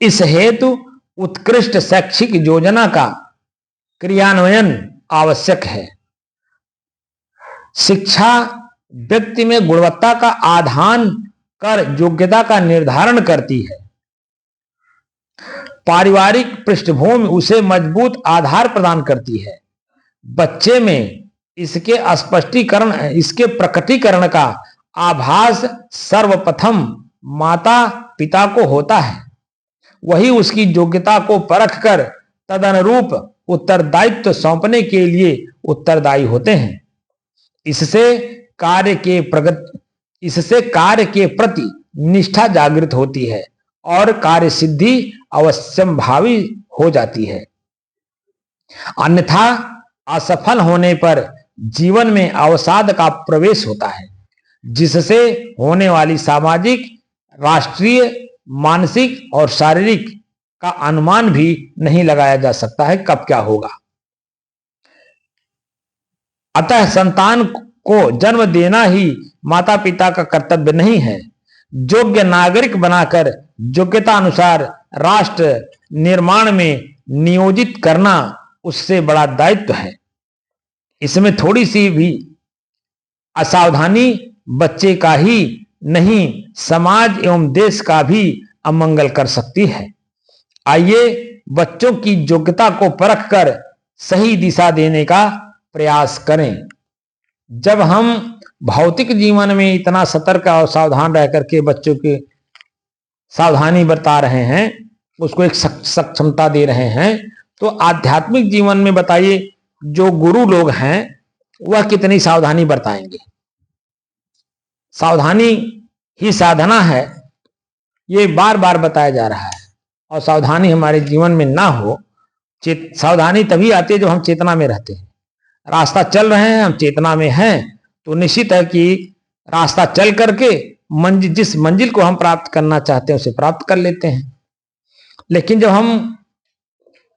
इस हेतु उत्कृष्ट शैक्षिक योजना का क्रियान्वयन आवश्यक है। शिक्षा व्यक्ति में गुणवत्ता का आधान कर योग्यता का निर्धारण करती है। पारिवारिक पृष्ठभूमि उसे मजबूत आधार प्रदान करती है। बच्चे में इसके प्रकटीकरण का आभास सर्वप्रथम माता पिता को होता है। वही उसकी योग्यता को परखकर तदनुरूप उत्तरदायित्व सौंपने के लिए उत्तरदायी होते हैं। इससे कार्य के प्रति निष्ठा जागृत होती है और कार्य सिद्धि अवश्यंभावी हो जाती है। अन्यथा असफल होने पर जीवन में अवसाद का प्रवेश होता है, जिससे होने वाली सामाजिक, राष्ट्रीय, मानसिक और शारीरिक का अनुमान भी नहीं लगाया जा सकता है कब क्या होगा। अतः संतान को जन्म देना ही माता पिता का कर्तव्य नहीं है। योग्य नागरिक बनाकर योग्यता अनुसार राष्ट्र निर्माण में नियोजित करना उससे बड़ा दायित्व है। इसमें थोड़ी सी भी असावधानी बच्चे का ही नहीं, समाज एवं देश का भी अमंगल कर सकती है। आइए बच्चों की योग्यता को परखकर सही दिशा देने का प्रयास करें। जब हम भौतिक जीवन में इतना सतर्क और सावधान रह करके बच्चों की सावधानी बरता रहे हैं, उसको एक सक्षमता दे रहे हैं, तो आध्यात्मिक जीवन में बताइए जो गुरु लोग हैं वह कितनी सावधानी बरताएंगे। सावधानी ही साधना है, ये बार बार बताया जा रहा है। और सावधानी हमारे जीवन में ना हो, सावधानी तभी आती है जब हम चेतना में रहते हैं। रास्ता चल रहे हैं, हम चेतना में हैं, तो निश्चित है कि रास्ता चल करके जिस मंजिल को हम प्राप्त करना चाहते हैं उसे प्राप्त कर लेते हैं। लेकिन जब हम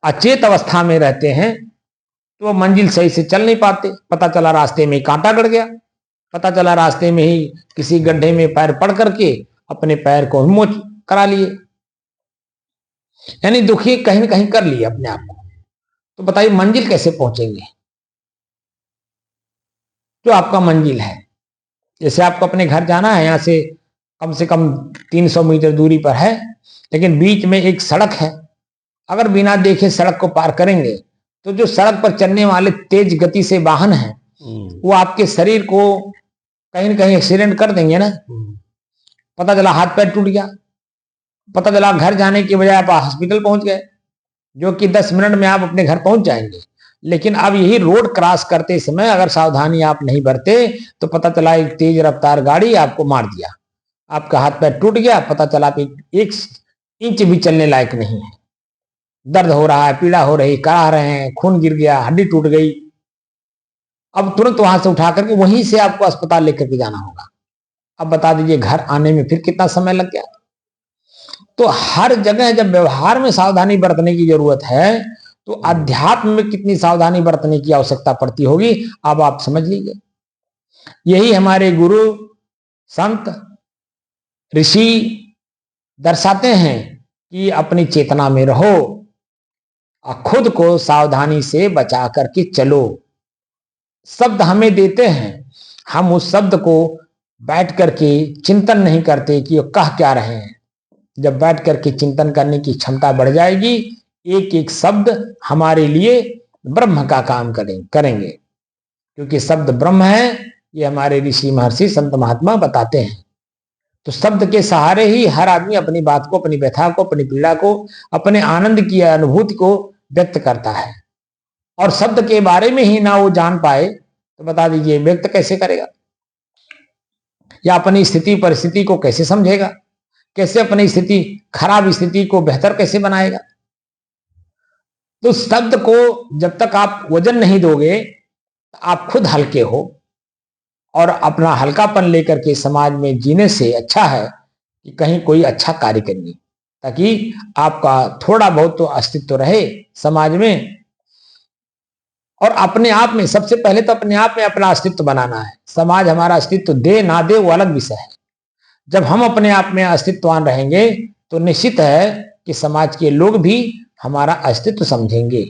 अचेत अवस्था में रहते हैं तो वो मंजिल सही से चल नहीं पाते। पता चला रास्ते में कांटा गड़ गया, पता चला रास्ते में ही किसी गड्ढे में पैर पड़ करके अपने पैर को मोच करा लिए, यानी दुखी कहीं ना कहीं कर लिए अपने आप को। तो बताइए मंजिल कैसे पहुंचेंगे? जो आपका मंजिल है, जैसे आपको अपने घर जाना है, यहां से कम 300 मीटर दूरी पर है, लेकिन बीच में एक सड़क है। अगर बिना देखे सड़क को पार करेंगे तो जो सड़क पर चलने वाले तेज गति से वाहन हैं वो आपके शरीर को कहीं ना कहीं एक्सीडेंट कर देंगे ना। पता चला हाथ पैर टूट गया, पता चला घर जाने की बजाय आप हॉस्पिटल पहुंच गए, जो कि 10 मिनट में आप अपने घर पहुंच जाएंगे। लेकिन अब यही रोड क्रॉस करते समय अगर सावधानी आप नहीं बरते तो पता चला एक तेज रफ्तार गाड़ी आपको मार दिया, आपका हाथ पैर टूट गया, पता चला कि 1 इंच भी चलने लायक नहीं है, दर्द हो रहा है, पीड़ा हो रही, कराह रहे हैं, खून गिर गया, हड्डी टूट गई। अब तुरंत वहां से उठा करके वहीं से आपको अस्पताल लेकर के जाना होगा। अब बता दीजिए घर आने में फिर कितना समय लग गया। तो हर जगह जब व्यवहार में सावधानी बरतने की जरूरत है तो अध्यात्म में कितनी सावधानी बरतने की आवश्यकता पड़ती होगी, अब आप समझ लीजिए। यही हमारे गुरु संत ऋषि दर्शाते हैं कि अपनी चेतना में रहो और खुद को सावधानी से बचा करके चलो। शब्द हमें देते हैं, हम उस शब्द को बैठ करके चिंतन नहीं करते कि वो कह क्या रहे हैं। जब बैठ करके चिंतन करने की क्षमता बढ़ जाएगी, एक एक शब्द हमारे लिए ब्रह्म का काम करेंगे, क्योंकि शब्द ब्रह्म है, ये हमारे ऋषि महर्षि संत महात्मा बताते हैं। तो शब्द के सहारे ही हर आदमी अपनी बात को, अपनी व्यथा को, अपनी पीड़ा को, अपने आनंद की अनुभूति को व्यक्त करता है। और शब्द के बारे में ही ना वो जान पाए तो बता दीजिए व्यक्त कैसे करेगा, या अपनी स्थिति परिस्थिति को कैसे समझेगा, कैसे अपनी स्थिति खराब स्थिति को बेहतर कैसे बनाएगा। तो शब्द को जब तक आप वजन नहीं दोगे, आप खुद हल्के हो, और अपना हल्कापन लेकर के समाज में जीने से अच्छा है कि कहीं कोई अच्छा कार्य करिए, ताकि आपका थोड़ा बहुत तो अस्तित्व रहे समाज में। और अपने आप में, सबसे पहले तो अपने आप में अपना अस्तित्व बनाना है। समाज हमारा अस्तित्व दे ना दे वो अलग विषय है। जब हम अपने आप में अस्तित्ववान रहेंगे तो निश्चित है कि समाज के लोग भी हमारा अस्तित्व समझेंगे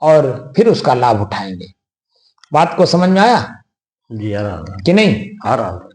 और फिर उसका लाभ उठाएंगे। बात को समझ में आया जी? आ रहा कि नहीं? आ रहा।